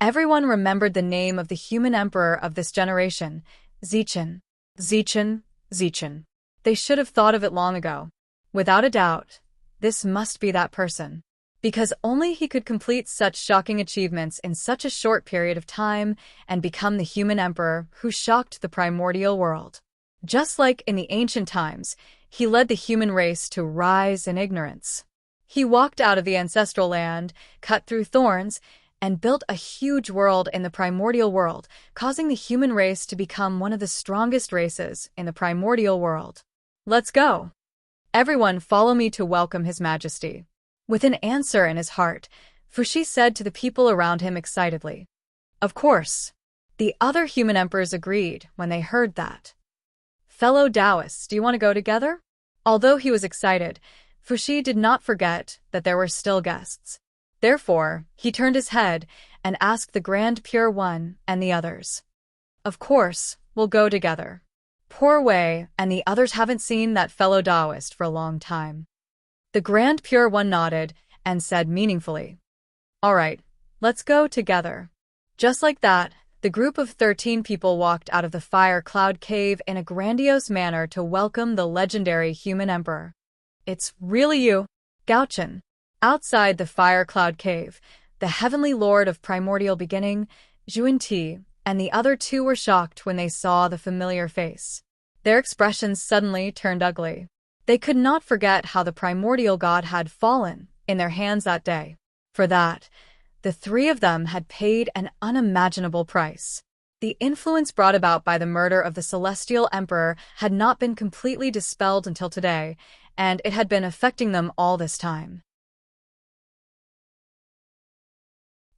everyone remembered the name of the human emperor of this generation, Zichen. Zichen, Zichen. They should have thought of it long ago. Without a doubt, this must be that person. Because only he could complete such shocking achievements in such a short period of time and become the human emperor who shocked the primordial world. Just like in the ancient times, he led the human race to rise in ignorance. He walked out of the ancestral land, cut through thorns, and built a huge world in the primordial world, causing the human race to become one of the strongest races in the primordial world. "Let's go. Everyone follow me to welcome His Majesty." With an answer in his heart, Fushi said to the people around him excitedly. Of course. The other human emperors agreed when they heard that. "Fellow Taoists, do you want to go together?" Although he was excited, Fushi did not forget that there were still guests. Therefore, he turned his head and asked the Grand Pure One and the others. "Of course, we'll go together. Poor Wei and the others haven't seen that fellow Taoist for a long time." The Grand Pure One nodded and said meaningfully, "All right, let's go together." Just like that, the group of 13 people walked out of the Fire Cloud Cave in a grandiose manner to welcome the legendary human emperor. "It's really you, Gaochen." Outside the Fire Cloud Cave, the heavenly lord of primordial beginning, Zhuan-Ti, and the other 2 were shocked when they saw the familiar face. Their expressions suddenly turned ugly. They could not forget how the primordial god had fallen in their hands that day. For that, the 3 of them had paid an unimaginable price. The influence brought about by the murder of the celestial emperor had not been completely dispelled until today, and it had been affecting them all this time.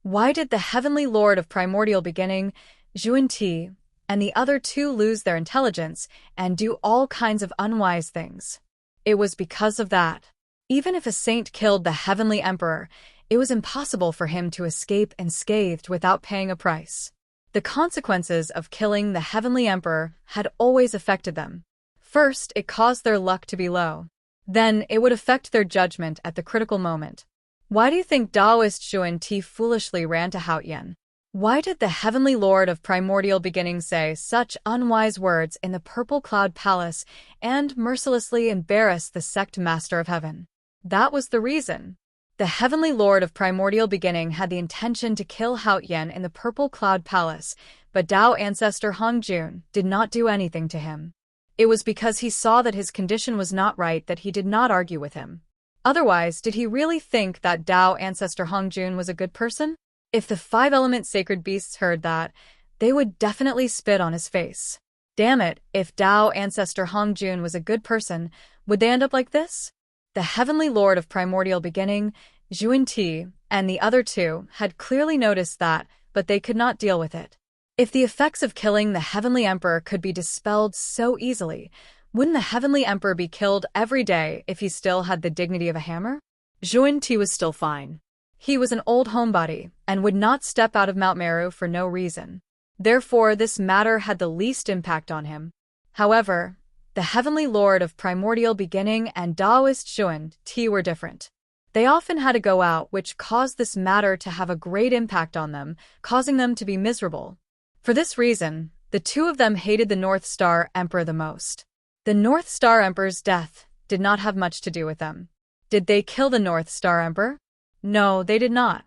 Why did the heavenly lord of primordial beginning, Zhuan-Ti, and the other 2 lose their intelligence and do all kinds of unwise things? It was because of that. Even if a saint killed the heavenly emperor, it was impossible for him to escape unscathed without paying a price. The consequences of killing the heavenly emperor had always affected them. First, it caused their luck to be low. Then, it would affect their judgment at the critical moment. Why do you think Taoist Zhuan-Ti foolishly ran to Haotian? Why did the Heavenly Lord of Primordial Beginning say such unwise words in the Purple Cloud Palace and mercilessly embarrass the Sect Master of Heaven? That was the reason. The Heavenly Lord of Primordial Beginning had the intention to kill Haotian in the Purple Cloud Palace, but Dao ancestor Hongjun did not do anything to him. It was because he saw that his condition was not right that he did not argue with him. Otherwise, did he really think that Dao ancestor Hongjun was a good person? If the five-element sacred beasts heard that, they would definitely spit on his face. Damn it, if Dao ancestor Hongjun was a good person, would they end up like this? The Heavenly Lord of Primordial Beginning, Zhuan-Ti, and the other two had clearly noticed that, but they could not deal with it. If the effects of killing the Heavenly Emperor could be dispelled so easily, wouldn't the Heavenly Emperor be killed every day if he still had the dignity of a hammer? Zhuan-Ti was still fine. He was an old homebody, and would not step out of Mount Meru for no reason. Therefore, this matter had the least impact on him. However, the Heavenly Lord of Primordial Beginning and Taoist Zhuan-Ti were different. They often had to go out, which caused this matter to have a great impact on them, causing them to be miserable. For this reason, the two of them hated the North Star Emperor the most. The North Star Emperor's death did not have much to do with them. Did they kill the North Star Emperor? No, they did not.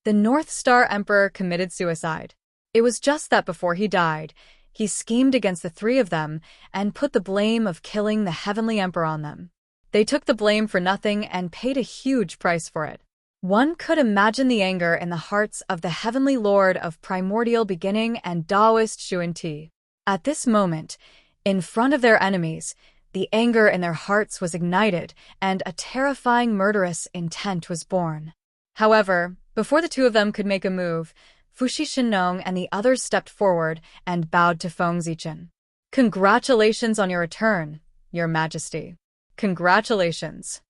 The North Star Emperor committed suicide. It was just that before he died, he schemed against the three of them and put the blame of killing the Heavenly Emperor on them. They took the blame for nothing and paid a huge price for it. One could imagine the anger in the hearts of the Heavenly Lord of Primordial Beginning and Taoist Zhuan-Ti. At this moment, in front of their enemies, the anger in their hearts was ignited and a terrifying murderous intent was born. However, before the two of them could make a move, Fushi Shinong and the others stepped forward and bowed to Feng Zichen. Congratulations on your return, Your Majesty. Congratulations.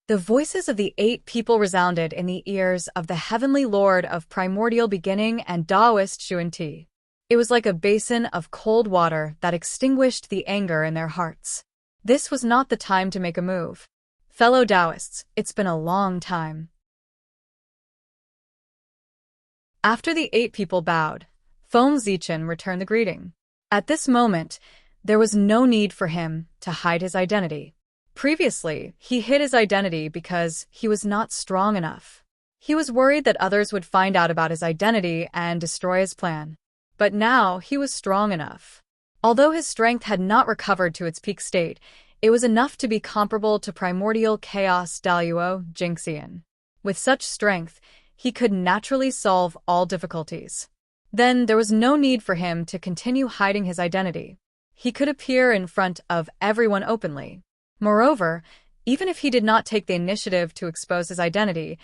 The voices of the 8 people resounded in the ears of the Heavenly Lord of Primordial Beginning and Taoist Zhuan-Ti. It was like a basin of cold water that extinguished the anger in their hearts. This was not the time to make a move. Fellow Taoists, it's been a long time. After the 8 people bowed, Feng Zichen returned the greeting. At this moment, there was no need for him to hide his identity. Previously, he hid his identity because he was not strong enough. He was worried that others would find out about his identity and destroy his plan. But now he was strong enough. Although his strength had not recovered to its peak state, it was enough to be comparable to primordial chaos Daluo Jinxian. With such strength, he could naturally solve all difficulties. Then there was no need for him to continue hiding his identity. He could appear in front of everyone openly. Moreover, even if he did not take the initiative to expose his identity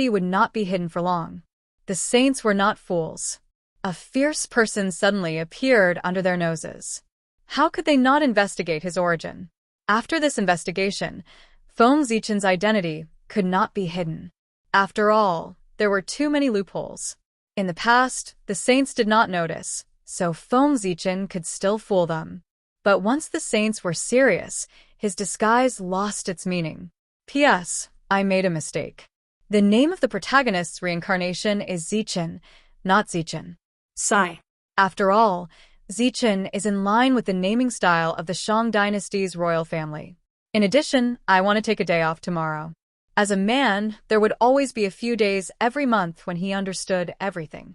would not be hidden for long. The saints were not fools. A fierce person suddenly appeared under their noses. How could they not investigate his origin? After this investigation, Feng Zichen's identity could not be hidden. After all, there were too many loopholes. In the past, the saints did not notice, so Feng Zichen could still fool them. But once the saints were serious, his disguise lost its meaning. P.S. I made a mistake. The name of the protagonist's reincarnation is Zichen, not Zichen. Sigh. After all, Zichen is in line with the naming style of the Shang dynasty's royal family. In addition, I want to take a day off tomorrow. As a man, there would always be a few days every month when he understood everything.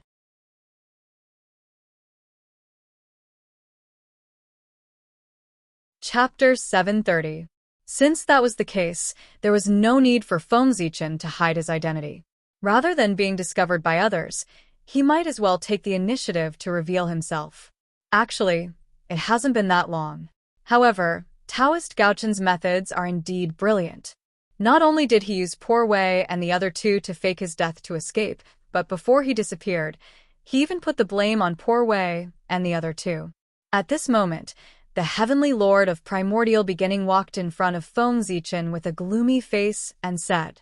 Chapter 730. Since that was the case, there was no need for Feng Zichen to hide his identity. Rather than being discovered by others, he might as well take the initiative to reveal himself. Actually, it hasn't been that long. However, Taoist Gaochen's methods are indeed brilliant. Not only did he use Poor Wei and the other two to fake his death to escape, but before he disappeared, he even put the blame on Poor Wei and the other two. At this moment, the Heavenly Lord of Primordial Beginning walked in front of Feng Zichen with a gloomy face and said,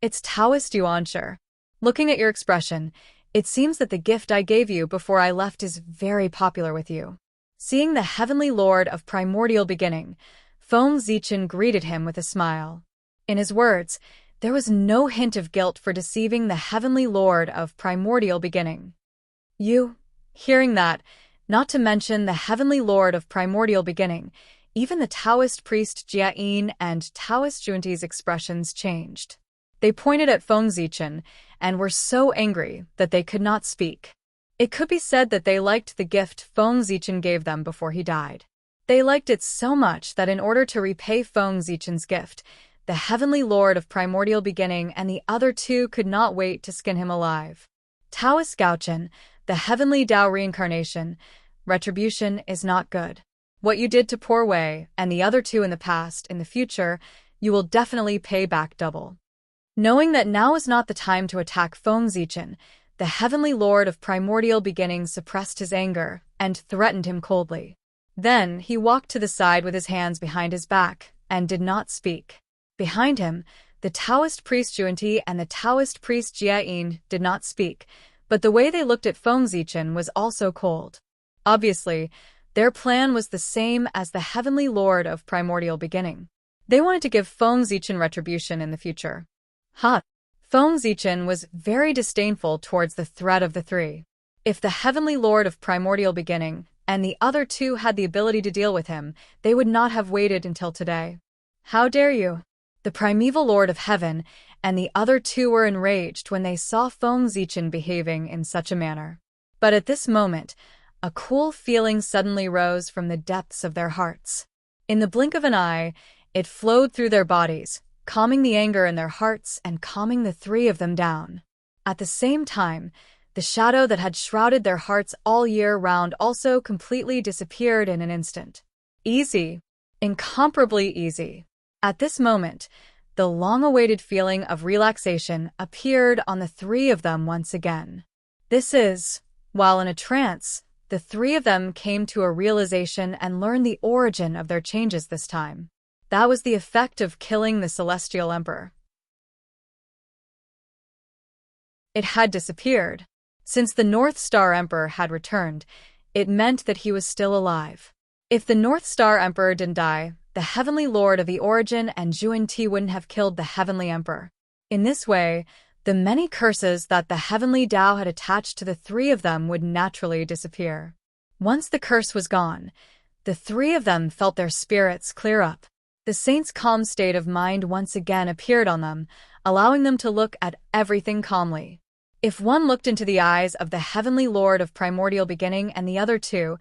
"It's Taoist Yuanshi. Looking at your expression, it seems that the gift I gave you before I left is very popular with you." Seeing the Heavenly Lord of Primordial Beginning, Feng Zichen greeted him with a smile. In his words, there was no hint of guilt for deceiving the Heavenly Lord of Primordial Beginning. Hearing that, not to mention the heavenly lord of primordial beginning, even the Taoist priest Jiayin and Taoist Junti's expressions changed. They pointed at Feng Zichen and were so angry that they could not speak. It could be said that they liked the gift Feng Zichen gave them before he died. They liked it so much that in order to repay Feng Zichen's gift, the heavenly lord of primordial beginning and the other two could not wait to skin him alive. Taoist Gaochen, the heavenly Tao reincarnation, retribution is not good. What you did to poor Wei and the other two in the past, in the future, you will definitely pay back double. Knowing that now is not the time to attack Feng Zichen, the heavenly lord of primordial beginning suppressed his anger and threatened him coldly. Then he walked to the side with his hands behind his back and did not speak. Behind him, the Taoist priest Junti and the Taoist priest Jiayin did not speak, but the way they looked at Feng Zichen was also cold. Obviously, their plan was the same as the heavenly lord of primordial beginning. They wanted to give Feng Zichen retribution in the future. Feng Zichen was very disdainful towards the threat of the three. If the heavenly lord of primordial beginning and the other two had the ability to deal with him, they would not have waited until today. How dare you? The primeval lord of heaven and the other two were enraged when they saw Feng Zichen behaving in such a manner. But at this moment, a cool feeling suddenly rose from the depths of their hearts. In the blink of an eye, it flowed through their bodies, calming the anger in their hearts and calming the three of them down. At the same time, the shadow that had shrouded their hearts all year round also completely disappeared in an instant. Easy. Incomparably easy. At this moment, the long-awaited feeling of relaxation appeared on the three of them once again. While in a trance, the three of them came to a realization and learned the origin of their changes this time. That was the effect of killing the Celestial Emperor. It had disappeared. Since the North Star Emperor had returned, it meant that he was still alive. If the North Star Emperor didn't die, the Heavenly Lord of the Origin and Zhuan Ti wouldn't have killed the Heavenly Emperor. In this way, the many curses that the Heavenly Tao had attached to the three of them would naturally disappear. Once the curse was gone, the three of them felt their spirits clear up. The saint's calm state of mind once again appeared on them, allowing them to look at everything calmly. If one looked into the eyes of the Heavenly Lord of primordial beginning and the other two,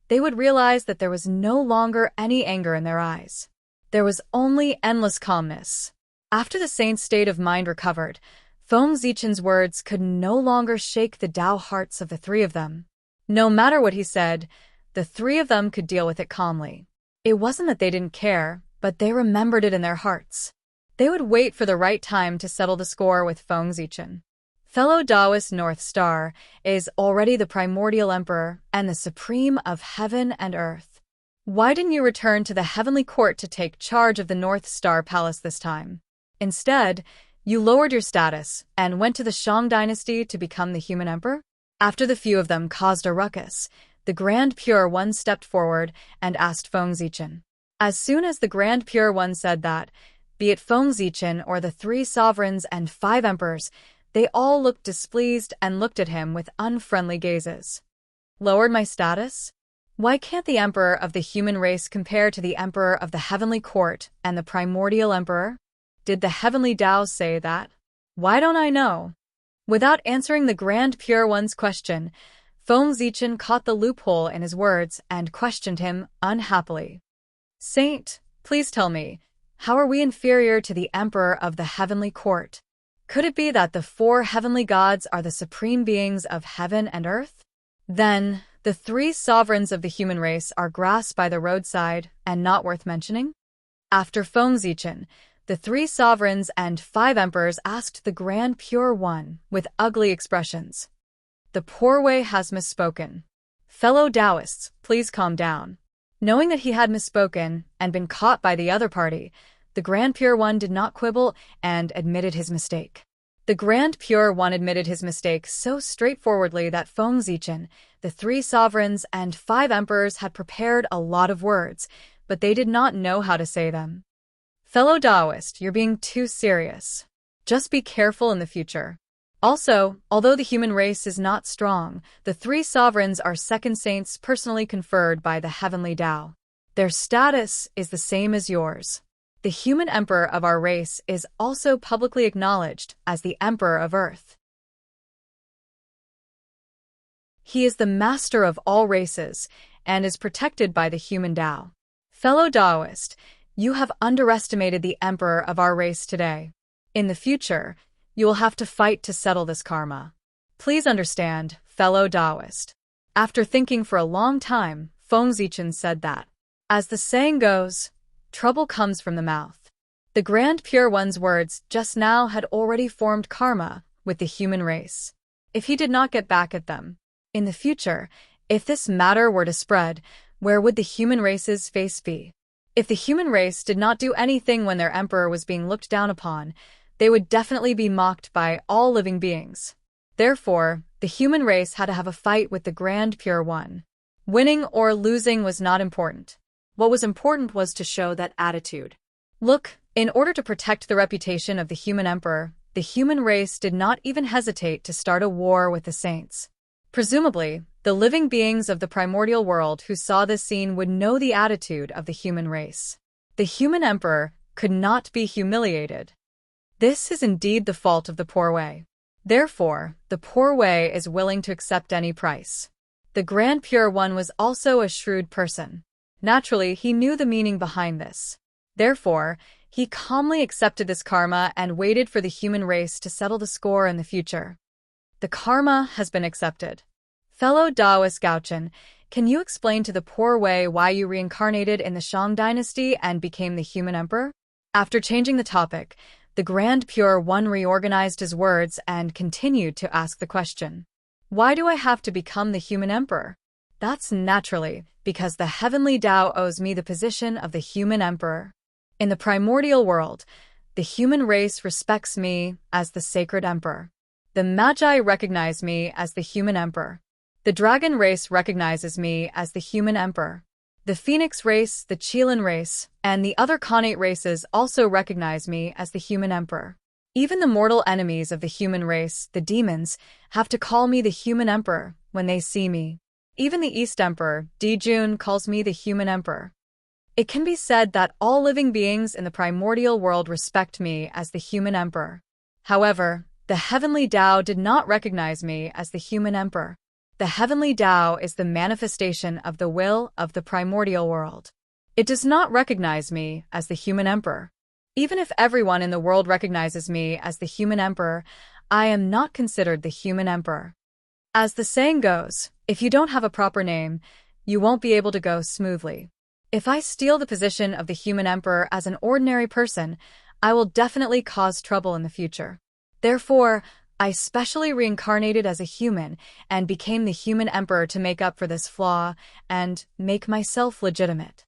they would realize that there was no longer any anger in their eyes. There was only endless calmness. After the saint's state of mind recovered, Feng Zichen's words could no longer shake the Tao hearts of the three of them. No matter what he said, the three of them could deal with it calmly. It wasn't that they didn't care, but they remembered it in their hearts. They would wait for the right time to settle the score with Feng Zichen. Fellow Taoist North Star is already the primordial emperor and the supreme of heaven and earth. Why didn't you return to the heavenly court to take charge of the North Star Palace this time? Instead, you lowered your status and went to the Shang dynasty to become the human emperor? After the few of them caused a ruckus, the Grand Pure One stepped forward and asked Feng Zichen. As soon as the Grand Pure One said that, be it Feng Zichen or the three sovereigns and 5 emperors, they all looked displeased and looked at him with unfriendly gazes. Lowered my status? Why can't the emperor of the human race compare to the emperor of the heavenly court and the primordial emperor? Did the heavenly Tao say that? Why don't I know? Without answering the Grand Pure One's question, Feng Zichen caught the loophole in his words and questioned him unhappily. Saint, please tell me, how are we inferior to the emperor of the heavenly court? Could it be that the 4 heavenly gods are the supreme beings of heaven and earth? Then, the 3 sovereigns of the human race are grass by the roadside and not worth mentioning? After Feng Zichen, the 3 sovereigns and 5 emperors asked the Grand Pure One with ugly expressions. The poor Wei has misspoken. Fellow Taoists, please calm down. Knowing that he had misspoken and been caught by the other party, the Grand Pure One did not quibble and admitted his mistake. The Grand Pure One admitted his mistake so straightforwardly that Feng Zichen, the 3 sovereigns, and 5 emperors had prepared a lot of words, but they did not know how to say them. Fellow Taoist, you're being too serious. Just be careful in the future. Also, although the human race is not strong, the three sovereigns are second saints personally conferred by the heavenly Tao. Their status is the same as yours. The human emperor of our race is also publicly acknowledged as the emperor of Earth. He is the master of all races and is protected by the human Tao. Fellow Taoist, you have underestimated the emperor of our race today. In the future, you will have to fight to settle this karma. Please understand, fellow Taoist. After thinking for a long time, Feng Zichen said that, as the saying goes, trouble comes from the mouth. The Grand Pure One's words just now had already formed karma with the human race. If he did not get back at them, in the future, if this matter were to spread, where would the human race's face be? If the human race did not do anything when their emperor was being looked down upon, they would definitely be mocked by all living beings. Therefore, the human race had to have a fight with the Grand Pure One. Winning or losing was not important. What was important was to show that attitude. Look, in order to protect the reputation of the human emperor, the human race did not even hesitate to start a war with the saints. Presumably, the living beings of the primordial world who saw this scene would know the attitude of the human race. The human emperor could not be humiliated. This is indeed the fault of the poor way. Therefore, the poor way is willing to accept any price. The Grand Pure One was also a shrewd person. Naturally, he knew the meaning behind this. Therefore, he calmly accepted this karma and waited for the human race to settle the score in the future. The karma has been accepted. Fellow Taoist Gaochen, can you explain to the poor way why you reincarnated in the Shang dynasty and became the human emperor? After changing the topic, the Grand Pure One reorganized his words and continued to ask the question. Why do I have to become the human emperor? That's naturally because the heavenly Tao owes me the position of the human emperor. In the primordial world, the human race respects me as the sacred emperor. The Magi recognize me as the human emperor. The dragon race recognizes me as the human emperor. The phoenix race, the Qilin race, and the other Khanate races also recognize me as the human emperor. Even the mortal enemies of the human race, the demons, have to call me the human emperor when they see me. Even the East Emperor, Dijun, calls me the human emperor. It can be said that all living beings in the primordial world respect me as the human emperor. However, the heavenly Tao did not recognize me as the human emperor. The heavenly Tao is the manifestation of the will of the primordial world. It does not recognize me as the human emperor. Even if everyone in the world recognizes me as the human emperor, I am not considered the human emperor. As the saying goes, if you don't have a proper name, you won't be able to go smoothly. If I steal the position of the human emperor as an ordinary person, I will definitely cause trouble in the future. Therefore, I specially reincarnated as a human and became the human emperor to make up for this flaw and make myself legitimate.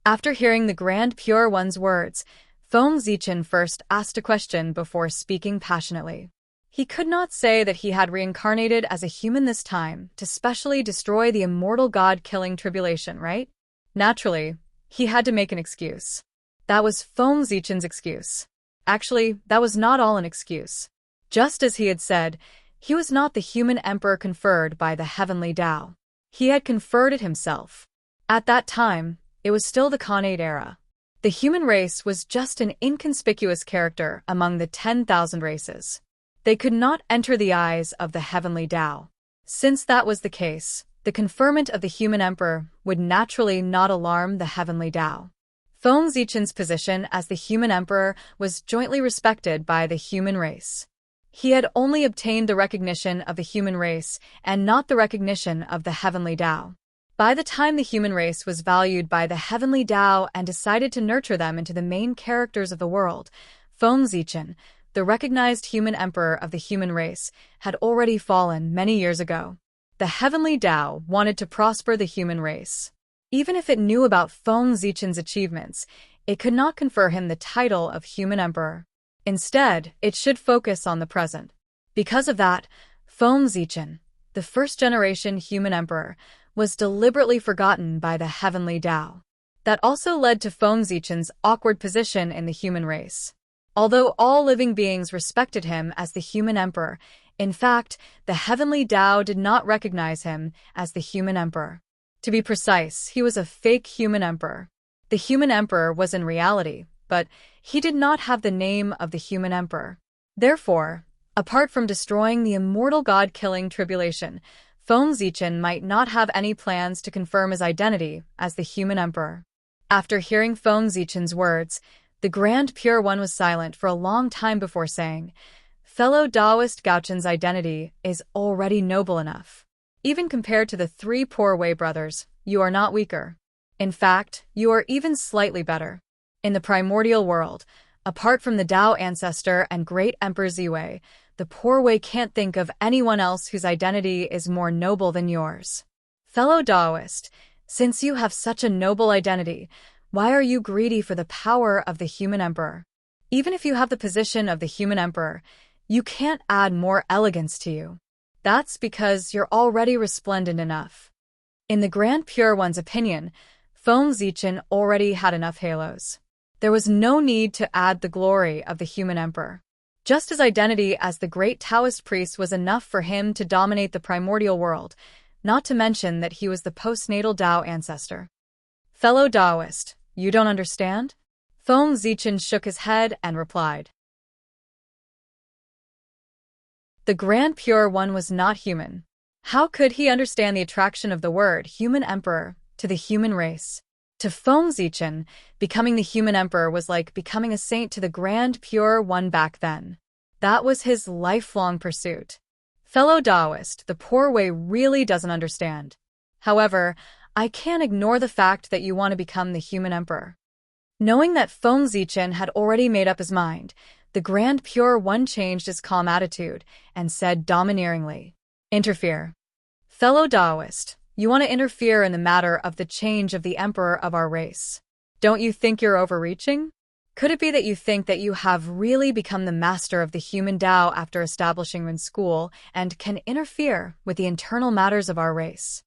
After hearing the Grand Pure One's words, Feng Zichen first asked a question before speaking passionately. He could not say that he had reincarnated as a human this time to specially destroy the immortal god-killing tribulation, right? Naturally, he had to make an excuse. That was Feng Zichen's excuse. Actually, that was not all an excuse. Just as he had said, he was not the human emperor conferred by the heavenly Tao. He had conferred it himself. At that time, it was still the Khanate era. The human race was just an inconspicuous character among the 10,000 races. They could not enter the eyes of the heavenly Tao. Since that was the case, the conferment of the human emperor would naturally not alarm the heavenly Tao. Feng Zichen's position as the human emperor was jointly respected by the human race. He had only obtained the recognition of the human race and not the recognition of the heavenly Tao. By the time the human race was valued by the heavenly Tao and decided to nurture them into the main characters of the world, Feng Zichen, the recognized human emperor of the human race, had already fallen many years ago. The heavenly Tao wanted to prosper the human race. Even if it knew about Feng Zichen's achievements, it could not confer him the title of human emperor. Instead, it should focus on the present. Because of that, Feng Zichen, the first-generation human emperor, was deliberately forgotten by the heavenly Tao. That also led to Feng Zichen's awkward position in the human race. Although all living beings respected him as the human emperor, in fact, the heavenly Tao did not recognize him as the human emperor. To be precise, he was a fake human emperor. The human emperor was in reality, but he did not have the name of the human emperor. Therefore, apart from destroying the immortal god-killing tribulation, Feng Zichen might not have any plans to confirm his identity as the human emperor. After hearing Feng Zichen's words, the Grand Pure One was silent for a long time before saying, "Fellow Taoist Gaochen's identity is already noble enough. Even compared to the three poor Wei brothers, you are not weaker. In fact, you are even slightly better. In the primordial world, apart from the Tao ancestor and great Emperor Ziwei, the poor Wei can't think of anyone else whose identity is more noble than yours. Fellow Taoist, since you have such a noble identity, why are you greedy for the power of the human emperor? Even if you have the position of the human emperor, you can't add more elegance to you. That's because you're already resplendent enough." In the Grand Pure One's opinion, Feng Zichen already had enough halos. There was no need to add the glory of the human emperor. Just his identity as the great Taoist priest was enough for him to dominate the primordial world, not to mention that he was the postnatal Tao ancestor. "Fellow Taoist, you don't understand?" Feng Zichen shook his head and replied. The Grand Pure One was not human. How could he understand the attraction of the word human emperor to the human race? To Feng Zichen, becoming the human emperor was like becoming a saint to the Grand Pure One back then. That was his lifelong pursuit. Fellow Taoist, the poor Wei really doesn't understand. However, I can't ignore the fact that you want to become the human emperor. Knowing that Feng Zichen had already made up his mind, the Grand Pure One changed his calm attitude and said domineeringly, "Interfere. Fellow Taoist, you want to interfere in the matter of the change of the emperor of our race. Don't you think you're overreaching? Could it be that you think that you have really become the master of the human Tao after establishing in school and can interfere with the internal matters of our race?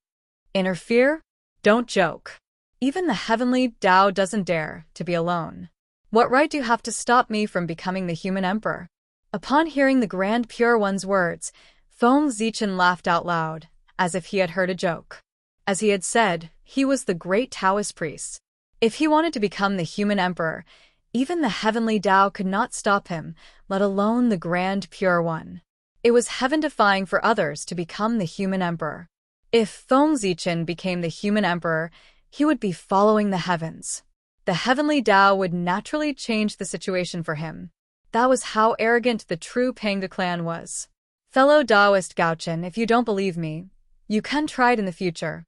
Interfere? Don't joke. Even the heavenly Tao doesn't dare to be alone. What right do you have to stop me from becoming the human emperor?" Upon hearing the Grand Pure One's words, Feng Zichen laughed out loud, as if he had heard a joke. As he had said, he was the great Taoist priest. If he wanted to become the human emperor, even the heavenly Tao could not stop him, let alone the Grand Pure One. It was heaven-defying for others to become the human emperor. If Feng Zichen became the human emperor, he would be following the heavens. The heavenly Tao would naturally change the situation for him. That was how arrogant the true Pangde clan was. Fellow Taoist Gaochen, if you don't believe me, you can try it in the future.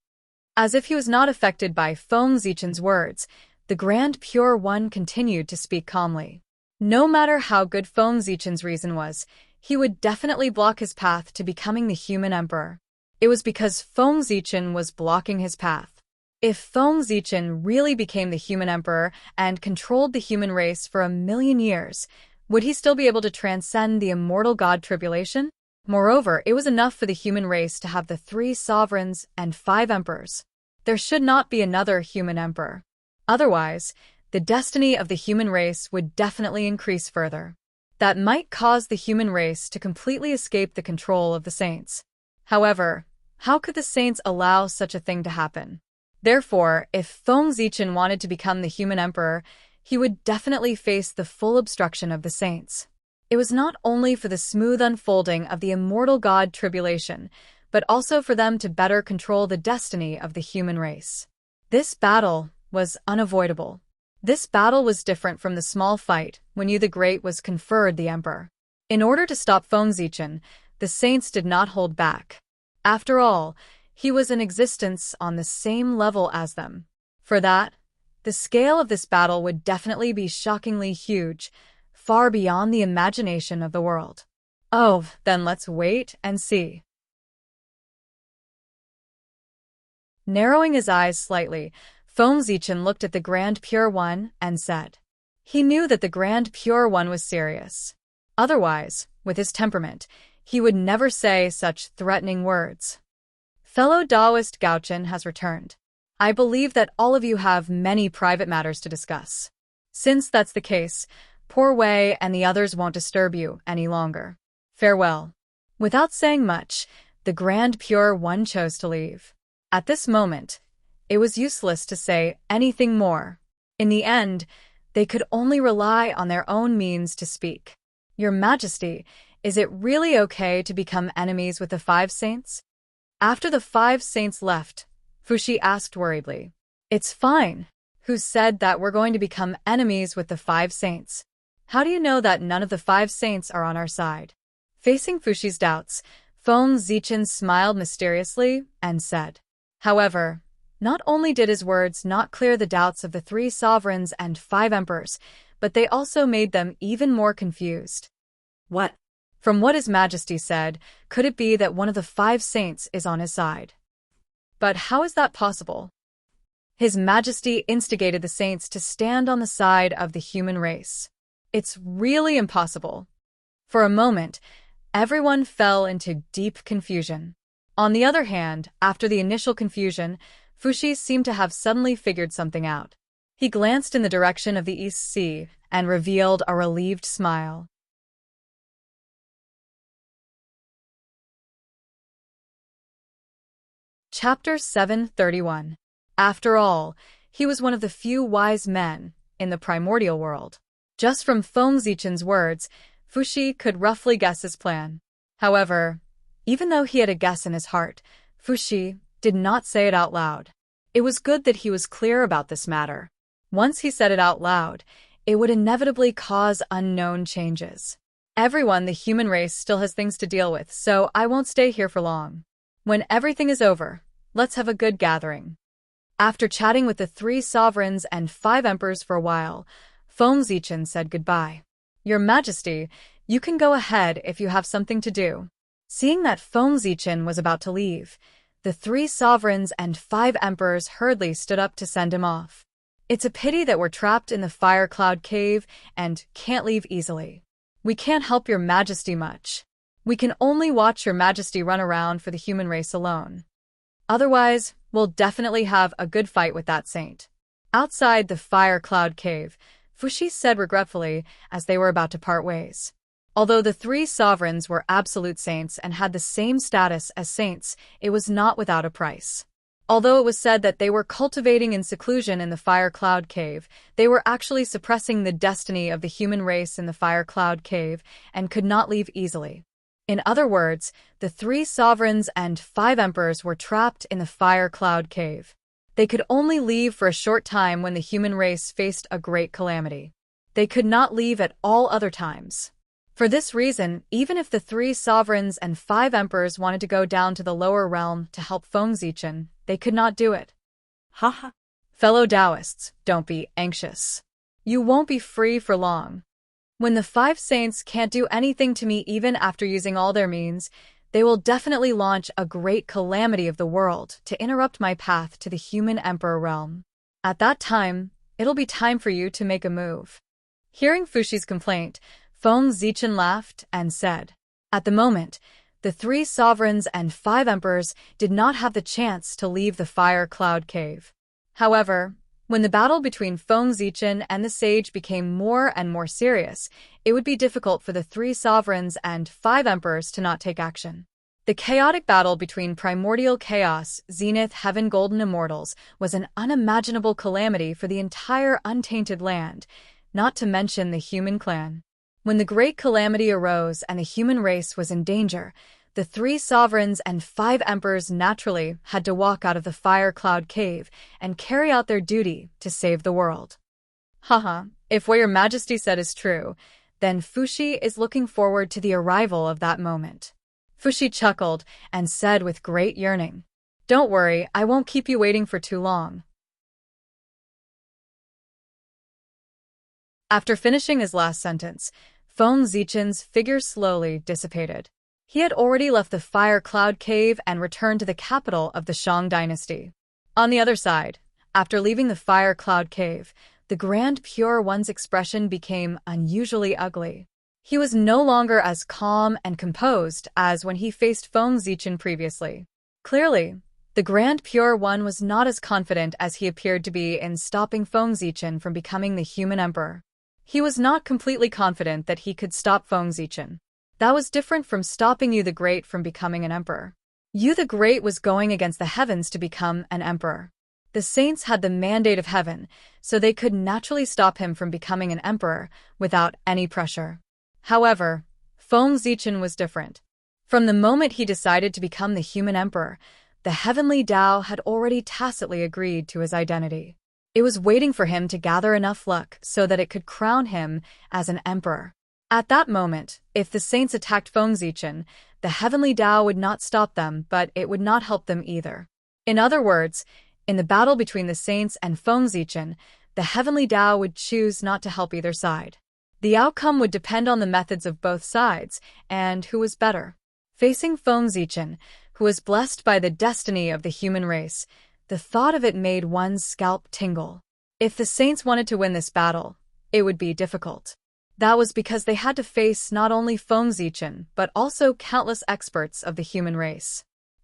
As if he was not affected by Feng Zichen's words, the Grand Pure One continued to speak calmly. No matter how good Feng Zichen's reason was, he would definitely block his path to becoming the human emperor. It was because Feng Zichen was blocking his path. If Feng Zichen really became the human emperor and controlled the human race for 1,000,000 years, would he still be able to transcend the immortal god tribulation? Moreover, it was enough for the human race to have the 3 sovereigns and 5 emperors. There should not be another human emperor. Otherwise, the destiny of the human race would definitely increase further. That might cause the human race to completely escape the control of the saints. However, how could the saints allow such a thing to happen? Therefore, if Feng Zichen wanted to become the human emperor, he would definitely face the full obstruction of the saints. It was not only for the smooth unfolding of the immortal god tribulation, but also for them to better control the destiny of the human race. This battle was unavoidable. This battle was different from the small fight when Yu the Great was conferred the emperor. In order to stop Feng Zichen, the saints did not hold back. After all, he was in existence on the same level as them. For that, the scale of this battle would definitely be shockingly huge, far beyond the imagination of the world. Oh, then let's wait and see. Narrowing his eyes slightly, Feng Zichen looked at the Grand Pure One and said. He knew that the Grand Pure One was serious. Otherwise, with his temperament, he would never say such threatening words. Fellow Taoist Gaochen has returned. I believe that all of you have many private matters to discuss. Since that's the case, Poor Wei and the others won't disturb you any longer. Farewell." Without saying much, the Grand Pure One chose to leave. At this moment, it was useless to say anything more. In the end, they could only rely on their own means to speak. "Your Majesty, is it really okay to become enemies with the 5 saints?" After the 5 saints left, Fushi asked worriedly. "It's fine. Who said that we're going to become enemies with the 5 saints? How do you know that none of the 5 saints are on our side?" Facing Fushi's doubts, Feng Zichen smiled mysteriously and said. However, not only did his words not clear the doubts of the 3 sovereigns and 5 emperors, but they also made them even more confused. What? From what His Majesty said, could it be that one of the 5 saints is on his side? But how is that possible? His Majesty instigated the saints to stand on the side of the human race. It's really impossible. For a moment, everyone fell into deep confusion. On the other hand, after the initial confusion, Fushi seemed to have suddenly figured something out. He glanced in the direction of the East Sea and revealed a relieved smile. Chapter 731. After all, he was one of the few wise men in the primordial world. Just from Feng Zichen's words, Fushi could roughly guess his plan. However, even though he had a guess in his heart, Fushi did not say it out loud. It was good that he was clear about this matter. Once he said it out loud, it would inevitably cause unknown changes. Everyone, the human race, still has things to deal with, so I won't stay here for long. When everything is over, let's have a good gathering. After chatting with the 3 sovereigns and 5 emperors for a while, Feng Zichen said goodbye. "Your Majesty, you can go ahead if you have something to do." Seeing that Feng Zichen was about to leave, the 3 sovereigns and 5 emperors hurriedly stood up to send him off. "It's a pity that we're trapped in the fire cloud cave and can't leave easily. We can't help your Majesty much. We can only watch your Majesty run around for the human race alone. Otherwise, we'll definitely have a good fight with that saint." Outside the fire cloud cave, Fushi said regretfully as they were about to part ways. Although the 3 sovereigns were absolute saints and had the same status as saints, it was not without a price. Although it was said that they were cultivating in seclusion in the fire cloud cave, they were actually suppressing the destiny of the human race in the fire cloud cave and could not leave easily. In other words, the 3 sovereigns and 5 emperors were trapped in the fire cloud cave. They could only leave for a short time when the human race faced a great calamity. They could not leave at all other times. For this reason, even if the 3 sovereigns and 5 emperors wanted to go down to the lower realm to help Feng Zichen, they could not do it. Haha. Fellow Taoists, don't be anxious. You won't be free for long. When the 5 saints can't do anything to me even after using all their means, they will definitely launch a great calamity of the world to interrupt my path to the human emperor realm. At that time, it'll be time for you to make a move." Hearing Fushi's complaint, Feng Zichen laughed and said, "At the moment, the 3 sovereigns and 5 emperors did not have the chance to leave the fire cloud cave. However, when the battle between Feng Zichen and the sage became more and more serious, it would be difficult for the 3 sovereigns and 5 emperors to not take action. The chaotic battle between Primordial Chaos, Zenith, Heaven, Golden Immortals was an unimaginable calamity for the entire untainted land, not to mention the human clan. When the great calamity arose and the human race was in danger, the 3 sovereigns and 5 emperors naturally had to walk out of the fire cloud cave and carry out their duty to save the world. Haha, if what your Majesty said is true, then Fushi is looking forward to the arrival of that moment." Fushi chuckled and said with great yearning, "Don't worry, I won't keep you waiting for too long." After finishing his last sentence, Feng Zichen's figure slowly dissipated. He had already left the fire cloud cave and returned to the capital of the Shang dynasty. On the other side, after leaving the fire cloud cave, the Grand Pure One's expression became unusually ugly. He was no longer as calm and composed as when he faced Feng Zichen previously. Clearly, the Grand Pure One was not as confident as he appeared to be in stopping Feng Zichen from becoming the human emperor. He was not completely confident that he could stop Feng Zichen. That was different from stopping Yu the Great from becoming an emperor. Yu the Great was going against the heavens to become an emperor. The saints had the mandate of heaven, so they could naturally stop him from becoming an emperor without any pressure. However, Feng Zichen was different. From the moment he decided to become the human emperor, the heavenly Tao had already tacitly agreed to his identity. It was waiting for him to gather enough luck so that it could crown him as an emperor. At that moment, if the saints attacked Feng Zichen, the heavenly Tao would not stop them, but it would not help them either. In other words, in the battle between the saints and Feng Zichen, the heavenly Tao would choose not to help either side. The outcome would depend on the methods of both sides and who was better. Facing Feng Zichen, who was blessed by the destiny of the human race, the thought of it made one's scalp tingle. If the saints wanted to win this battle, it would be difficult. That was because they had to face not only Feng Zichen, but also countless experts of the human race.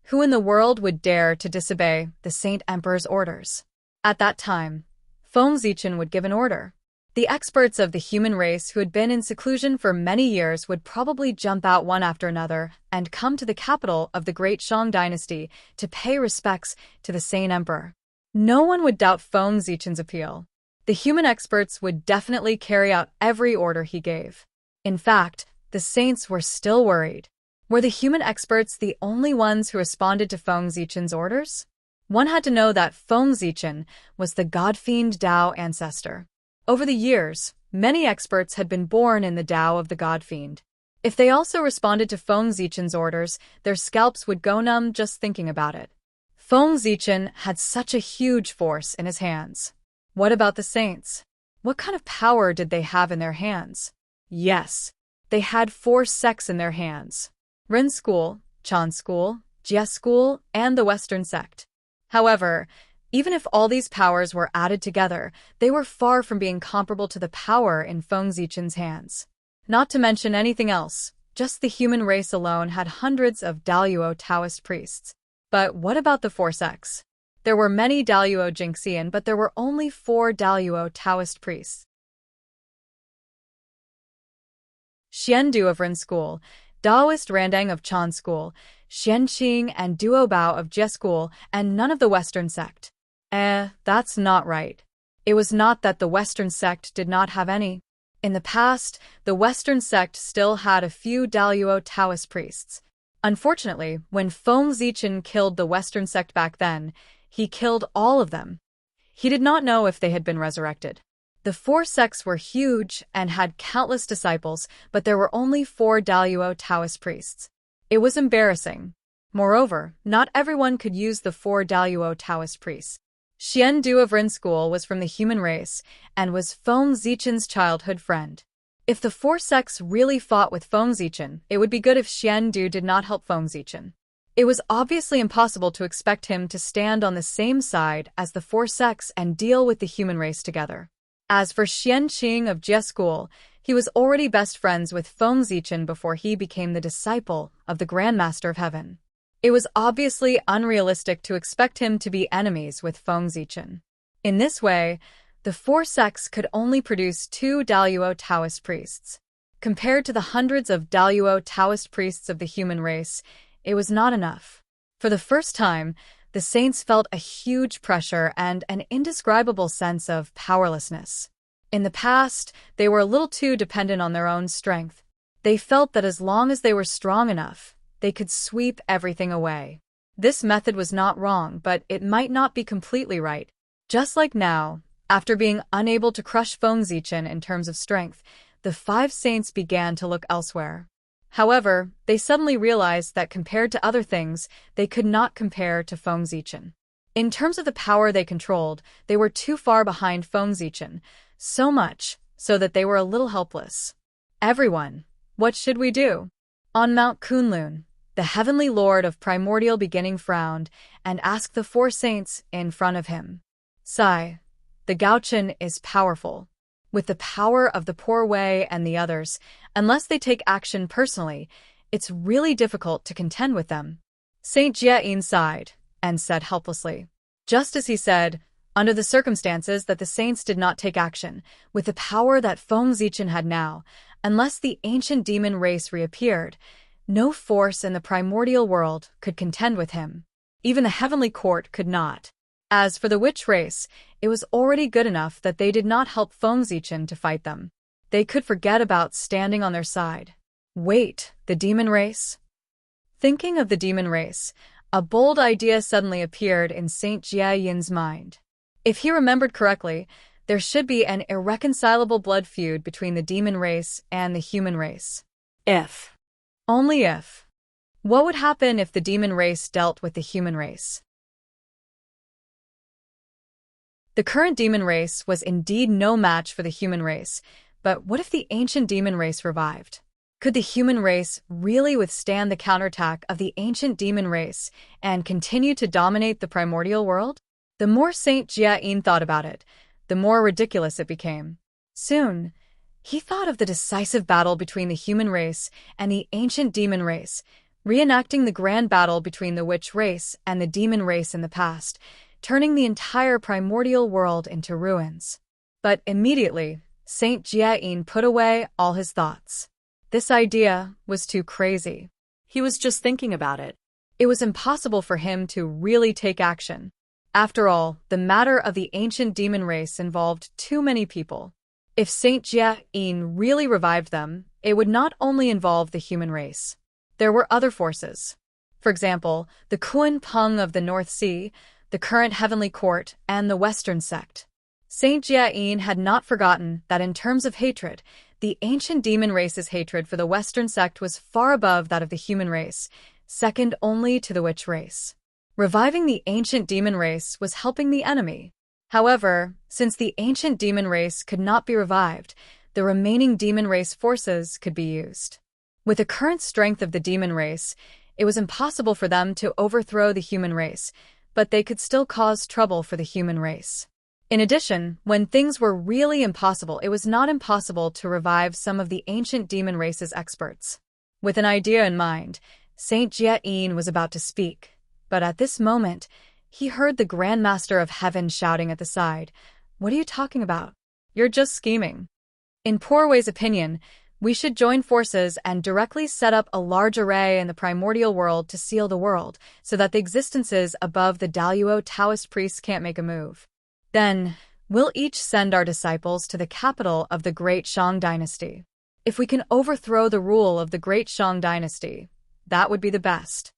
Who in the world would dare to disobey the Saint Emperor's orders? At that time, Feng Zichen would give an order. The experts of the human race who had been in seclusion for many years would probably jump out one after another and come to the capital of the Great Shang dynasty to pay respects to the Saint Emperor. No one would doubt Feng Zichen's appeal. The human experts would definitely carry out every order he gave. In fact, the saints were still worried. Were the human experts the only ones who responded to Feng Zichen's orders? One had to know that Feng Zichen was the God-fiend Tao ancestor. Over the years, many experts had been born in the Tao of the God-fiend. If they also responded to Feng Zichen's orders, their scalps would go numb just thinking about it. Feng Zichen had such a huge force in his hands. What about the saints? What kind of power did they have in their hands? Yes, they had 4 sects in their hands: Ren School, Chan School, Jie School, and the Western sect. However, even if all these powers were added together, they were far from being comparable to the power in Feng Zichen's hands. Not to mention anything else, just the human race alone had hundreds of Daluo Taoist priests. But what about the 4 sects? There were many Daluo Jingxian, but there were only 4 Daluo Taoist priests. Xiandu of Ren School, Daoist Randang of Chan School, Xianqing and Duo Bao of Jie School, and none of the Western sect. That's not right. It was not that the Western sect did not have any. In the past, the Western sect still had a few Daluo Taoist priests. Unfortunately, when Feng Zichen killed the Western sect back then, he killed all of them. He did not know if they had been resurrected. The 4 sects were huge and had countless disciples, but there were only 4 Daluo Taoist priests. It was embarrassing. Moreover, not everyone could use the 4 Daluo Taoist priests. Xiandu of Ren School was from the human race and was Feng Zichen's childhood friend. If the 4 sects really fought with Feng Zichen, it would be good if Xiandu did not help Feng Zichen. It was obviously impossible to expect him to stand on the same side as the 4 sects and deal with the human race together. As for Xianqing of Jie School, he was already best friends with Feng Zichen before he became the disciple of the Grand Master of Heaven. It was obviously unrealistic to expect him to be enemies with Feng Zichen. In this way, the 4 sects could only produce 2 Daluo Taoist priests. Compared to the hundreds of Daluo Taoist priests of the human race, it was not enough. For the first time, the saints felt a huge pressure and an indescribable sense of powerlessness. In the past, they were a little too dependent on their own strength. They felt that as long as they were strong enough, they could sweep everything away. This method was not wrong, but it might not be completely right. Just like now, after being unable to crush Feng Zichen in terms of strength, the 5 saints began to look elsewhere. However, they suddenly realized that compared to other things, they could not compare to Feng Zichen. In terms of the power they controlled, they were too far behind Feng Zichen, so much so that they were a little helpless. Everyone, what should we do? On Mount Kunlun, the heavenly lord of primordial beginning frowned and asked the 4 saints in front of him. Sai, the Gaochen is powerful. With the power of the Poor Wei and the others, unless they take action personally, it's really difficult to contend with them. Saint Jieyin sighed and said helplessly. Just as he said, Under the circumstances that the saints did not take action, with the power that Feng Zichen had now, unless the ancient demon race reappeared, no force in the primordial world could contend with him. Even the heavenly court could not. As for the witch race, it was already good enough that they did not help Feng Zichen to fight them. They could forget about standing on their side. Wait, the demon race? Thinking of the demon race, a bold idea suddenly appeared in Saint Jia Yin's mind. If he remembered correctly, there should be an irreconcilable blood feud between the demon race and the human race. If. Only if. What would happen if the demon race dealt with the human race? The current demon race was indeed no match for the human race, but what if the ancient demon race revived? Could the human race really withstand the counterattack of the ancient demon race and continue to dominate the primordial world? The more Saint Jia Yin thought about it, the more ridiculous it became. Soon, he thought of the decisive battle between the human race and the ancient demon race, reenacting the grand battle between the witch race and the demon race in the past, turning the entire primordial world into ruins. But immediately, Saint Jia Yin put away all his thoughts. This idea was too crazy. He was just thinking about it. It was impossible for him to really take action. After all, the matter of the ancient demon race involved too many people. If Saint Jia Yin really revived them, it would not only involve the human race. There were other forces. For example, the Kun Peng of the North Sea, the current heavenly court, and the Western sect. Saint Jia Yin had not forgotten that in terms of hatred, the ancient demon race's hatred for the Western sect was far above that of the human race, second only to the witch race. Reviving the ancient demon race was helping the enemy. However, since the ancient demon race could not be revived, the remaining demon race forces could be used. With the current strength of the demon race, it was impossible for them to overthrow the human race, but they could still cause trouble for the human race. In addition, when things were really impossible, it was not impossible to revive some of the ancient demon race's experts. With an idea in mind, Saint Jia Yin was about to speak. But at this moment, he heard the Grand Master of Heaven shouting at the side, "What are you talking about? You're just scheming." In Poor Wei's opinion, we should join forces and directly set up a large array in the primordial world to seal the world, so that the existences above the Daluo Taoist priests can't make a move. Then, we'll each send our disciples to the capital of the Great Shang Dynasty. If we can overthrow the rule of the Great Shang Dynasty, that would be the best.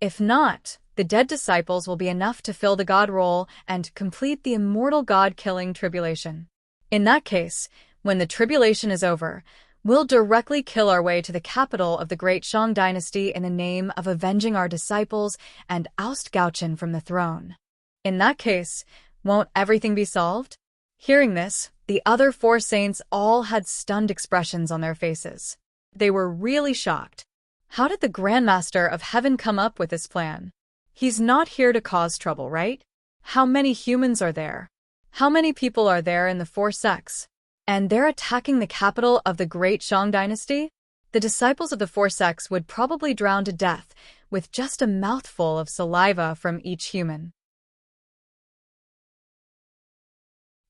If not, the dead disciples will be enough to fill the god role and complete the immortal god-killing tribulation. In that case, when the tribulation is over, we'll directly kill our way to the capital of the Great Shang Dynasty in the name of avenging our disciples and oust Gaochen from the throne. In that case, won't everything be solved? Hearing this, the other four saints all had stunned expressions on their faces. They were really shocked. How did the Grand Master of Heaven come up with this plan? He's not here to cause trouble, right? How many humans are there? How many people are there in the four sects? And they're attacking the capital of the Great Shang Dynasty? The disciples of the four sects would probably drown to death with just a mouthful of saliva from each human.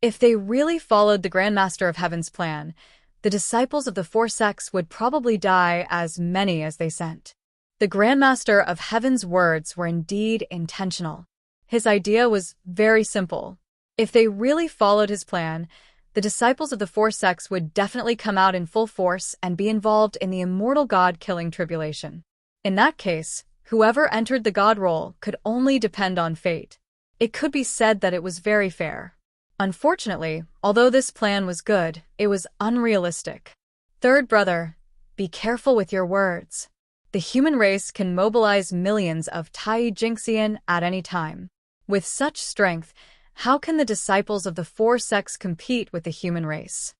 If they really followed the Grand Master of Heaven's plan, the disciples of the four sects would probably die as many as they sent. The Grand Master of Heaven's words were indeed intentional. His idea was very simple. If they really followed his plan, the disciples of the four sects would definitely come out in full force and be involved in the immortal god-killing tribulation. In that case, whoever entered the god role could only depend on fate. It could be said that it was very fair. Unfortunately, although this plan was good, it was unrealistic. Third brother, be careful with your words. The human race can mobilize millions of Tai Jingxian at any time. With such strength, how can the disciples of the four sects compete with the human race?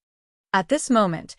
At this moment,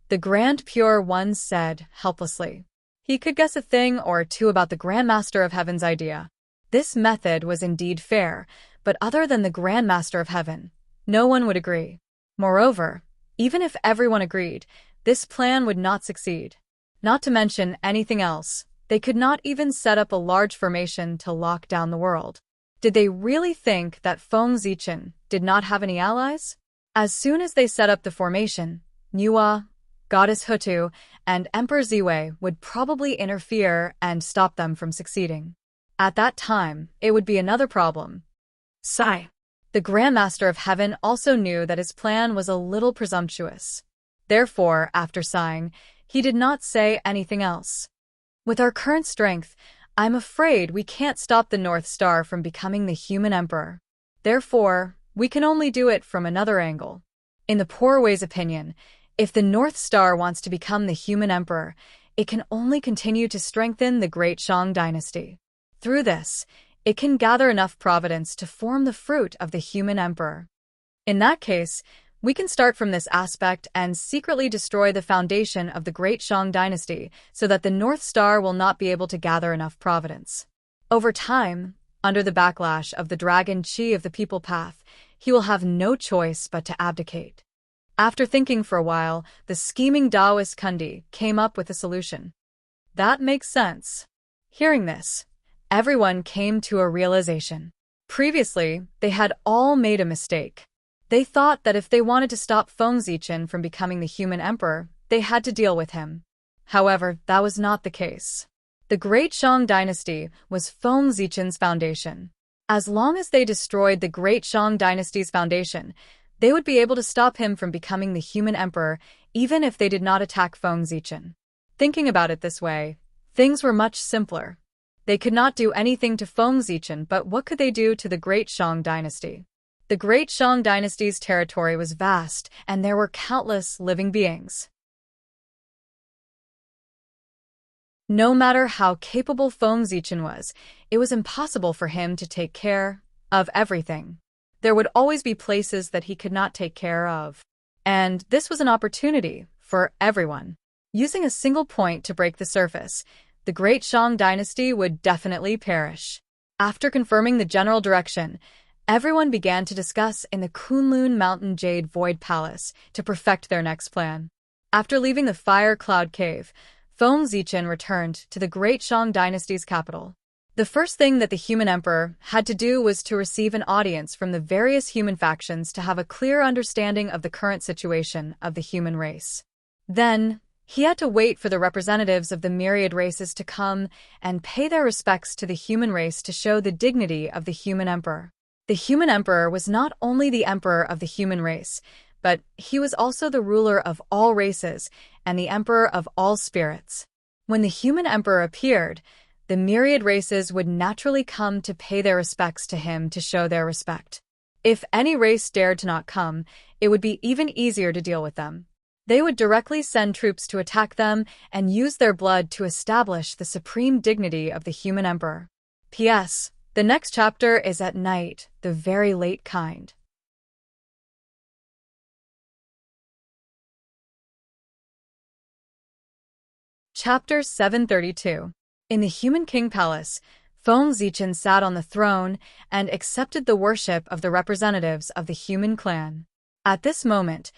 the Grand Pure One said helplessly. He could guess a thing or two about the Grand Master of Heaven's idea. This method was indeed fair, but other than the Grand Master of Heaven, no one would agree. Moreover, even if everyone agreed, this plan would not succeed. Not to mention anything else, they could not even set up a large formation to lock down the world. Did they really think that Feng Zichen did not have any allies? As soon as they set up the formation, Nuwa, Goddess Hutu, and Emperor Ziwei would probably interfere and stop them from succeeding. At that time, it would be another problem. Sigh. The Grandmaster of Heaven also knew that his plan was a little presumptuous. Therefore, after sighing, he did not say anything else. With our current strength, I'm afraid we can't stop the North Star from becoming the human emperor. Therefore, we can only do it from another angle. In the Poor Way's opinion, if the North Star wants to become the human emperor, it can only continue to strengthen the Great Shang dynasty. Through this, it can gather enough providence to form the fruit of the human emperor. In that case, we can start from this aspect and secretly destroy the foundation of the Great Shang dynasty so that the North Star will not be able to gather enough providence. Over time, under the backlash of the dragon Qi of the People Path, he will have no choice but to abdicate. After thinking for a while, the scheming Taoist Kundi came up with a solution. That makes sense. Hearing this, everyone came to a realization. Previously, they had all made a mistake. They thought that if they wanted to stop Feng Zichen from becoming the human emperor, they had to deal with him. However, that was not the case. The Great Shang dynasty was Feng Zichen's foundation. As long as they destroyed the Great Shang dynasty's foundation, they would be able to stop him from becoming the human emperor even if they did not attack Feng Zichen. Thinking about it this way, things were much simpler. They could not do anything to Feng Zichen, but what could they do to the Great Shang dynasty? The Great Shang dynasty's territory was vast, and there were countless living beings. No matter how capable Feng Zichen was, it was impossible for him to take care of everything. There would always be places that he could not take care of. And this was an opportunity for everyone. Using a single point to break the surface, the Great Shang dynasty would definitely perish. After confirming the general direction, everyone began to discuss in the Kunlun Mountain Jade Void Palace to perfect their next plan. After leaving the Fire Cloud Cave, Feng Zichen returned to the Great Shang dynasty's capital. The first thing that the human emperor had to do was to receive an audience from the various human factions to have a clear understanding of the current situation of the human race. Then, he had to wait for the representatives of the myriad races to come and pay their respects to the human race to show the dignity of the human emperor. The human emperor was not only the emperor of the human race, but he was also the ruler of all races and the emperor of all spirits. When the human emperor appeared, the myriad races would naturally come to pay their respects to him to show their respect. If any race dared to not come, it would be even easier to deal with them. They would directly send troops to attack them and use their blood to establish the supreme dignity of the human emperor. P.S. The next chapter is at night, the very late kind. Chapter 732. In the Human King Palace, Feng Zichen sat on the throne and accepted the worship of the representatives of the human clan. At this moment,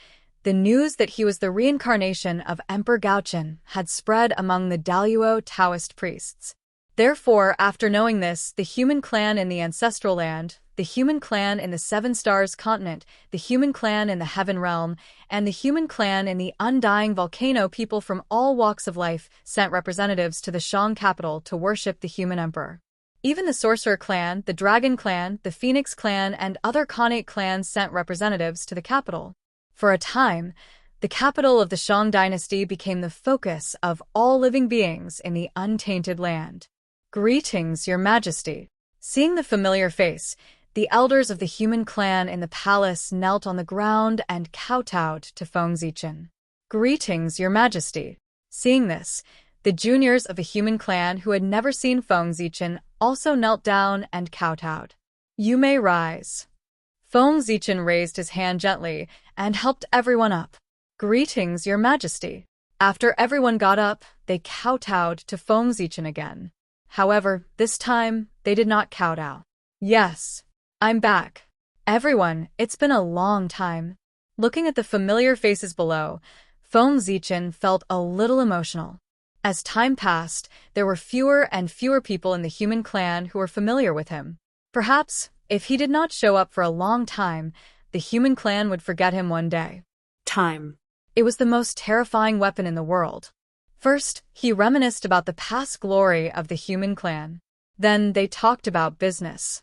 the news that he was the reincarnation of Emperor Gaochen had spread among the Daluo Taoist priests. Therefore, after knowing this, the human clan in the ancestral land, the human clan in the Seven Stars continent, the human clan in the Heaven realm, and the human clan in the Undying Volcano, people from all walks of life sent representatives to the Shang capital to worship the human emperor. Even the Sorcerer clan, the Dragon clan, the Phoenix clan, and other Khanate clans sent representatives to the capital. For a time, the capital of the Shang dynasty became the focus of all living beings in the untainted land. Greetings, Your Majesty. Seeing the familiar face, the elders of the human clan in the palace knelt on the ground and kowtowed to Feng Zichen. Greetings, Your Majesty. Seeing this, the juniors of the human clan who had never seen Feng Zichen also knelt down and kowtowed. You may rise. Feng Zichen raised his hand gently and helped everyone up. Greetings, Your Majesty. After everyone got up, they kowtowed to Feng Zichen again. However, this time, they did not kowtow. Yes, I'm back. Everyone, it's been a long time. Looking at the familiar faces below, Feng Zichen felt a little emotional. As time passed, there were fewer and fewer people in the human clan who were familiar with him. Perhaps, if he did not show up for a long time, the human clan would forget him one day. Time. It was the most terrifying weapon in the world. First, he reminisced about the past glory of the human clan. Then they talked about business.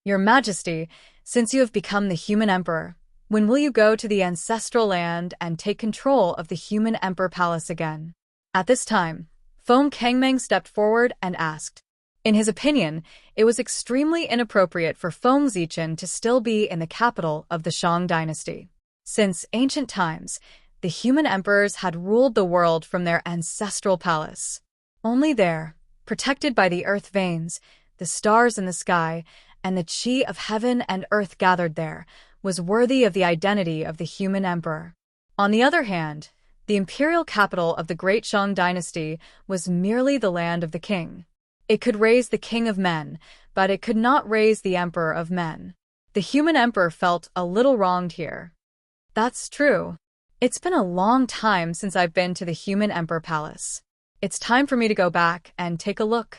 Your Majesty, since you have become the human emperor, when will you go to the ancestral land and take control of the human emperor palace again? At this time, Feng Kangmeng stepped forward and asked. In his opinion, it was extremely inappropriate for Feng Zichen to still be in the capital of the Shang dynasty. Since ancient times, the human emperors had ruled the world from their ancestral palace. Only there, protected by the earth veins, the stars in the sky, and the chi of heaven and earth gathered there, was worthy of the identity of the human emperor. On the other hand, the imperial capital of the great Shang dynasty was merely the land of the king. It could raise the king of men, but it could not raise the emperor of men. The human emperor felt a little wronged here. That's true. It's been a long time since I've been to the human emperor palace. It's time for me to go back and take a look.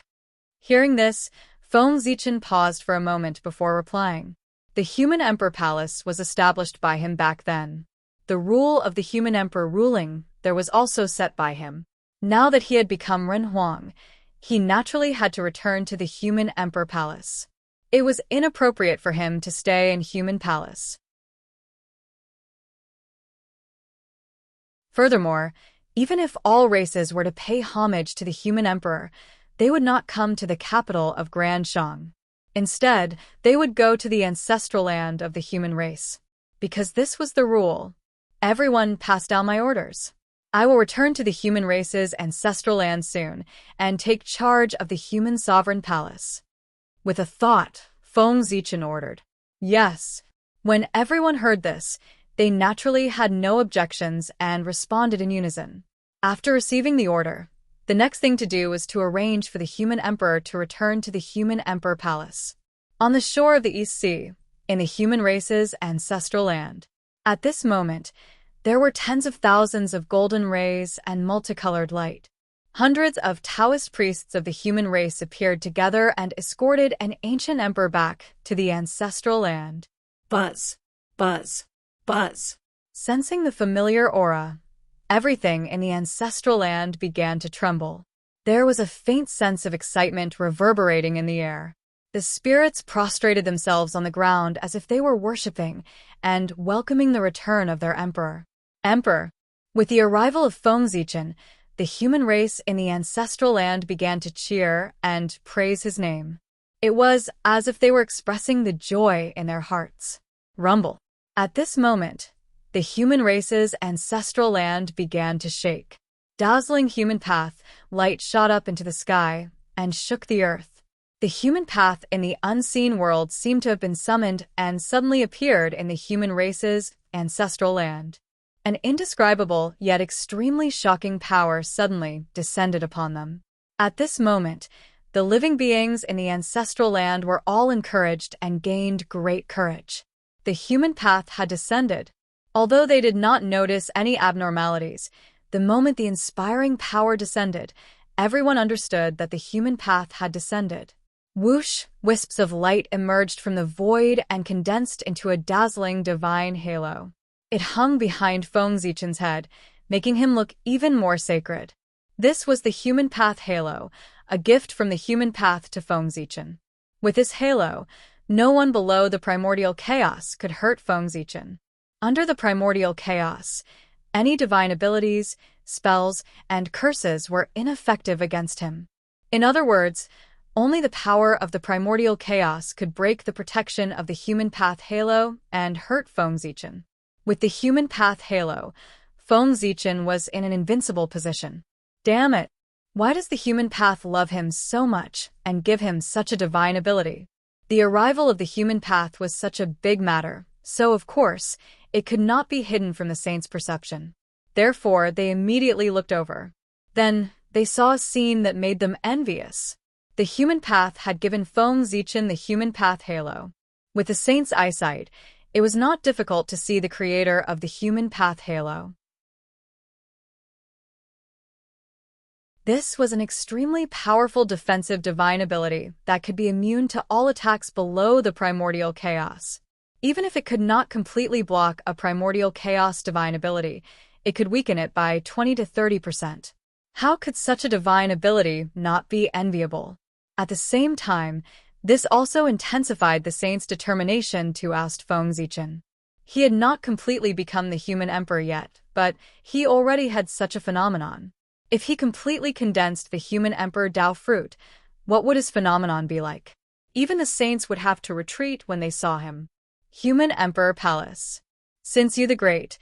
Hearing this, Feng Zichen paused for a moment before replying. The human emperor palace was established by him back then. The rule of the human emperor ruling there was also set by him. Now that he had become Ren Huang, he naturally had to return to the human emperor palace. It was inappropriate for him to stay in human palace. Furthermore, even if all races were to pay homage to the human emperor, they would not come to the capital of Grand Shang. Instead, they would go to the ancestral land of the human race. Because this was the rule. Everyone pass down my orders. I will return to the human race's ancestral land soon and take charge of the human sovereign palace. With a thought, Feng Zichen ordered. Yes. When everyone heard this, they naturally had no objections and responded in unison. After receiving the order, the next thing to do was to arrange for the human emperor to return to the human emperor palace. On the shore of the East Sea, in the human race's ancestral land. At this moment, there were tens of thousands of golden rays and multicolored light. Hundreds of Taoist priests of the human race appeared together and escorted an ancient emperor back to the ancestral land. Buzz. Buzz. Buzz. Sensing the familiar aura, everything in the ancestral land began to tremble. There was a faint sense of excitement reverberating in the air. The spirits prostrated themselves on the ground as if they were worshipping and welcoming the return of their emperor. Emperor. With the arrival of Feng Zichen, the human race in the ancestral land began to cheer and praise his name. It was as if they were expressing the joy in their hearts. Rumble. At this moment, the human race's ancestral land began to shake. Dazzling human path, light shot up into the sky and shook the earth. The human path in the unseen world seemed to have been summoned and suddenly appeared in the human race's ancestral land. An indescribable yet extremely shocking power suddenly descended upon them. At this moment, the living beings in the ancestral land were all encouraged and gained great courage. The human path had descended. Although they did not notice any abnormalities, the moment the inspiring power descended, everyone understood that the human path had descended. Whoosh, wisps of light emerged from the void and condensed into a dazzling divine halo. It hung behind Feng Zichen's head, making him look even more sacred. This was the human path halo, a gift from the human path to Feng Zichen. With this halo, no one below the primordial chaos could hurt Feng Zichen. Under the primordial chaos, any divine abilities, spells, and curses were ineffective against him. In other words, only the power of the primordial chaos could break the protection of the human path halo and hurt Feng Zichen. With the human path halo, Feng Zichen was in an invincible position. Damn it! Why does the human path love him so much and give him such a divine ability? The arrival of the human path was such a big matter, so of course, it could not be hidden from the saints' perception. Therefore, they immediately looked over. Then, they saw a scene that made them envious. The human path had given Feng Zichen the human path halo. With the saint's eyesight, it was not difficult to see the creator of the human path halo. This was an extremely powerful defensive divine ability that could be immune to all attacks below the primordial chaos. Even if it could not completely block a primordial chaos divine ability, it could weaken it by 20 to 30%. How could such a divine ability not be enviable? At the same time, this also intensified the saint's determination to oust Feng Zichen. He had not completely become the human emperor yet, but he already had such a phenomenon. If he completely condensed the human emperor Dao fruit, what would his phenomenon be like? Even the saints would have to retreat when they saw him. Human Emperor Palace. Since Yu the Great,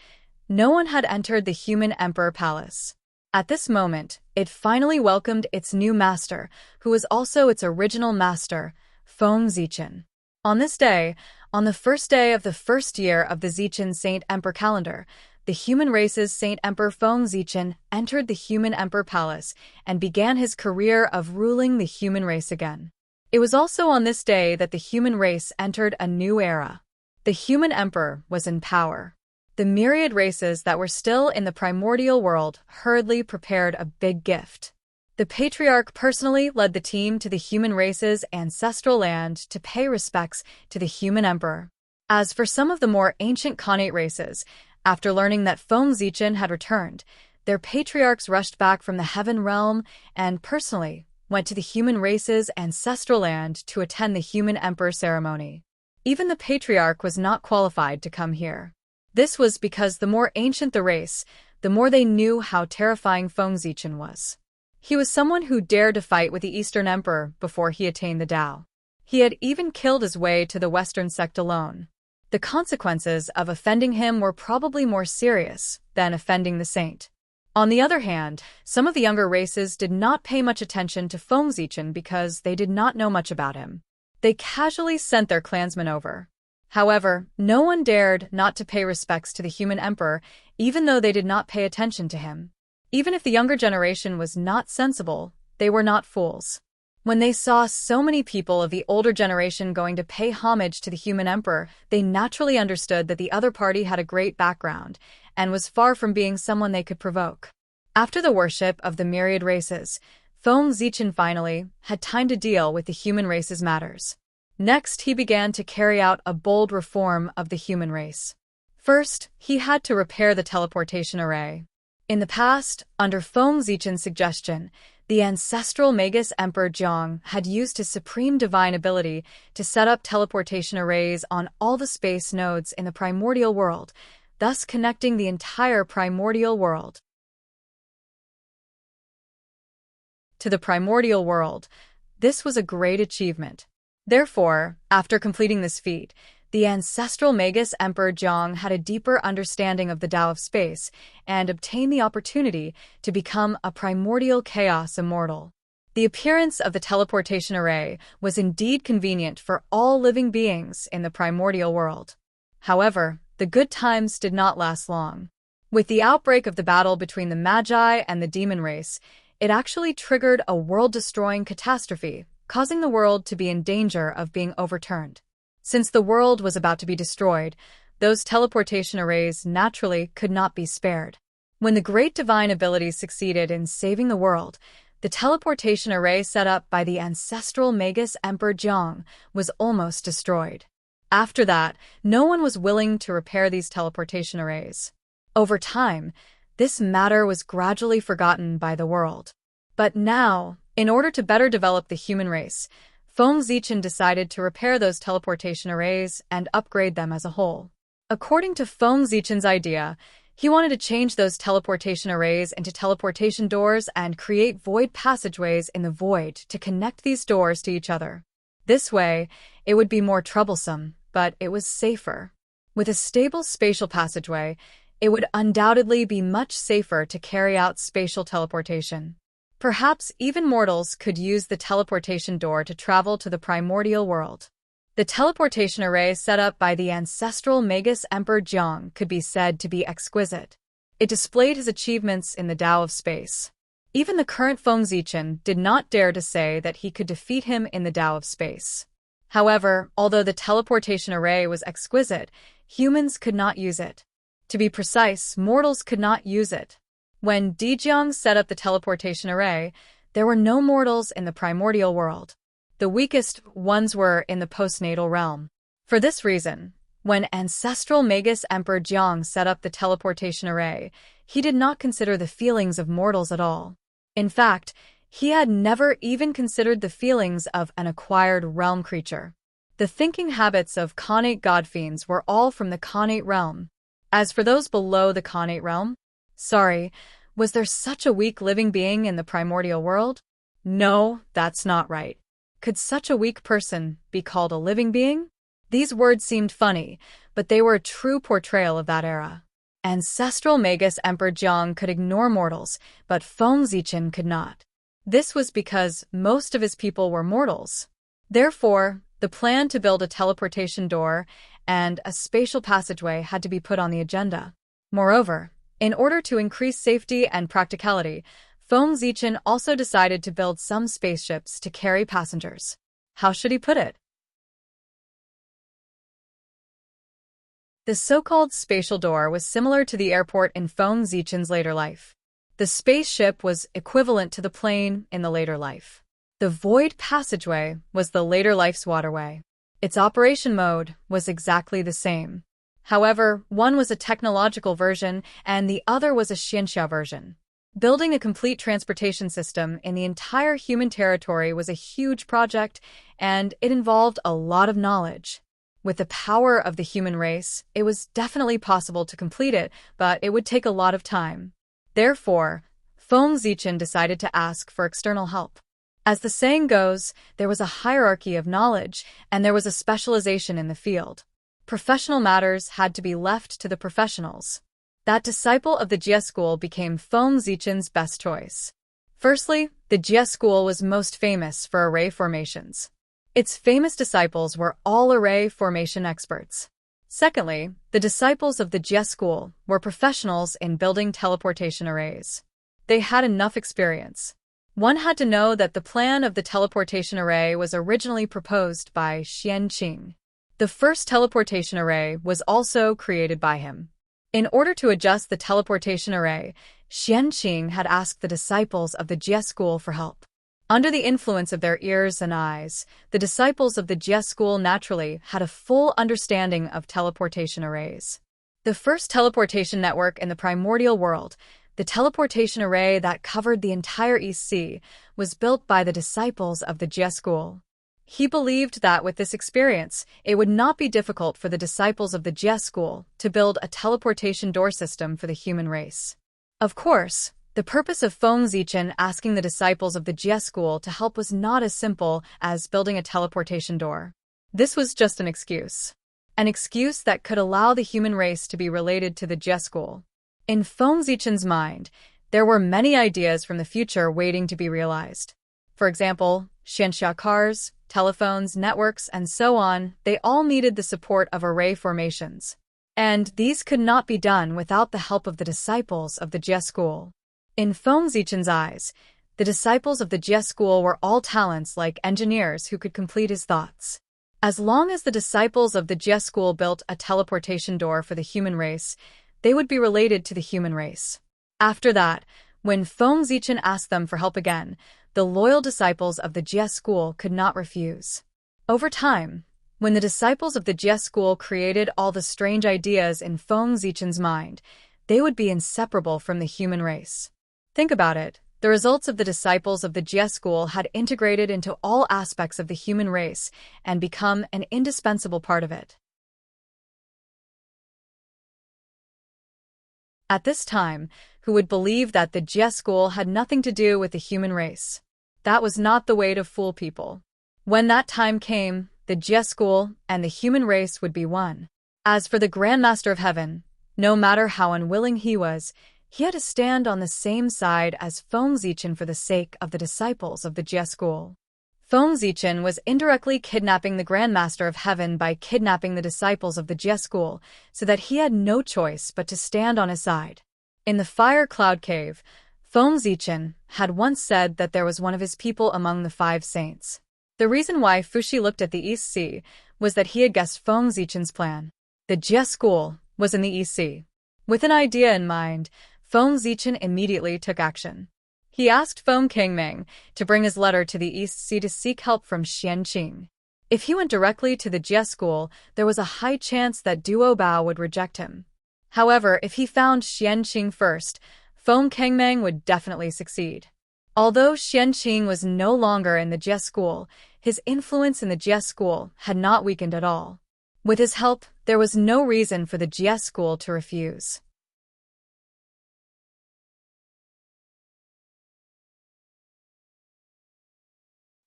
no one had entered the Human Emperor Palace. At this moment, it finally welcomed its new master, who was also its original master, Feng Zichen. On this day, on the first day of the first year of the Zichen Saint Emperor calendar, the human race's Saint Emperor Feng Zichen entered the Human Emperor Palace and began his career of ruling the human race again. It was also on this day that the human race entered a new era. The human emperor was in power. The myriad races that were still in the primordial world hurriedly prepared a big gift. The patriarch personally led the team to the human race's ancestral land to pay respects to the human emperor. As for some of the more ancient Khanate races, after learning that Feng Zichen had returned, their patriarchs rushed back from the heaven realm and personally went to the human race's ancestral land to attend the human emperor ceremony. Even the patriarch was not qualified to come here. This was because the more ancient the race, the more they knew how terrifying Feng Zichen was. He was someone who dared to fight with the Eastern Emperor before he attained the Tao. He had even killed his way to the Western sect alone. The consequences of offending him were probably more serious than offending the saint. On the other hand, some of the younger races did not pay much attention to Feng Zichen because they did not know much about him. They casually sent their clansmen over. However, no one dared not to pay respects to the human emperor, even though they did not pay attention to him. Even if the younger generation was not sensible, they were not fools. When they saw so many people of the older generation going to pay homage to the human emperor, they naturally understood that the other party had a great background and was far from being someone they could provoke. After the worship of the myriad races, Feng Zichen finally had time to deal with the human race's matters. Next, he began to carry out a bold reform of the human race. First, he had to repair the teleportation array. In the past, under Feng Zichen's suggestion, the ancestral Magus Emperor Jiang had used his supreme divine ability to set up teleportation arrays on all the space nodes in the primordial world, thus connecting the entire primordial world to the primordial world. This was a great achievement. Therefore, after completing this feat, the ancestral Magus Emperor Jiang had a deeper understanding of the Tao of space and obtained the opportunity to become a primordial chaos immortal. The appearance of the teleportation array was indeed convenient for all living beings in the primordial world. However, the good times did not last long. With the outbreak of the battle between the Magi and the demon race, it actually triggered a world-destroying catastrophe, causing the world to be in danger of being overturned. Since the world was about to be destroyed, those teleportation arrays naturally could not be spared. When the great divine abilities succeeded in saving the world, the teleportation array set up by the ancestral Magus Emperor Jiang was almost destroyed. After that, no one was willing to repair these teleportation arrays. Over time, this matter was gradually forgotten by the world. But now, in order to better develop the human race, Feng Zichen decided to repair those teleportation arrays and upgrade them as a whole. According to Feng Zichen's idea, he wanted to change those teleportation arrays into teleportation doors and create void passageways in the void to connect these doors to each other. This way, it would be more troublesome, but it was safer. With a stable spatial passageway, it would undoubtedly be much safer to carry out spatial teleportation. Perhaps even mortals could use the teleportation door to travel to the primordial world. The teleportation array set up by the ancestral Magus Emperor Jiang could be said to be exquisite. It displayed his achievements in the Tao of space. Even the current Feng Zichen did not dare to say that he could defeat him in the Tao of space. However, although the teleportation array was exquisite, humans could not use it. To be precise, mortals could not use it. When Dijiang set up the teleportation array, there were no mortals in the primordial world. The weakest ones were in the postnatal realm. For this reason, when ancestral Magus Emperor Jiang set up the teleportation array, he did not consider the feelings of mortals at all. In fact, he had never even considered the feelings of an acquired realm creature. The thinking habits of Khanate godfiends were all from the Khanate realm. As for those below the Khanate realm, was there such a weak living being in the primordial world? No, that's not right. Could such a weak person be called a living being? These words seemed funny, but they were a true portrayal of that era. Ancestral Magus Emperor Jiang could ignore mortals, but Feng Zichen could not. This was because most of his people were mortals. Therefore, the plan to build a teleportation door and a spatial passageway had to be put on the agenda. Moreover, in order to increase safety and practicality, Feng Zichen also decided to build some spaceships to carry passengers. How should he put it? The so-called spatial door was similar to the airport in Feng Zichen's later life. The spaceship was equivalent to the plane in the later life. The void passageway was the later life's waterway. Its operation mode was exactly the same. However, one was a technological version and the other was a Xianxia version. Building a complete transportation system in the entire human territory was a huge project, and it involved a lot of knowledge. With the power of the human race, it was definitely possible to complete it, but it would take a lot of time. Therefore, Feng Zichen decided to ask for external help. As the saying goes, there was a hierarchy of knowledge, and there was a specialization in the field. Professional matters had to be left to the professionals. That disciple of the Jie school became Feng Zichen's best choice. Firstly, the Jie school was most famous for array formations. Its famous disciples were all array formation experts. Secondly, the disciples of the Jie school were professionals in building teleportation arrays. They had enough experience. One had to know that the plan of the teleportation array was originally proposed by Xianqing. The first teleportation array was also created by him. In order to adjust the teleportation array, Xianqing had asked the disciples of the Jie school for help. Under the influence of their ears and eyes, the disciples of the Jie school naturally had a full understanding of teleportation arrays. The first teleportation network in the primordial world, the teleportation array that covered the entire East Sea, was built by the disciples of the Jie school. He believed that with this experience, it would not be difficult for the disciples of the Jie school to build a teleportation door system for the human race. Of course, the purpose of Feng Zichen asking the disciples of the Jie school to help was not as simple as building a teleportation door. This was just an excuse. An excuse that could allow the human race to be related to the Jie school. In Feng Zichen's mind, there were many ideas from the future waiting to be realized. For example, Xianxia cars, telephones, networks, and so on, they all needed the support of array formations. And these could not be done without the help of the disciples of the Jie school. In Feng Zichen's eyes, the disciples of the Jie school were all talents like engineers who could complete his thoughts. As long as the disciples of the Jie school built a teleportation door for the human race, they would be related to the human race. After that, when Feng Zichen asked them for help again, the loyal disciples of the Jie school could not refuse. Over time, when the disciples of the Jie school created all the strange ideas in Feng Zichen's mind, they would be inseparable from the human race. Think about it. The results of the disciples of the Jie school had integrated into all aspects of the human race and become an indispensable part of it. At this time, who would believe that the Jie school had nothing to do with the human race? That was not the way to fool people. When that time came, the Jie school and the human race would be one. As for the Grand Master of Heaven, no matter how unwilling he was, he had to stand on the same side as Feng Zichen for the sake of the disciples of the Jie school. Feng Zichen was indirectly kidnapping the Grand Master of Heaven by kidnapping the disciples of the Jie school, so that he had no choice but to stand on his side. In the Fire Cloud Cave, Feng Zichen had once said that there was one of his people among the 5 saints. The reason why Fuxi looked at the East Sea was that he had guessed Feng Zichen's plan. The Jie school was in the East Sea. With an idea in mind, Feng Zichen immediately took action. He asked Feng Kingming to bring his letter to the East Sea to seek help from Xianqing. If he went directly to the Jie school, there was a high chance that Duo Bao would reject him. However, if he found Xianqing first, Feng Kingming would definitely succeed. Although Xianqing was no longer in the Jie school, his influence in the Jie school had not weakened at all. With his help, there was no reason for the Jie school to refuse.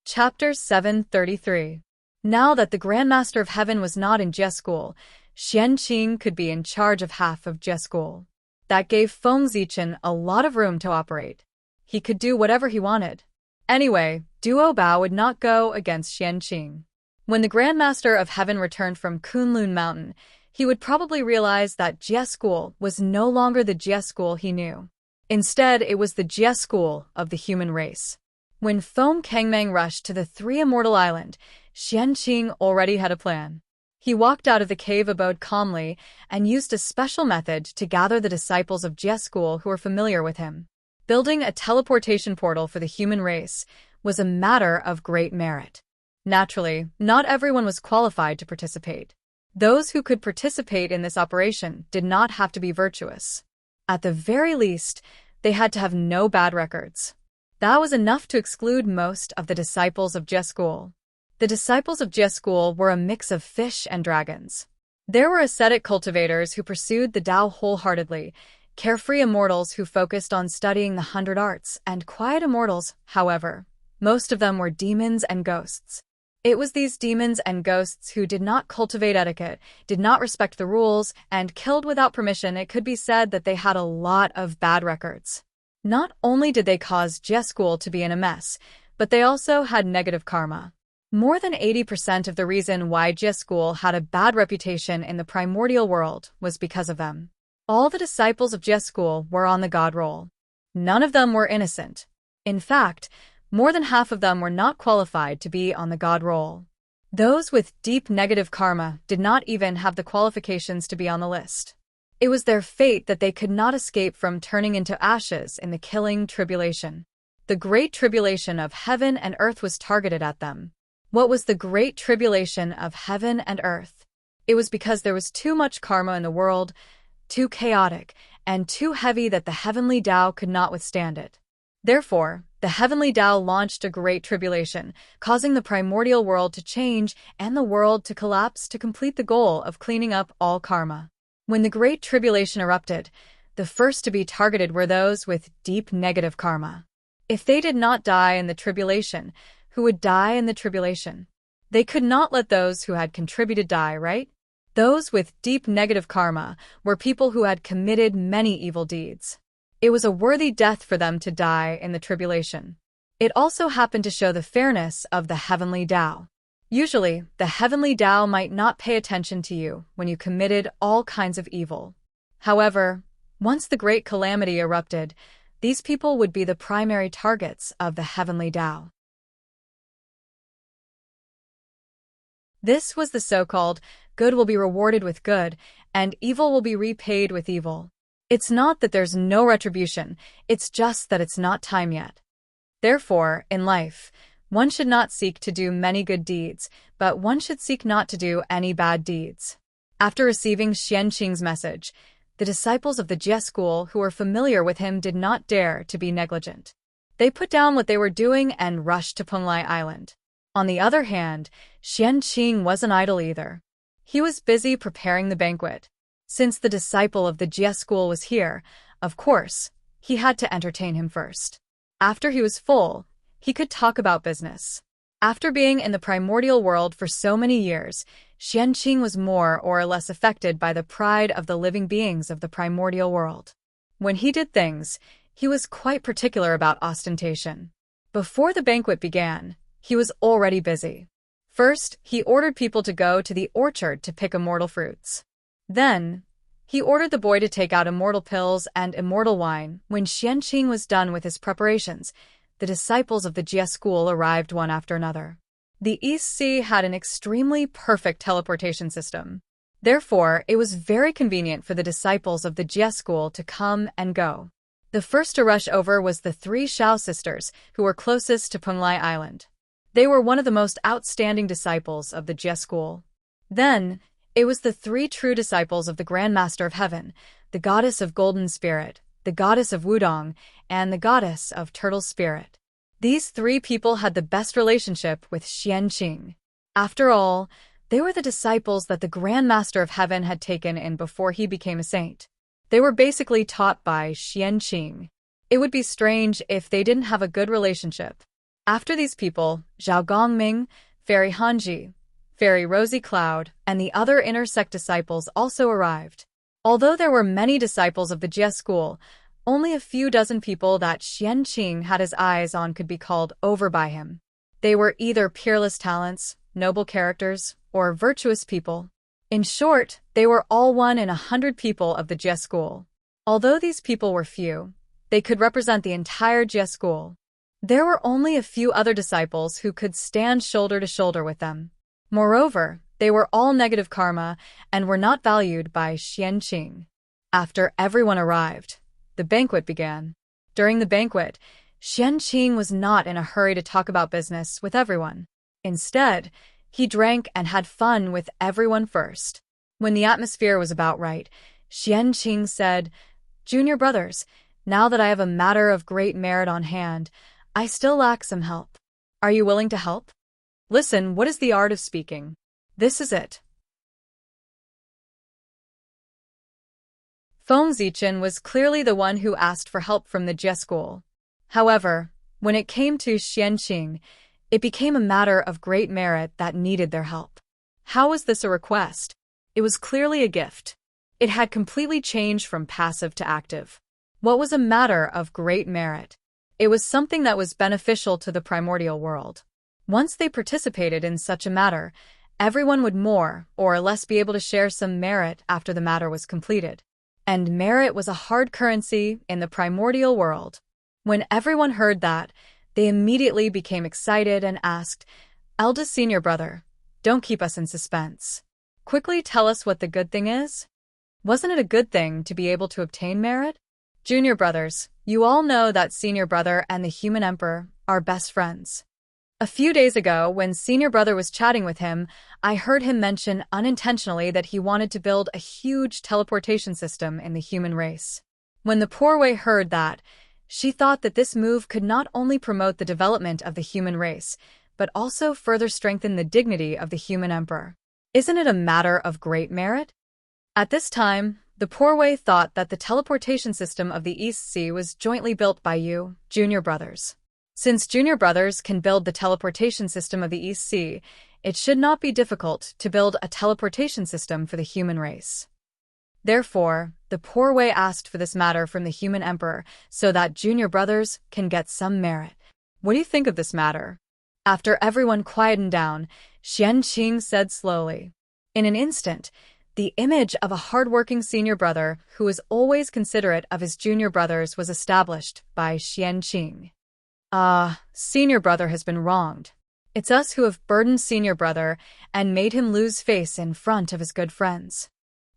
Chapter 733. Now that the Grandmaster of Heaven was not in Jie school, Xianqing could be in charge of half of Jie school. That gave Feng Zichen a lot of room to operate. He could do whatever he wanted. Anyway, Duo Bao would not go against Xianqing. When the Grandmaster of Heaven returned from Kunlun Mountain, he would probably realize that Jie school was no longer the Jie school he knew. Instead, it was the Jie school of the human race. When Feng Kangmang rushed to the Three Immortal Island, Xianqing already had a plan. He walked out of the cave abode calmly and used a special method to gather the disciples of Jie school who were familiar with him. Building a teleportation portal for the human race was a matter of great merit. Naturally, not everyone was qualified to participate. Those who could participate in this operation did not have to be virtuous. At the very least, they had to have no bad records. That was enough to exclude most of the disciples of Jie school. The disciples of Jie school were a mix of fish and dragons. There were ascetic cultivators who pursued the Tao wholeheartedly, carefree immortals who focused on studying the 100 arts, and quiet immortals, however. Most of them were demons and ghosts. It was these demons and ghosts who did not cultivate etiquette, did not respect the rules, and killed without permission. It could be said that they had a lot of bad records. Not only did they cause Jie school to be in a mess, but they also had negative karma. More than 80% of the reason why Jie school had a bad reputation in the primordial world was because of them. All the disciples of Jie school were on the god roll. None of them were innocent. In fact, more than half of them were not qualified to be on the god roll. Those with deep negative karma did not even have the qualifications to be on the list. It was their fate that they could not escape from turning into ashes in the killing tribulation. The great tribulation of heaven and earth was targeted at them. What was the great tribulation of heaven and earth? It was because there was too much karma in the world, too chaotic, and too heavy that the heavenly Tao could not withstand it. Therefore, the heavenly Tao launched a great tribulation, causing the primordial world to change and the world to collapse to complete the goal of cleaning up all karma. When the great tribulation erupted, the first to be targeted were those with deep negative karma. If they did not die in the tribulation, who would die in the tribulation? They could not let those who had contributed die, right? Those with deep negative karma were people who had committed many evil deeds. It was a worthy death for them to die in the tribulation. It also happened to show the fairness of the heavenly Tao. Usually, the heavenly Tao might not pay attention to you when you committed all kinds of evil. However, once the great calamity erupted, these people would be the primary targets of the heavenly Tao. This was the so-called good will be rewarded with good, and evil will be repaid with evil. It's not that there's no retribution, it's just that it's not time yet. Therefore, in life, one should not seek to do many good deeds, but one should seek not to do any bad deeds. After receiving Xianqing's message, the disciples of the Jie school who were familiar with him did not dare to be negligent. They put down what they were doing and rushed to Penglai Island. On the other hand, Xianqing wasn't idle either. He was busy preparing the banquet. Since the disciple of the Jie school was here, of course, he had to entertain him first. After he was full, he could talk about business. After being in the primordial world for so many years, Xianqing was more or less affected by the pride of the living beings of the primordial world. When he did things, he was quite particular about ostentation. Before the banquet began, he was already busy. First, he ordered people to go to the orchard to pick immortal fruits. Then, he ordered the boy to take out immortal pills and immortal wine. When Xianqing was done with his preparations, the disciples of the Jie school arrived one after another. The East Sea had an extremely perfect teleportation system. Therefore, it was very convenient for the disciples of the Jie school to come and go. The first to rush over was the three Shao sisters, who were closest to Penglai Island. They were one of the most outstanding disciples of the Jie school. Then, it was the three true disciples of the Grand Master of Heaven, the goddess of Golden Spirit, the goddess of Wudong, and the goddess of Turtle Spirit. These three people had the best relationship with Qianqing. After all, they were the disciples that the Grand Master of Heaven had taken in before he became a saint. They were basically taught by Qianqing. It would be strange if they didn't have a good relationship. After these people, Zhao Gongming, Fairy Hanji, Fairy Rosy Cloud, and the other inner sect disciples also arrived. Although there were many disciples of the Jie school, only a few dozen people that Qianqing had his eyes on could be called over by him. They were either peerless talents, noble characters, or virtuous people. In short, they were all 1 in 100 people of the Jie school. Although these people were few, they could represent the entire Jie school. There were only a few other disciples who could stand shoulder to shoulder with them. Moreover, they were all negative karma and were not valued by Qianqing. After everyone arrived, the banquet began. During the banquet, Qianqing was not in a hurry to talk about business with everyone. Instead, he drank and had fun with everyone first. When the atmosphere was about right, Qianqing said, "Junior brothers, now that I have a matter of great merit on hand, I still lack some help. Are you willing to help? Listen, what is the art of speaking? This is it." Feng Zichen was clearly the one who asked for help from the Jie school. However, when it came to Qianqing, it became a matter of great merit that needed their help. How was this a request? It was clearly a gift. It had completely changed from passive to active. What was a matter of great merit? It was something that was beneficial to the primordial world. Once they participated in such a matter, everyone would more or less be able to share some merit after the matter was completed. And merit was a hard currency in the primordial world. When everyone heard that, they immediately became excited and asked, "Eldest senior brother, don't keep us in suspense. Quickly tell us what the good thing is? Wasn't it a good thing to be able to obtain merit?" Junior brothers, you all know that senior brother and the human emperor are best friends. A few days ago, when senior brother was chatting with him, I heard him mention unintentionally that he wanted to build a huge teleportation system in the human race. When the poor Wei heard that, she thought that this move could not only promote the development of the human race, but also further strengthen the dignity of the human emperor. Isn't it a matter of great merit? At this time, the poor Wei thought that the teleportation system of the East Sea was jointly built by you, junior brothers. Since junior brothers can build the teleportation system of the East Sea, it should not be difficult to build a teleportation system for the human race. Therefore, the poor Wei asked for this matter from the human emperor so that junior brothers can get some merit. What do you think of this matter? After everyone quietened down, Qianqing said slowly. In an instant, the image of a hard-working senior brother who was always considerate of his junior brothers was established by Qianqing. Senior brother has been wronged. It's us who have burdened senior brother and made him lose face in front of his good friends.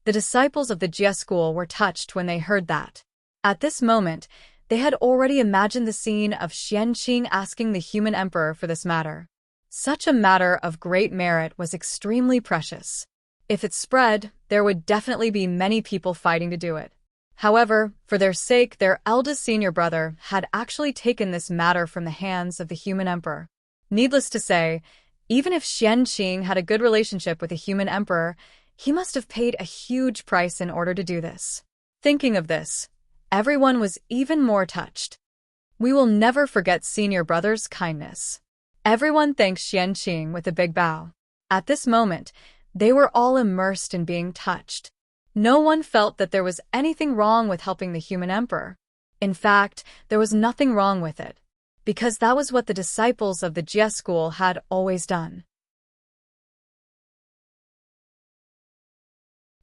The disciples of the Jie school were touched when they heard that. At this moment, they had already imagined the scene of Qianqing asking the human emperor for this matter. Such a matter of great merit was extremely precious. If it spread, there would definitely be many people fighting to do it. However, for their sake, their eldest senior brother had actually taken this matter from the hands of the human emperor. Needless to say, even if Qianqing had a good relationship with the human emperor, he must have paid a huge price in order to do this. Thinking of this, everyone was even more touched. We will never forget senior brother's kindness. Everyone thanked Qianqing with a big bow. At this moment, they were all immersed in being touched. No one felt that there was anything wrong with helping the human emperor. In fact, there was nothing wrong with it, because that was what the disciples of the Jie school had always done.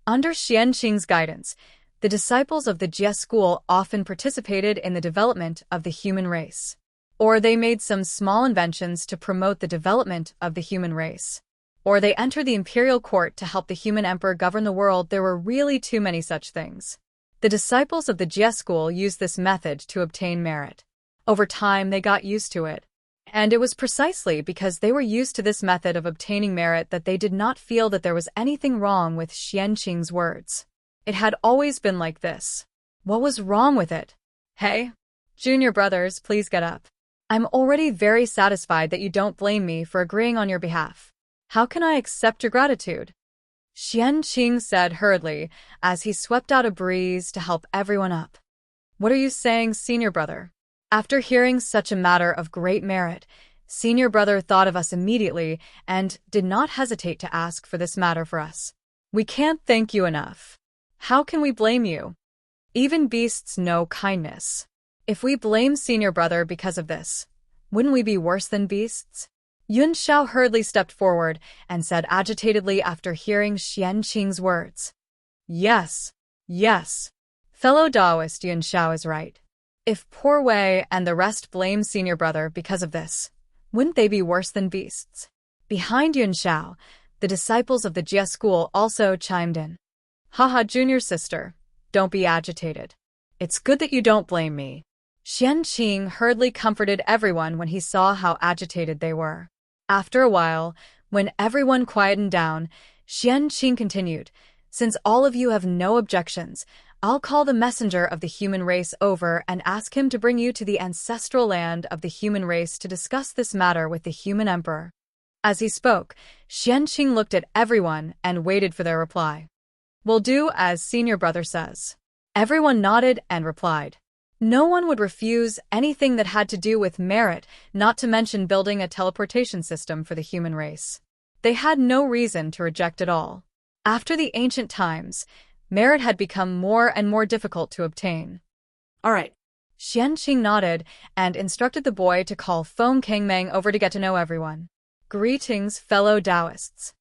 Under Qianqing's guidance, the disciples of the Jie school often participated in the development of the human race. Or they made some small inventions to promote the development of the human race. Or they entered the imperial court to help the human emperor govern the world. There were really too many such things. The disciples of the Jie school used this method to obtain merit. Over time, they got used to it. And it was precisely because they were used to this method of obtaining merit that they did not feel that there was anything wrong with Xianqing's words. It had always been like this. What was wrong with it? Hey, junior brothers, please get up. I'm already very satisfied that you don't blame me for agreeing on your behalf. How can I accept your gratitude? Xianqing said hurriedly as he swept out a breeze to help everyone up. What are you saying, senior brother? After hearing such a matter of great merit, senior brother thought of us immediately and did not hesitate to ask for this matter for us. We can't thank you enough. How can we blame you? Even beasts know kindness. If we blame senior brother because of this, wouldn't we be worse than beasts? Yun Xiao hurriedly stepped forward and said agitatedly after hearing Xianqing's words. Yes, yes. Fellow Taoist Yun Xiao is right. If poor Wei and the rest blame senior brother because of this, wouldn't they be worse than beasts? Behind Yun Xiao, the disciples of the Jie school also chimed in. Haha, junior sister, don't be agitated. It's good that you don't blame me. Xianqing hurriedly comforted everyone when he saw how agitated they were. After a while, when everyone quietened down, Xianqing continued, Since all of you have no objections, I'll call the messenger of the human race over and ask him to bring you to the ancestral land of the human race to discuss this matter with the human emperor. As he spoke, Xianqing looked at everyone and waited for their reply. We'll do as senior brother says. Everyone nodded and replied. No one would refuse anything that had to do with merit, not to mention building a teleportation system for the human race. They had no reason to reject it all. After the ancient times, merit had become more and more difficult to obtain. All right. Xianqing nodded and instructed the boy to call Feng Kangmeng over to get to know everyone. Greetings, fellow Taoists.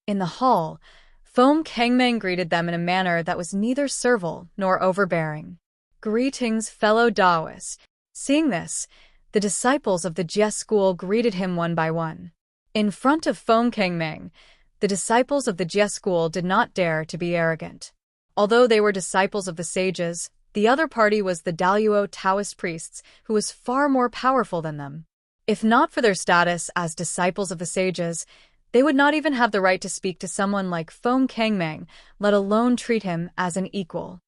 In the hall, Feng Kangmeng greeted them in a manner that was neither servile nor overbearing. Greetings, fellow Taoists. Seeing this, the disciples of the Jie school greeted him one by one. In front of Feng Kangmeng, the disciples of the Jie school did not dare to be arrogant. Although they were disciples of the sages, the other party was the Daluo Taoist priests, who was far more powerful than them. If not for their status as disciples of the sages, they would not even have the right to speak to someone like Feng Kangmeng, let alone treat him as an equal.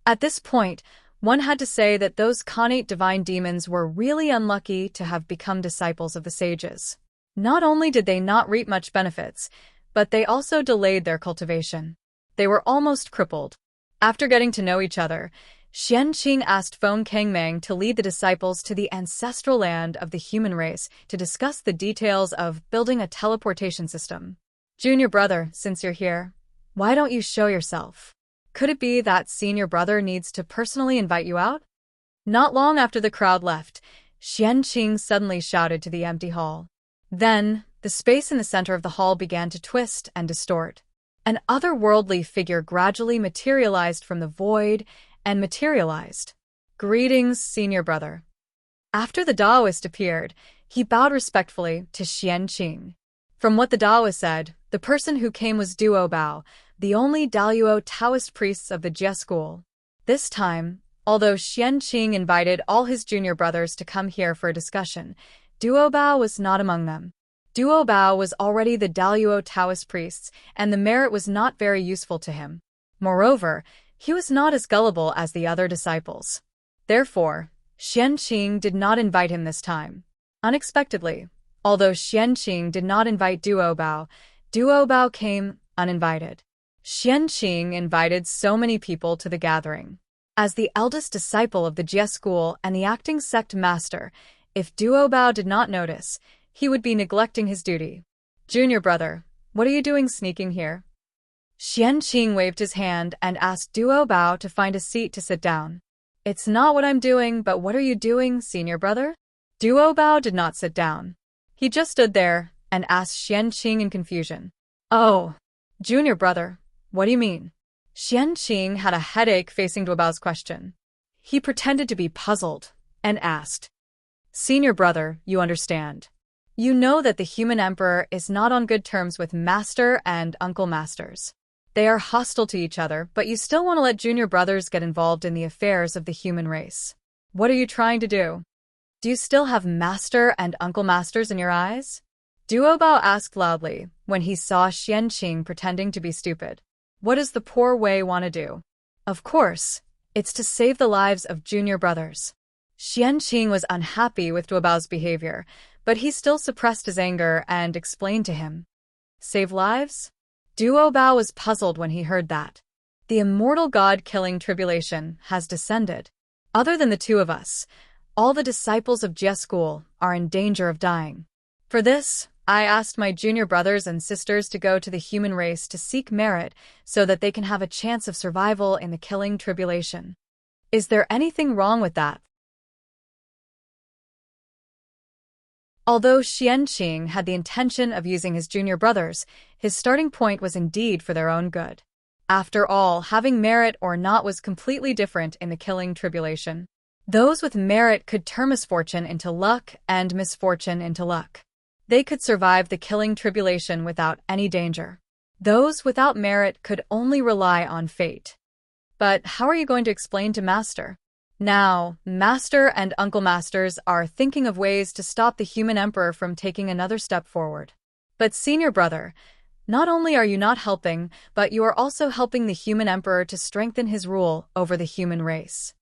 At this point, one had to say that those Khanate divine demons were really unlucky to have become disciples of the sages. Not only did they not reap much benefits, but they also delayed their cultivation. They were almost crippled. After getting to know each other, Xianqing asked Feng Kangmeng to lead the disciples to the ancestral land of the human race to discuss the details of building a teleportation system. Junior brother, since you're here, why don't you show yourself? Could it be that senior brother needs to personally invite you out? Not long after the crowd left, Xianqing suddenly shouted to the empty hall. Then, the space in the center of the hall began to twist and distort. An otherworldly figure gradually materialized from the void and materialized. Greetings, senior brother. After the Taoist appeared, he bowed respectfully to Xianqing. From what the Taoist said, the person who came was Duo Bao, the only Daluo Taoist priests of the Jie school. This time, although Xianqing invited all his junior brothers to come here for a discussion, Duo Bao was not among them. Duo Bao was already the Daluo Taoist priests, and the merit was not very useful to him. Moreover, he was not as gullible as the other disciples. Therefore, Xianqing did not invite him this time. Unexpectedly, although Xianqing did not invite Duo Bao came uninvited. Xianqing invited so many people to the gathering. As the eldest disciple of the Jie school and the acting sect master, if Duo Bao did not notice, he would be neglecting his duty. Junior brother, what are you doing sneaking here? Xianqing waved his hand and asked Duo Bao to find a seat to sit down. It's not what I'm doing, but what are you doing, senior brother? Duo Bao did not sit down. He just stood there and asked Xianqing in confusion. Oh, junior brother, what do you mean? Xianqing had a headache facing Duo Bao's question. He pretended to be puzzled and asked, Senior brother, you understand. You know that the human emperor is not on good terms with master and uncle masters. They are hostile to each other, but you still want to let junior brothers get involved in the affairs of the human race. What are you trying to do? Do you still have Master and Uncle Masters in your eyes? Duobao asked loudly when he saw Xianqing pretending to be stupid. What does the poor Wei want to do? Of course, it's to save the lives of junior brothers. Xianqing was unhappy with Duobao's behavior, but he still suppressed his anger and explained to him. Save lives? Duobao was puzzled when he heard that. The immortal god-killing tribulation has descended. Other than the two of us, all the disciples of Jie School are in danger of dying. For this, I asked my junior brothers and sisters to go to the human race to seek merit so that they can have a chance of survival in the killing tribulation. Is there anything wrong with that? Although Xianqing had the intention of using his junior brothers, his starting point was indeed for their own good. After all, having merit or not was completely different in the killing tribulation. Those with merit could turn misfortune into luck and misfortune into luck. They could survive the killing tribulation without any danger. Those without merit could only rely on fate. But how are you going to explain to Master? Now, Master and Uncle Masters are thinking of ways to stop the human emperor from taking another step forward. But senior brother, not only are you not helping, but you are also helping the human emperor to strengthen his rule over the human race.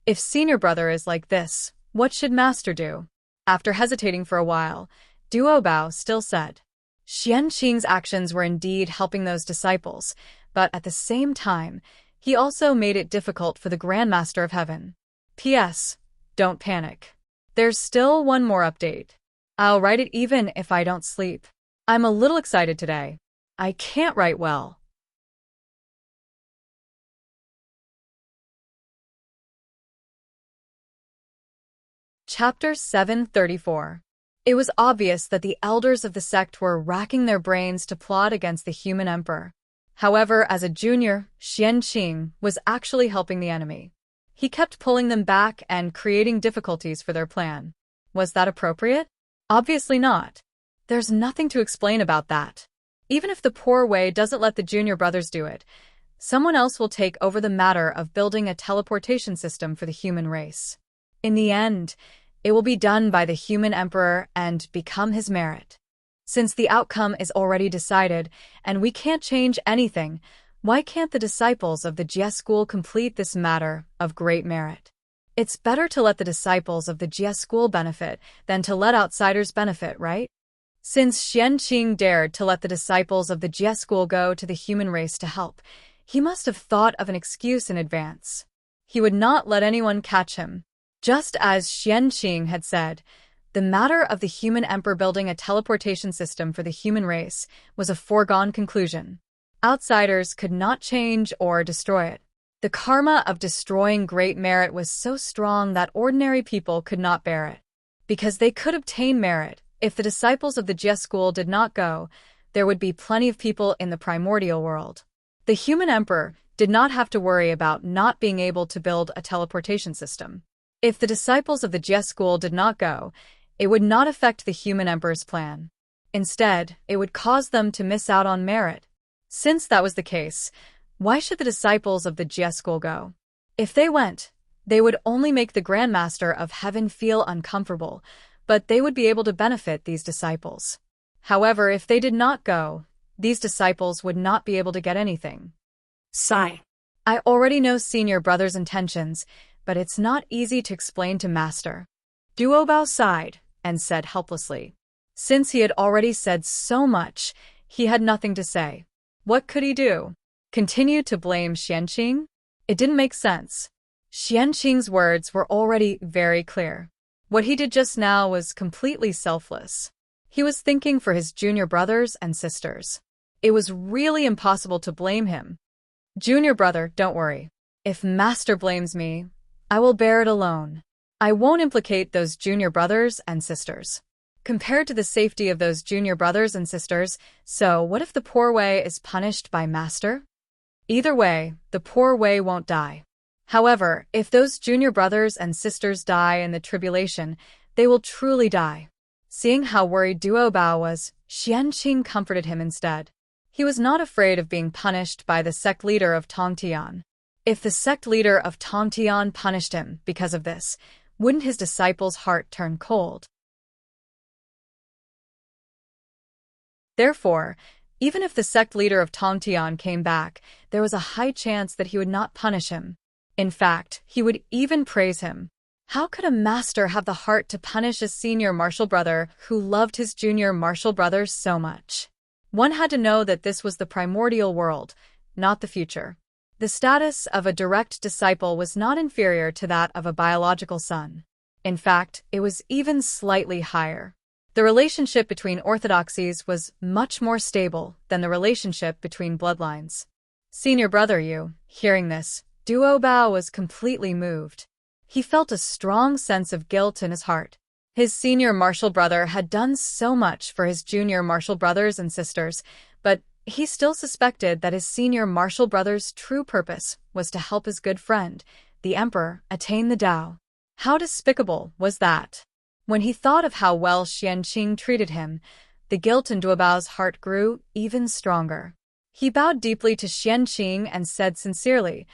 If senior brother is like this, what should Master do? After hesitating for a while, Duobao still said. Xianqing's actions were indeed helping those disciples, but at the same time, he also made it difficult for the Grand Master of Heaven. P.S. Don't panic. There's still one more update. I'll write it even if I don't sleep. I'm a little excited today. I can't write well. Chapter 734. It was obvious that the elders of the sect were racking their brains to plot against the human emperor. However, as a junior, Xianqing was actually helping the enemy. He kept pulling them back and creating difficulties for their plan. Was that appropriate? Obviously not. There's nothing to explain about that. Even if the poor Wei doesn't let the junior brothers do it, someone else will take over the matter of building a teleportation system for the human race. In the end, it will be done by the human emperor and become his merit. Since the outcome is already decided and we can't change anything, why can't the disciples of the Jie School complete this matter of great merit? It's better to let the disciples of the Jie School benefit than to let outsiders benefit, right? Since Xianqing dared to let the disciples of the Jie School go to the human race to help, he must have thought of an excuse in advance. He would not let anyone catch him. Just as Xianqing had said, the matter of the human emperor building a teleportation system for the human race was a foregone conclusion. Outsiders could not change or destroy it. The karma of destroying great merit was so strong that ordinary people could not bear it. Because they could obtain merit, if the disciples of the Jie School did not go, there would be plenty of people in the primordial world. The human emperor did not have to worry about not being able to build a teleportation system. If the disciples of the Jie School did not go, it would not affect the human emperor's plan. Instead, it would cause them to miss out on merit. Since that was the case, why should the disciples of the Jie School go? If they went, they would only make the Grand Master of Heaven feel uncomfortable, but they would be able to benefit these disciples. However, if they did not go, these disciples would not be able to get anything. Sigh. I already know senior brother's intentions, but it's not easy to explain to Master. Duobao sighed and said helplessly. Since he had already said so much, he had nothing to say. What could he do? Continue to blame Xianqing? It didn't make sense. Xianqing's words were already very clear. What he did just now was completely selfless. He was thinking for his junior brothers and sisters. It was really impossible to blame him. Junior brother, don't worry. If Master blames me, I will bear it alone. I won't implicate those junior brothers and sisters. Compared to the safety of those junior brothers and sisters, so what if the poor Wei is punished by Master? Either way, the poor Wei won't die. However, if those junior brothers and sisters die in the tribulation, they will truly die. Seeing how worried Duobao was, Xianqing comforted him instead. He was not afraid of being punished by the sect leader of Tongtian. If the sect leader of Tongtian punished him because of this, wouldn't his disciple's heart turn cold? Therefore, even if the sect leader of Tongtian came back, there was a high chance that he would not punish him. In fact, he would even praise him. How could a master have the heart to punish a senior martial brother who loved his junior martial brothers so much? One had to know that this was the primordial world, not the future. The status of a direct disciple was not inferior to that of a biological son. In fact, it was even slightly higher. The relationship between orthodoxies was much more stable than the relationship between bloodlines. Senior brother Yu, hearing this, Duo Bao was completely moved. He felt a strong sense of guilt in his heart. His senior martial brother had done so much for his junior martial brothers and sisters, but he still suspected that his senior martial brother's true purpose was to help his good friend, the emperor, attain the Tao. How despicable was that? When he thought of how well Xianqing treated him, the guilt in Duobao's heart grew even stronger. He bowed deeply to Xianqing and said sincerely,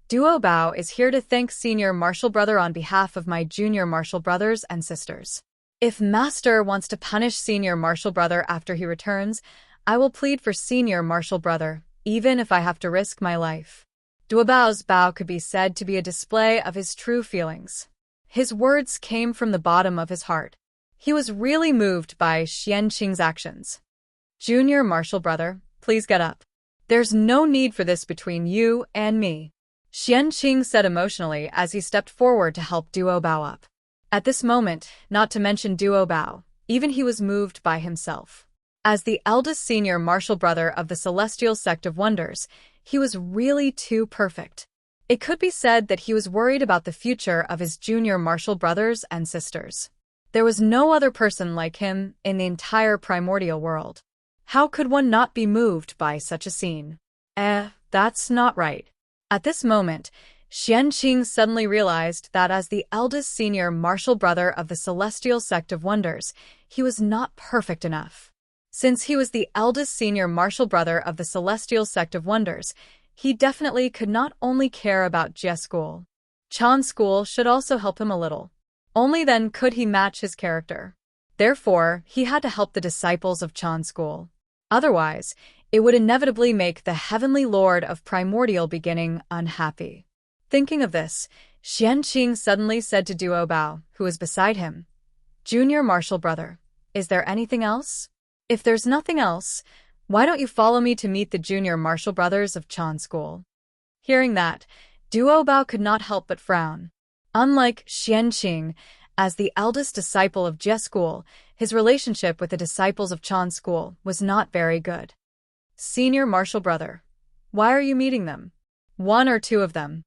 Duo Bao is here to thank senior martial brother on behalf of my junior martial brothers and sisters. If master wants to punish senior martial brother after he returns, I will plead for senior martial brother, even if I have to risk my life. Duo Bao's bow could be said to be a display of his true feelings. His words came from the bottom of his heart. He was really moved by Xianqing's actions. Junior martial brother, please get up. There's no need for this between you and me, Xianqing said emotionally as he stepped forward to help Duo Bao up. At this moment, not to mention Duo Bao, even he was moved by himself. As the eldest senior martial brother of the Celestial Sect of Wonders, he was really too perfect. It could be said that he was worried about the future of his junior martial brothers and sisters. There was no other person like him in the entire primordial world. How could one not be moved by such a scene? That's not right. At this moment, Xianqing suddenly realized that as the eldest senior martial brother of the Celestial Sect of Wonders, he was not perfect enough. Since he was the eldest senior martial brother of the Celestial Sect of Wonders, he definitely could not only care about Jie School. Chan School should also help him a little. Only then could he match his character. Therefore, he had to help the disciples of Chan School. Otherwise, it would inevitably make the Heavenly Lord of Primordial Beginning unhappy. Thinking of this, Xianqing suddenly said to Duo Bao, who was beside him, Junior martial brother, is there anything else? If there's nothing else, why don't you follow me to meet the junior martial brothers of Chan School? Hearing that, Duo Bao could not help but frown. Unlike Xianqing, as the eldest disciple of Jie School, his relationship with the disciples of Chan School was not very good. Senior martial brother, why are you meeting them? One or two of them.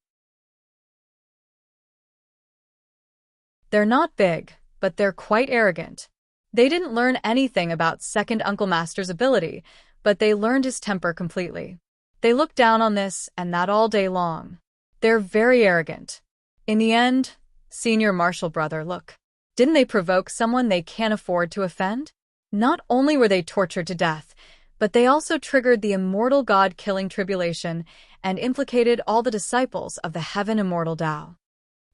They're not big, but they're quite arrogant. They didn't learn anything about Second Uncle Master's ability, but they learned his temper completely. They look down on this and that all day long. They're very arrogant. In the end, senior martial brother, look. Didn't they provoke someone they can't afford to offend? Not only were they tortured to death, but they also triggered the immortal god-killing tribulation and implicated all the disciples of the Heaven Immortal Tao.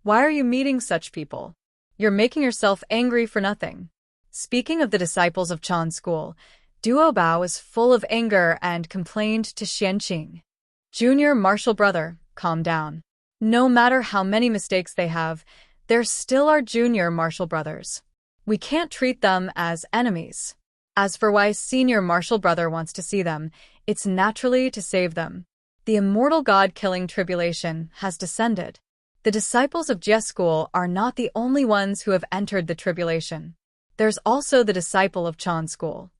Why are you meeting such people? You're making yourself angry for nothing. Speaking of the disciples of Chan School, Duo Bao was full of anger and complained to Xianqing. Junior martial brother, calm down. No matter how many mistakes they have, they're still our junior martial brothers. We can't treat them as enemies. As for why senior martial brother wants to see them, it's naturally to save them. The immortal god-killing tribulation has descended. The disciples of Jie School are not the only ones who have entered the tribulation. There's also the disciple of Chan School.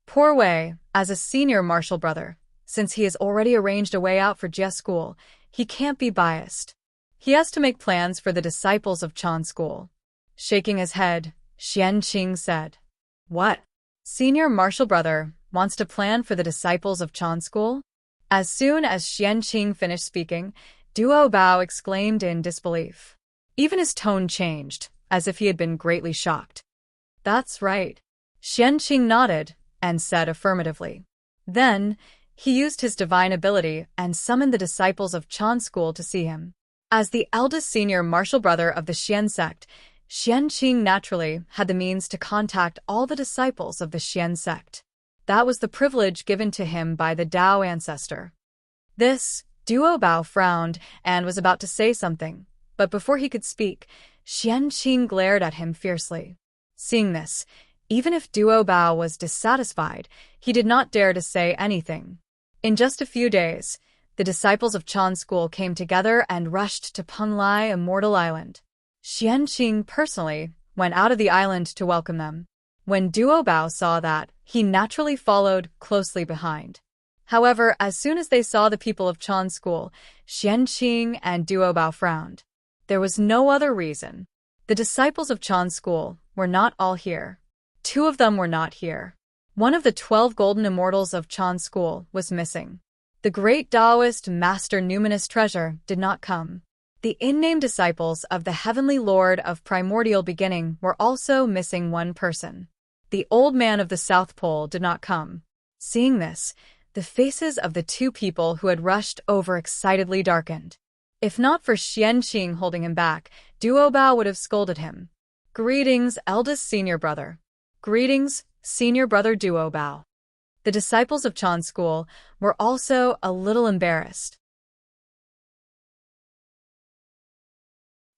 Poor Wei, as a senior martial brother, since he has already arranged a way out for Jie School, he can't be biased. He has to make plans for the disciples of Chan School. Shaking his head, Xianqing said, What? Senior martial brother wants to plan for the disciples of Chan School? As soon as Xianqing finished speaking, Duo Bao exclaimed in disbelief. Even his tone changed, as if he had been greatly shocked. That's right. Xianqing nodded and said affirmatively. Then, He used his divine ability and summoned the disciples of Chan school to see him. As the eldest senior martial brother of the Xian sect, Xianqing naturally had the means to contact all the disciples of the Xian sect. That was the privilege given to him by the Dao ancestor. This, Duo Bao frowned and was about to say something, but before he could speak, Xianqing glared at him fiercely. Seeing this, even if Duo Bao was dissatisfied, he did not dare to say anything. In just a few days, the disciples of Chan school came together and rushed to Penglai Immortal Island. Xianqing personally went out of the island to welcome them. When Duo Bao saw that, he naturally followed closely behind. However, as soon as they saw the people of Chan school, Xianqing and Duo Bao frowned. There was no other reason. The disciples of Chan school were not all here. 2 of them were not here. One of the 12 golden immortals of Chan school was missing. The great Taoist Master Numinous Treasure did not come. The unnamed disciples of the Heavenly Lord of Primordial Beginning were also missing one person. The old man of the South Pole did not come. Seeing this, the faces of the 2 people who had rushed over excitedly darkened. If not for Xianqing holding him back, Duo Bao would have scolded him. Greetings, eldest senior brother. Greetings, senior brother Duo Bao. The disciples of Chan school were also a little embarrassed.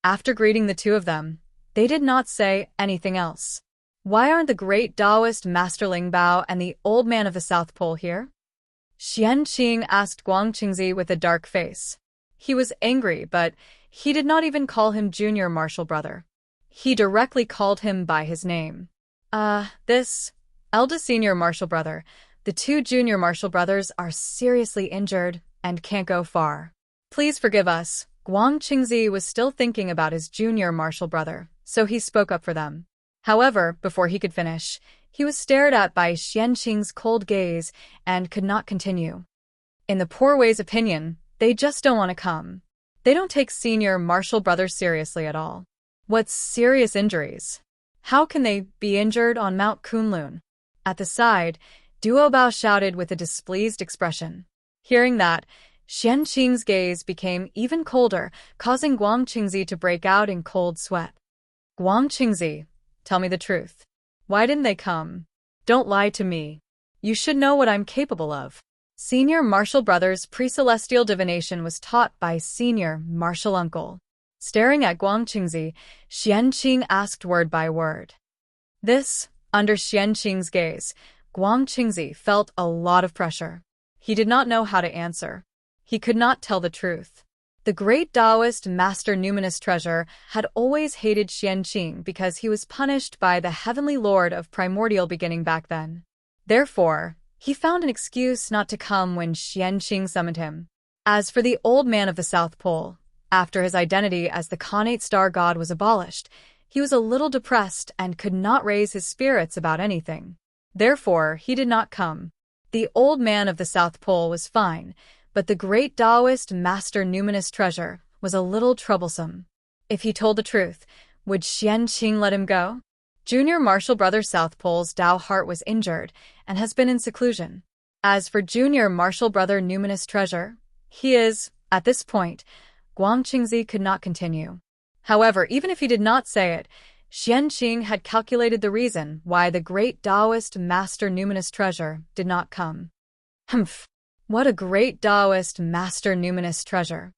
After greeting the 2 of them, they did not say anything else. Why aren't the great Taoist Master Ling Bao and the old man of the South Pole here? Xianqing asked Guangqingzi with a dark face. He was angry, but he did not even call him junior martial brother. He directly called him by his name. This eldest senior martial brother. The 2 junior martial brothers are seriously injured and can't go far. Please forgive us. Guangqingzi was still thinking about his junior martial brother, so he spoke up for them. However, before he could finish, he was stared at by Xianqing's cold gaze and could not continue. In the poor way's opinion, they just don't want to come. They don't take senior martial brothers seriously at all. What's serious injuries? How can they be injured on Mount Kunlun? At the side, Duo Bao shouted with a displeased expression. Hearing that, Xianqing's gaze became even colder, causing Guangqingzi to break out in cold sweat. Guangqingzi, tell me the truth. Why didn't they come? Don't lie to me. You should know what I'm capable of. Senior martial brother's pre-celestial divination was taught by senior martial uncle. Staring at Guangqingzi, Xianqing asked word by word. This, under Xianqing's gaze, Guangqingzi felt a lot of pressure. He did not know how to answer. He could not tell the truth. The great Taoist Master Numinous Treasure had always hated Xianqing because he was punished by the Heavenly Lord of Primordial Beginning back then. Therefore, he found an excuse not to come when Xianqing summoned him. As for the old man of the South Pole, after his identity as the Khanate Star God was abolished, he was a little depressed and could not raise his spirits about anything. Therefore, he did not come. The old man of the South Pole was fine, but the great Taoist Master Numinous Treasure was a little troublesome. If he told the truth, would Xianqing let him go? Junior martial brother South Pole's Dao heart was injured and has been in seclusion. As for junior martial brother Numinous Treasure, he is, at this point, Guangqingzi could not continue. However, even if he did not say it, Xianqing had calculated the reason why the great Taoist Master Numinous Treasure did not come. Humph! What a great Taoist Master Numinous Treasure!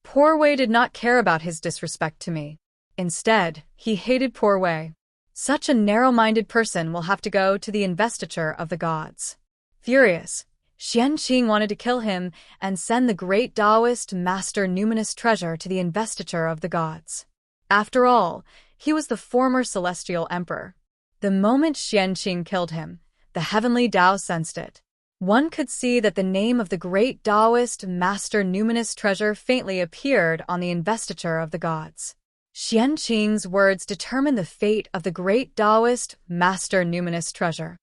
Poor Wei did not care about his disrespect to me. Instead, he hated Poor Wei. Such a narrow-minded person will have to go to the investiture of the gods. Furious, Xianqing wanted to kill him and send the great Taoist Master Numinous Treasure to the investiture of the gods. After all, he was the former celestial emperor. The moment Xianqing killed him, the heavenly Tao sensed it. One could see that the name of the great Taoist Master Numinous Treasure faintly appeared on the investiture of the gods. Xianqing's words determined the fate of the great Taoist Master Numinous Treasure.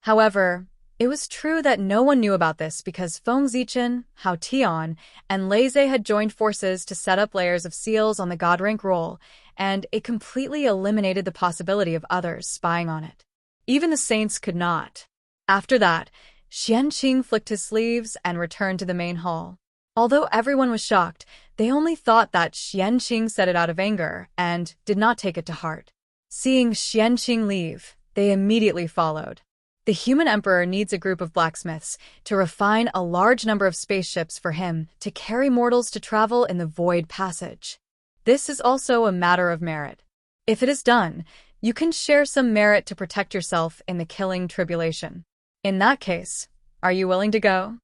However, it was true that no one knew about this because Feng Zichen, Hao Tian, and Lei Zhe had joined forces to set up layers of seals on the god rank roll, and it completely eliminated the possibility of others spying on it. Even the saints could not. After that, Xianqing flicked his sleeves and returned to the main hall. Although everyone was shocked, they only thought that Xianqing said it out of anger and did not take it to heart. Seeing Xianqing leave, they immediately followed. The human emperor needs a group of blacksmiths to refine a large number of spaceships for him to carry mortals to travel in the Void Passage. This is also a matter of merit. If it is done, you can share some merit to protect yourself in the killing tribulation. In that case, are you willing to go?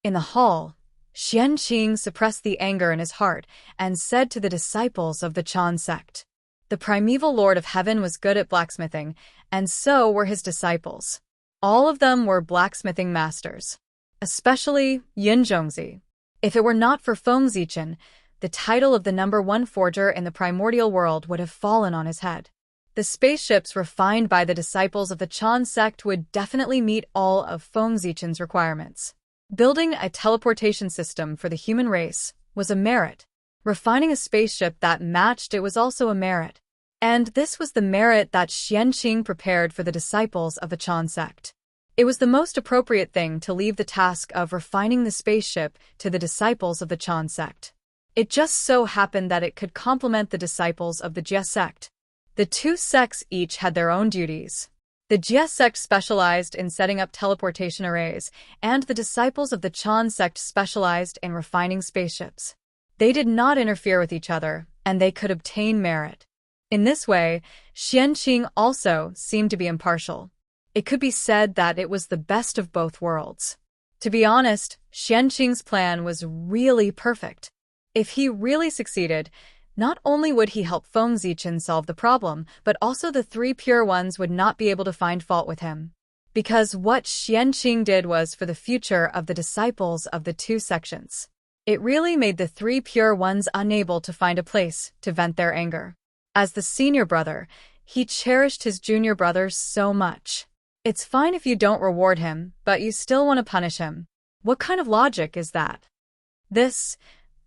In the hall, Xianqing suppressed the anger in his heart and said to the disciples of the Chan sect. The primeval Lord of Heaven was good at blacksmithing, and so were his disciples. All of them were blacksmithing masters, especially Yin Zhongzi. If it were not for Feng Zichen, the title of the #1 forger in the primordial world would have fallen on his head. The spaceships refined by the disciples of the Chan sect would definitely meet all of Feng Zichen's requirements. Building a teleportation system for the human race was a merit. Refining a spaceship that matched it was also a merit. And this was the merit that Xianqing prepared for the disciples of the Chan sect. It was the most appropriate thing to leave the task of refining the spaceship to the disciples of the Chan sect. It just so happened that it could complement the disciples of the Jie sect. The two sects each had their own duties. The Jie sect specialized in setting up teleportation arrays, and the disciples of the Chan sect specialized in refining spaceships. They did not interfere with each other, and they could obtain merit. In this way, Xianqing also seemed to be impartial. It could be said that it was the best of both worlds. To be honest, Xianqing's plan was really perfect. If he really succeeded, not only would he help Feng Zichen solve the problem, but also the three pure ones would not be able to find fault with him. Because what Xianqing did was for the future of the disciples of the two sections. It really made the three pure ones unable to find a place to vent their anger. As the senior brother, he cherished his junior brother so much. It's fine if you don't reward him, but you still want to punish him. What kind of logic is that?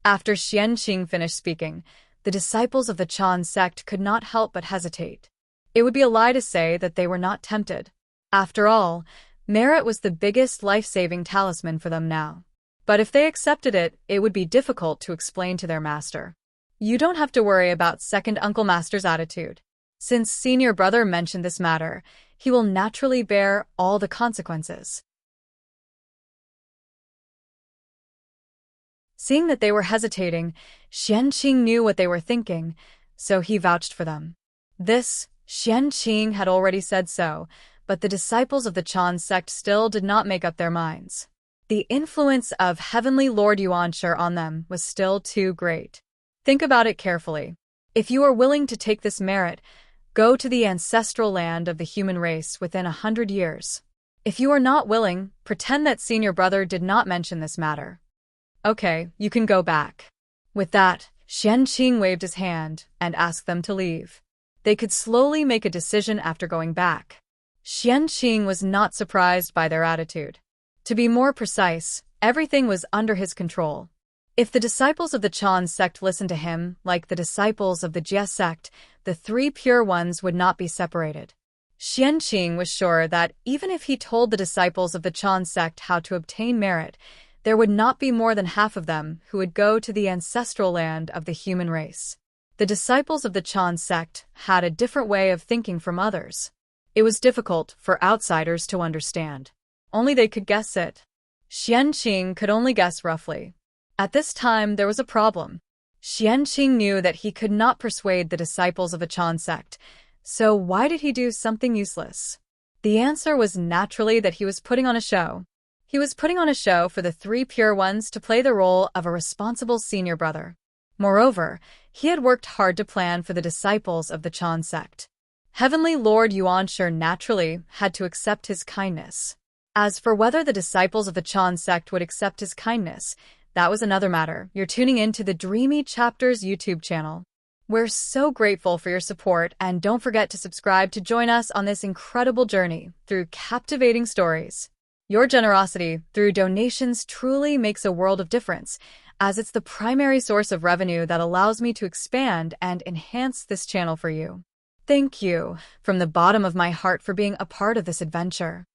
After Xianqing finished speaking, the disciples of the Chan sect could not help but hesitate. It would be a lie to say that they were not tempted. After all, merit was the biggest life-saving talisman for them now. But if they accepted it, it would be difficult to explain to their master. You don't have to worry about second Uncle Master's attitude. Since senior brother mentioned this matter, he will naturally bear all the consequences. Seeing that they were hesitating, Xianqing knew what they were thinking, so he vouched for them. Xianqing had already said so, but the disciples of the Chan sect still did not make up their minds. The influence of Heavenly Lord Yuanshi on them was still too great. Think about it carefully. If you are willing to take this merit, go to the ancestral land of the human race within 100 years. If you are not willing, pretend that senior brother did not mention this matter. Okay, you can go back. With that, Xianqing waved his hand and asked them to leave. They could slowly make a decision after going back. Xianqing was not surprised by their attitude. To be more precise, everything was under his control. If the disciples of the Chan sect listened to him, like the disciples of the Jie sect, the three pure ones would not be separated. Xianqing was sure that even if he told the disciples of the Chan sect how to obtain merit, there would not be more than half of them who would go to the ancestral land of the human race. The disciples of the Chan sect had a different way of thinking from others. It was difficult for outsiders to understand. Only they could guess it. Xianqing could only guess roughly. At this time, there was a problem. Xianqing knew that he could not persuade the disciples of the Chan sect, so why did he do something useless? The answer was naturally that he was putting on a show. He was putting on a show for the three pure ones to play the role of a responsible senior brother. Moreover, he had worked hard to plan for the disciples of the Chan sect. Heavenly Lord Yuanshi naturally had to accept his kindness. As for whether the disciples of the Chan sect would accept his kindness, that was another matter. You're tuning in to the Dreamy Chapters YouTube channel. We're so grateful for your support, and don't forget to subscribe to join us on this incredible journey through captivating stories. Your generosity through donations truly makes a world of difference, as it's the primary source of revenue that allows me to expand and enhance this channel for you. Thank you from the bottom of my heart for being a part of this adventure.